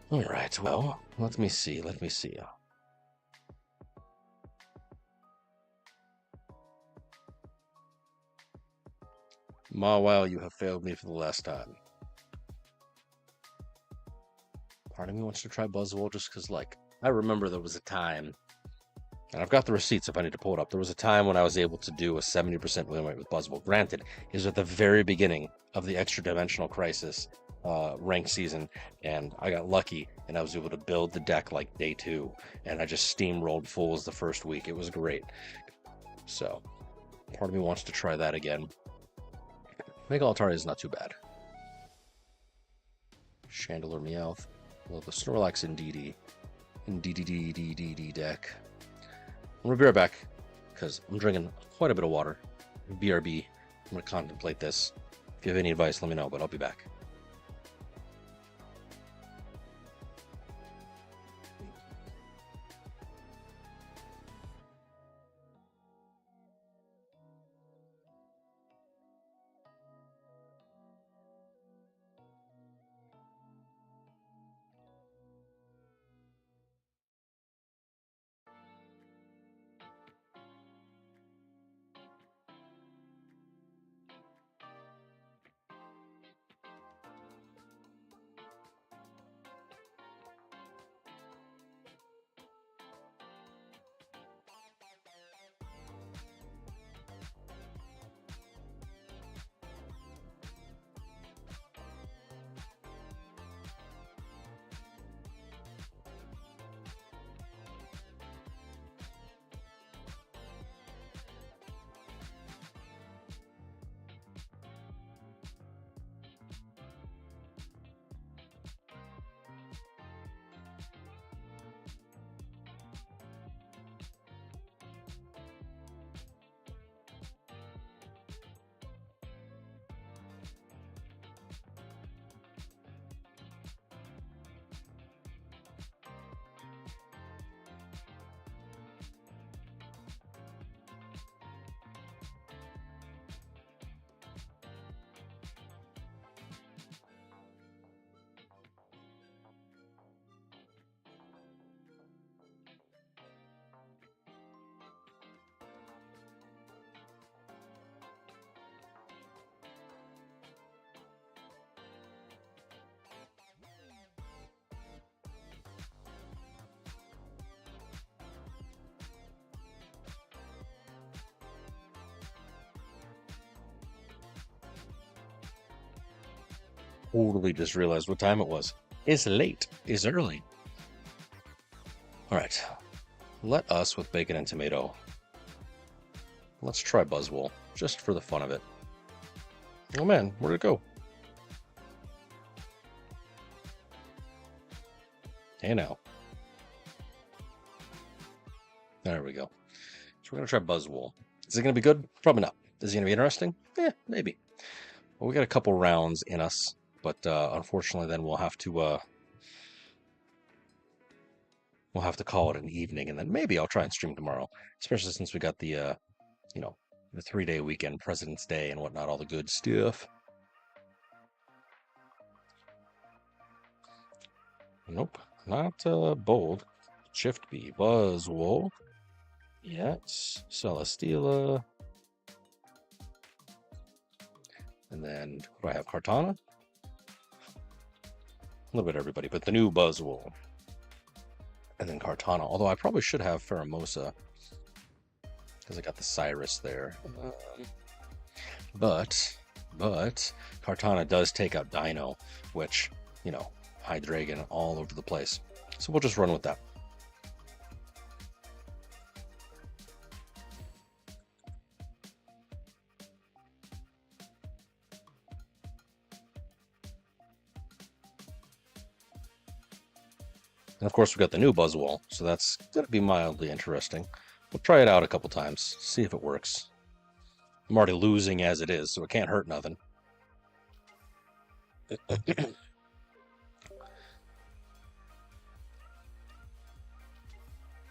All right, well, let me see. Mawile, you have failed me for the last time. Part of me wants to try Buzzwole just because, like, I remember there was a time, and I've got the receipts if I need to pull it up. There was a time when I was able to do a 70% win rate with Buzzwole. Granted, it was at the very beginning of the Extra Dimensional Crisis ranked season, and I got lucky, and I was able to build the deck like day 2, and I just steamrolled fulls the first week. It was great. So, part of me wants to try that again. Mega Altaria is not too bad. Chandelure Meowth. Well, the Snorlax in DD deck. I'm gonna be right back because I'm drinking quite a bit of water. BRB. I'm gonna contemplate this. If you have any advice, let me know, but I'll be back. totally just realized what time it was. It's late. It's early. All right. Let us, with bacon and tomato, let's try Buzzwole, just for the fun of it. Oh man, where'd it go? Hey now. There we go. So we're going to try Buzzwole. Is it going to be good? Probably not. Is it going to be interesting? Yeah, maybe. Well, we got a couple rounds in us, but unfortunately then we'll have to call it an evening, and then maybe I'll try and stream tomorrow, especially since we got the the 3-day weekend, President's Day and whatnot, all the good stuff. Nope, not bold. Shift B, Buzzwole. Yes, Celesteela. And then, what do I have? Kartana? A little bit of everybody, but the new Buzzwole. And then Kartana. Although I probably should have Pheromosa, because I got the Cyrus there. But Kartana does take out Dino, which, Hydreigon all over the place. So we'll just run with that. And of course, we got the new Buzzwole, so that's going to be mildly interesting. We'll try it out a couple times, see if it works. I'm already losing as it is, so it can't hurt nothing.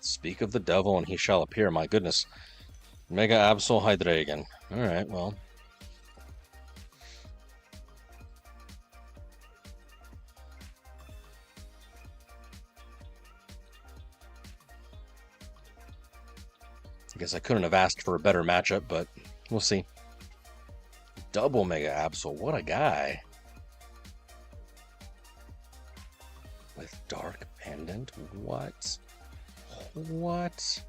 Speak of the devil and he shall appear. My goodness. Mega Absol Hydreigon. Alright, well. I guess I couldn't have asked for a better matchup, but we'll see. Double Mega Absol. What a guy. With Dark Pendant? What? What?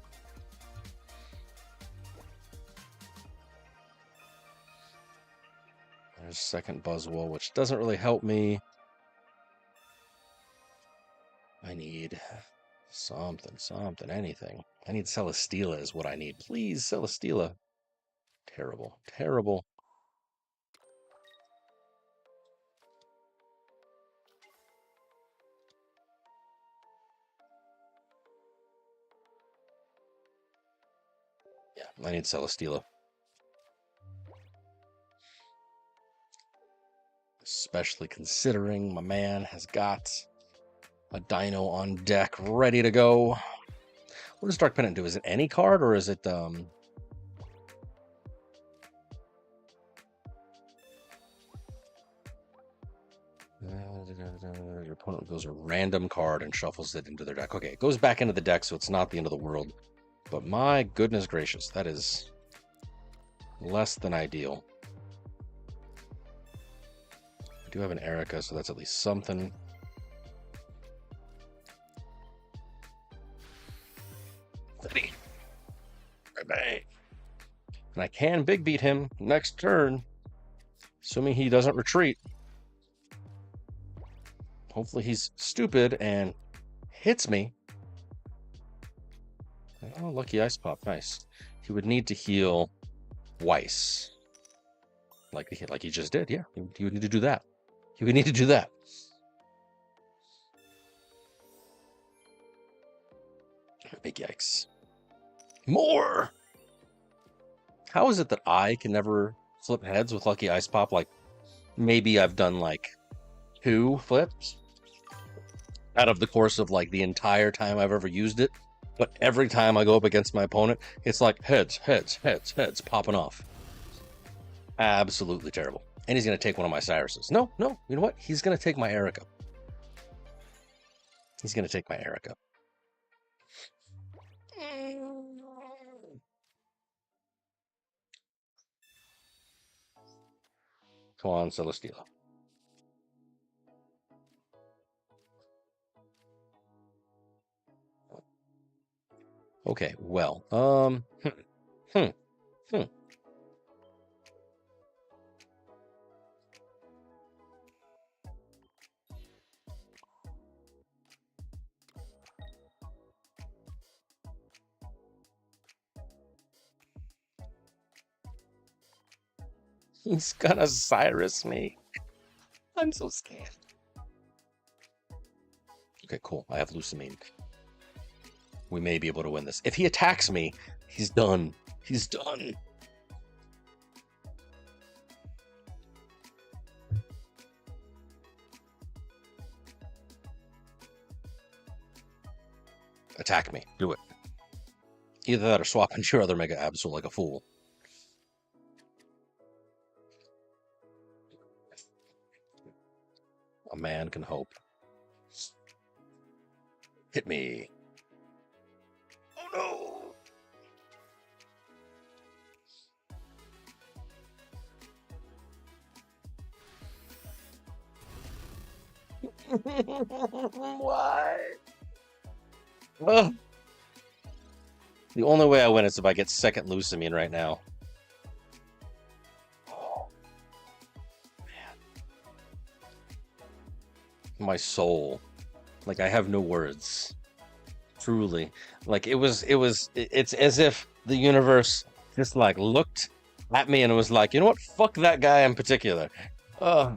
There's second Buzzwole, which doesn't really help me. I need something, anything. I need Celesteela is what I need. Please, Celesteela. Terrible, terrible. Yeah, I need Celesteela. Especially considering my man has got a Dino on deck ready to go. What does Dark Pendant do? Is it any card or is it your opponent goes a random card and shuffles it into their deck. Okay, it goes back into the deck, so it's not the end of the world. But my goodness gracious, that is less than ideal. I do have an Erica, so that's at least something. Bang. And I can big beat him next turn, assuming he doesn't retreat. Hopefully he's stupid and hits me. Oh, lucky Ice Pop, nice. He would need to heal twice. Like he just did, yeah. He would need to do that. He would need to do that. Big yikes. More! How is it that I can never flip heads with Lucky Ice Pop? Like, maybe I've done, like, 2 flips out of the course of, like, the entire time I've ever used it. But every time I go up against my opponent, it's like heads popping off. Absolutely terrible. And he's going to take one of my Cyruses. No, you know what? He's going to take my Erica. He's going to take my Erica. Come on, Celesteela. Okay, well, He's gonna Cyrus me. I'm so scared. Okay, cool. I have Lucamine. We may be able to win this. If he attacks me, he's done. He's done. Attack me. Do it. Either that or swap into your other Mega Absol like a fool. A man can hope. Hit me. Oh no! Why? Ugh. The only way I win is if I get second Lucamine right now. Oh, man. My soul. Like, I have no words. Truly. Like, it's as if the universe just, like, looked at me and was like, you know what? Fuck that guy in particular. Oh.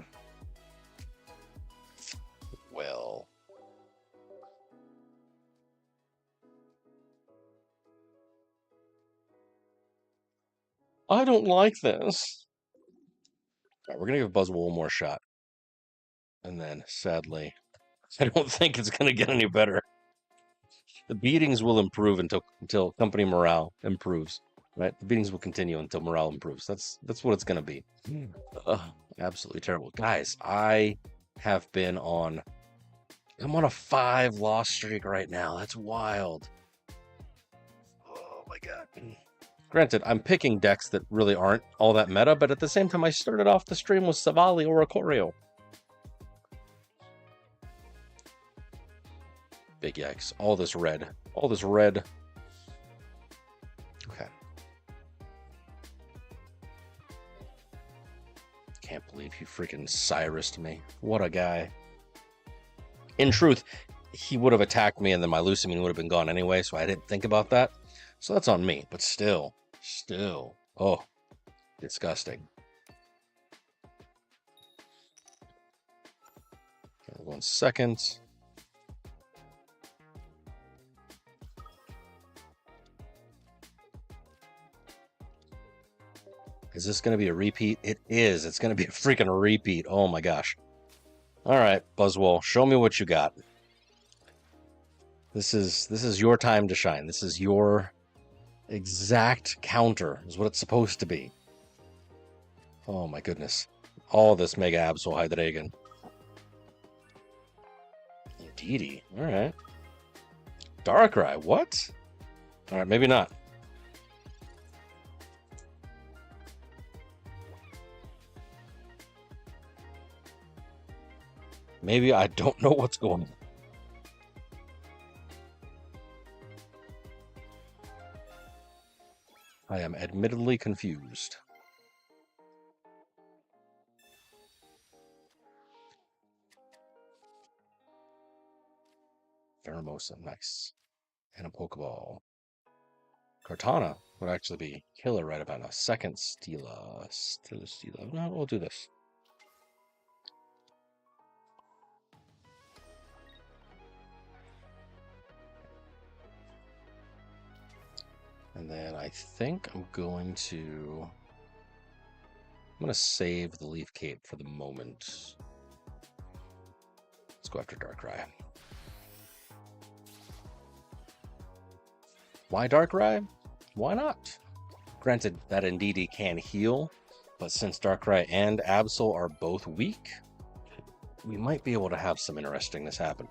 Well. I don't like this. All right, we're gonna give Buzzwole one more shot. And then, sadly, I don't think it's gonna get any better. The beatings will improve until company morale improves, right? The beatings will continue until morale improves. That's what it's gonna be. Ugh, absolutely terrible, guys. I'm on a 5 loss streak right now. That's wild. Oh my god. Granted, I'm picking decks that really aren't all that meta, but at the same time, I started off the stream with Savali or Ikorio. Big yikes. All this red. All this red. Okay. Can't believe he freaking Cyrus'd me. What a guy. In truth, he would have attacked me and then my Lucamine would have been gone anyway, so I didn't think about that. So that's on me, but still. Oh, disgusting. Okay, 1 second. Is this going to be a repeat? It is. It's going to be a freaking repeat. Oh my gosh. All right, Buzzwole, show me what you got. This is your time to shine. This is your exact counter, is what it's supposed to be. Oh my goodness. All this Mega Absol Hydreigon. Indeedy. All right. Darkrai, what? All right, maybe not. Maybe I don't know what's going on. I am admittedly confused. Pheromosa, nice. And a Pokeball. Cortana would actually be killer right about now. Second Stila. Stila. No, we'll do this. And then I think I'm going to save the Leaf Cape for the moment. Let's go after Darkrai. Why Darkrai? Why not? Granted, that Indeedee can heal, but since Darkrai and Absol are both weak, we might be able to have some interestingness happen.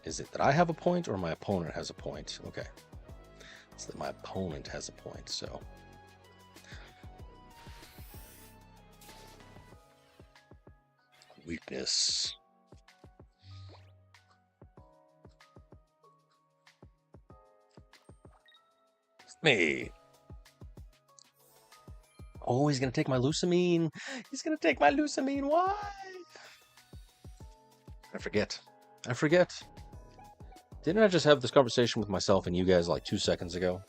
Is it that I have a point or my opponent has a point? Okay. It's that my opponent has a point, so. Weakness. Me. Oh, he's gonna take my Lucamine. He's gonna take my Lucamine. Why? I forget. I forget. Didn't I just have this conversation with myself and you guys like 2 seconds ago?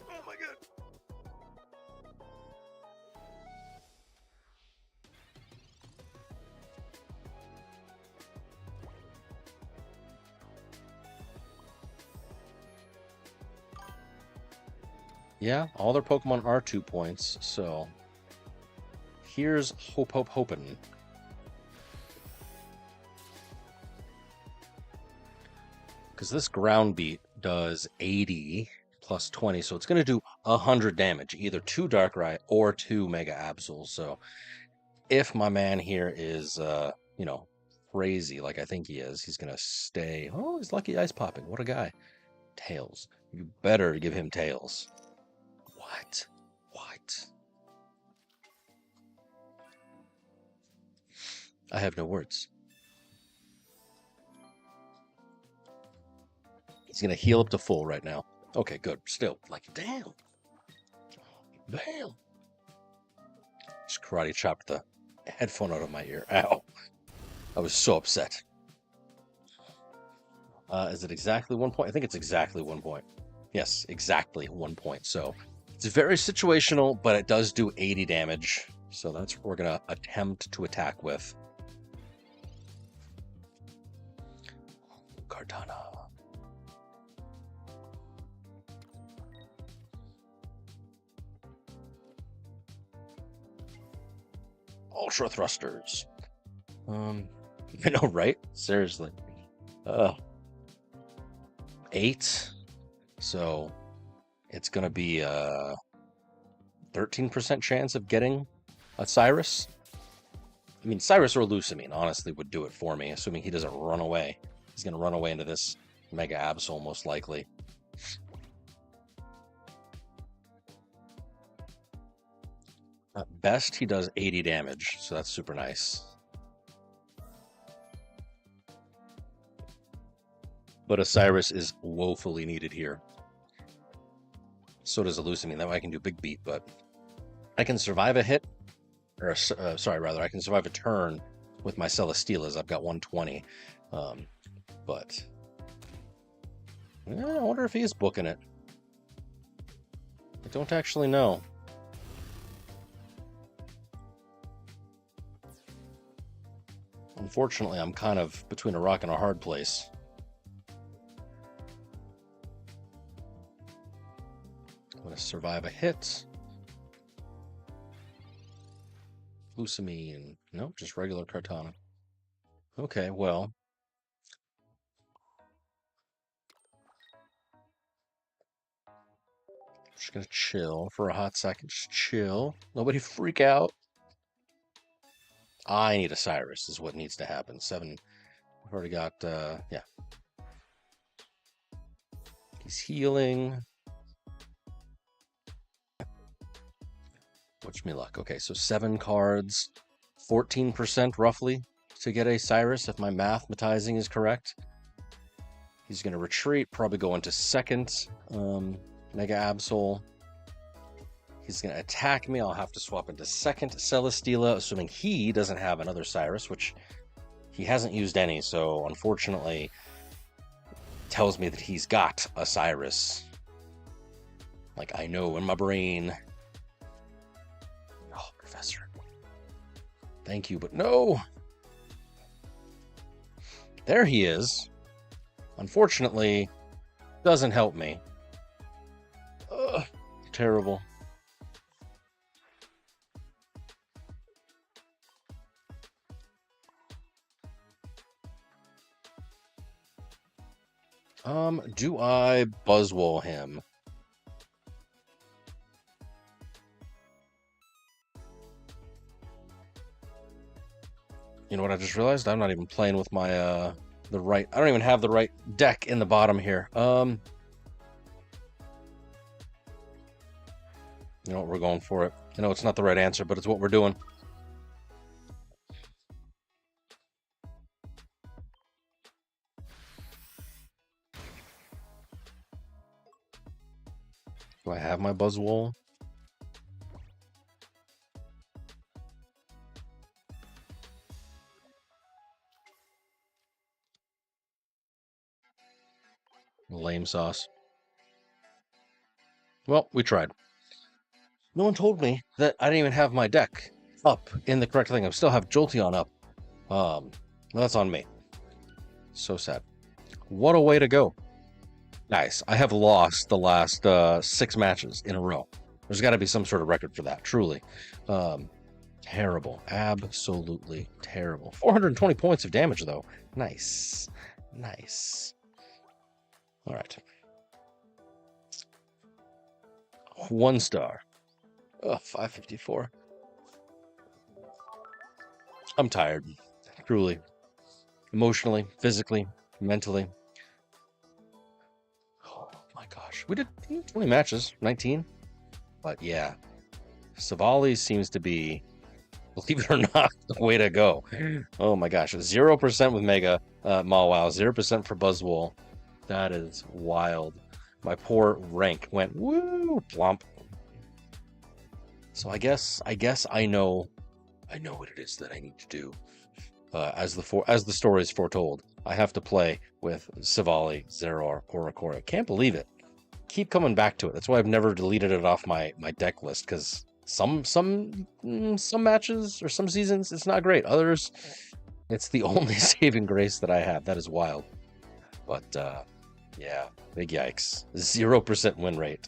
Oh my god. Yeah, all their Pokemon are 2 points, so here's hoping. Because this ground beat does 80 plus 20, so it's going to do 100 damage, either 2 Darkrai or 2 Mega Absols. So if my man here is, you know, crazy like I think he is, he's going to stay. Oh, he's lucky ice popping. What a guy. Tails. You better give him Tails. What? What? I have no words. He's going to heal up to full right now. Okay, good. Still, like, damn. Damn. Just karate chopped the headphone out of my ear. Ow. I was so upset. Is it exactly 1 point? I think it's exactly 1 point. Yes, exactly 1 point. So it's very situational, but it does do 80 damage. So that's what we're going to attempt to attack with. Kartana. Ultra thrusters. I know, right? Seriously. 8. So it's going to be a 13% chance of getting a Cyrus. I mean, Cyrus or Lusamine, honestly, would do it for me, assuming he doesn't run away. He's going to run away into this Mega Absol, most likely. At best, he does 80 damage, so that's super nice. But a Cyrus is woefully needed here. So does a Lusamine. That way I can do Big Beat, but I can survive a hit, or I can survive a turn with my Celesteelas. I've got 120, but yeah, I wonder if he is booking it. I don't actually know. Unfortunately, I'm kind of between a rock and a hard place. I'm going to survive a hit. Lusamine. Nope, just regular Kartana. Okay, well. Just going to chill for a hot second. Just chill. Nobody freak out. I need a Cyrus is what needs to happen. 7. I've already got, yeah. He's healing. Wish me luck. Okay, so 7 cards, 14% roughly to get a Cyrus, if my mathematizing is correct. He's going to retreat, probably go into second Mega Absol. He's going to attack me. I'll have to swap into second Celesteela, assuming he doesn't have another Cyrus, which he hasn't used any, so unfortunately tells me that he's got a Cyrus. Like, I know in my brain. Oh, Professor. Thank you, but no! There he is. Unfortunately, doesn't help me. Ugh, terrible. Do I Buzzwole him? You know what I just realized? I'm not even playing with my, the right... I don't even have the right deck in the bottom here. You know what? We're going for it. I know it's not the right answer, but it's what we're doing. Do I have my Buzzwole? Lame sauce. Well, we tried. No one told me that I didn't even have my deck up in the correct thing. I still have Jolteon up. Well, that's on me. So sad. What a way to go. Nice. I have lost the last 6 matches in a row. There's got to be some sort of record for that, truly. Terrible. Absolutely terrible. 420 points of damage, though. Nice. Nice. All right. 1 star. Oh, 554. I'm tired. Truly. Emotionally, physically, mentally. Oh my gosh. We did 20 matches, 19. But yeah, Savali seems to be, believe it or not, the way to go. Oh my gosh. 0% with Mega Mawile, 0% for Buzzwole. That is wild. My poor rank went woo plump. So I guess I know what it is that I need to do. As the story is foretold, I have to play with Savali, Zeraor, Oricorio. Can't believe it. Keep coming back to it. That's why I've never deleted it off my deck list, because some matches or some seasons it's not great. Others, it's the only saving grace that I have. That is wild. But yeah, big yikes. 0% win rate.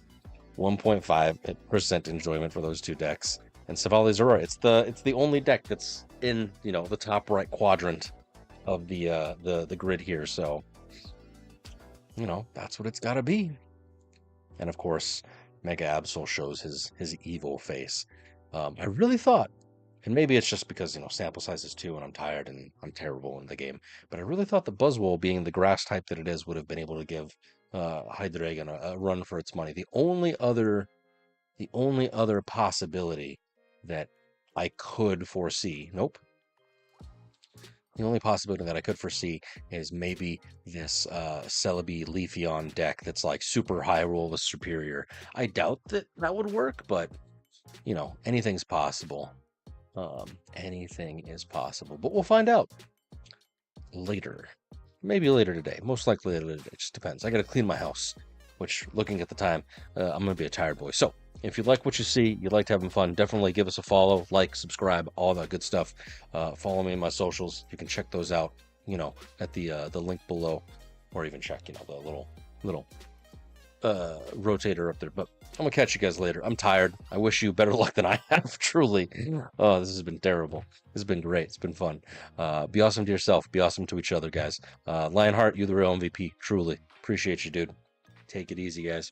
1.5% enjoyment for those 2 decks. And Savali's Aurora, it's the only deck that's in, the top right quadrant of the grid here. So, that's what it's got to be. And of course, Mega Absol shows his evil face. I really thought, and maybe it's just because sample size is 2 and I'm tired and I'm terrible in the game, but I really thought the Buzzwole, being the grass type that it is, would have been able to give Hydreigon a run for its money. The only other possibility that I could foresee, nope. The only possibility that I could foresee is maybe this Celebi Leafeon deck that's like super high roll with superior. I doubt that would work, but anything's possible. Anything is possible, but we'll find out later. Maybe later today. Most likely later today. It just depends. I got to clean my house, which, looking at the time, I'm going to be a tired boy. So if you like what you see, you like having fun, definitely give us a follow, like, subscribe, all that good stuff. Follow me on my socials. You can check those out, at the link below, or even check, the little rotator up there. But I'm gonna catch you guys later. I'm tired. I wish you better luck than I have, truly. Oh, this has been terrible. This has been great. It's been fun. Be awesome to yourself. Be awesome to each other, guys. Lionheart, you the real MVP. Truly appreciate you, dude. Take it easy, guys.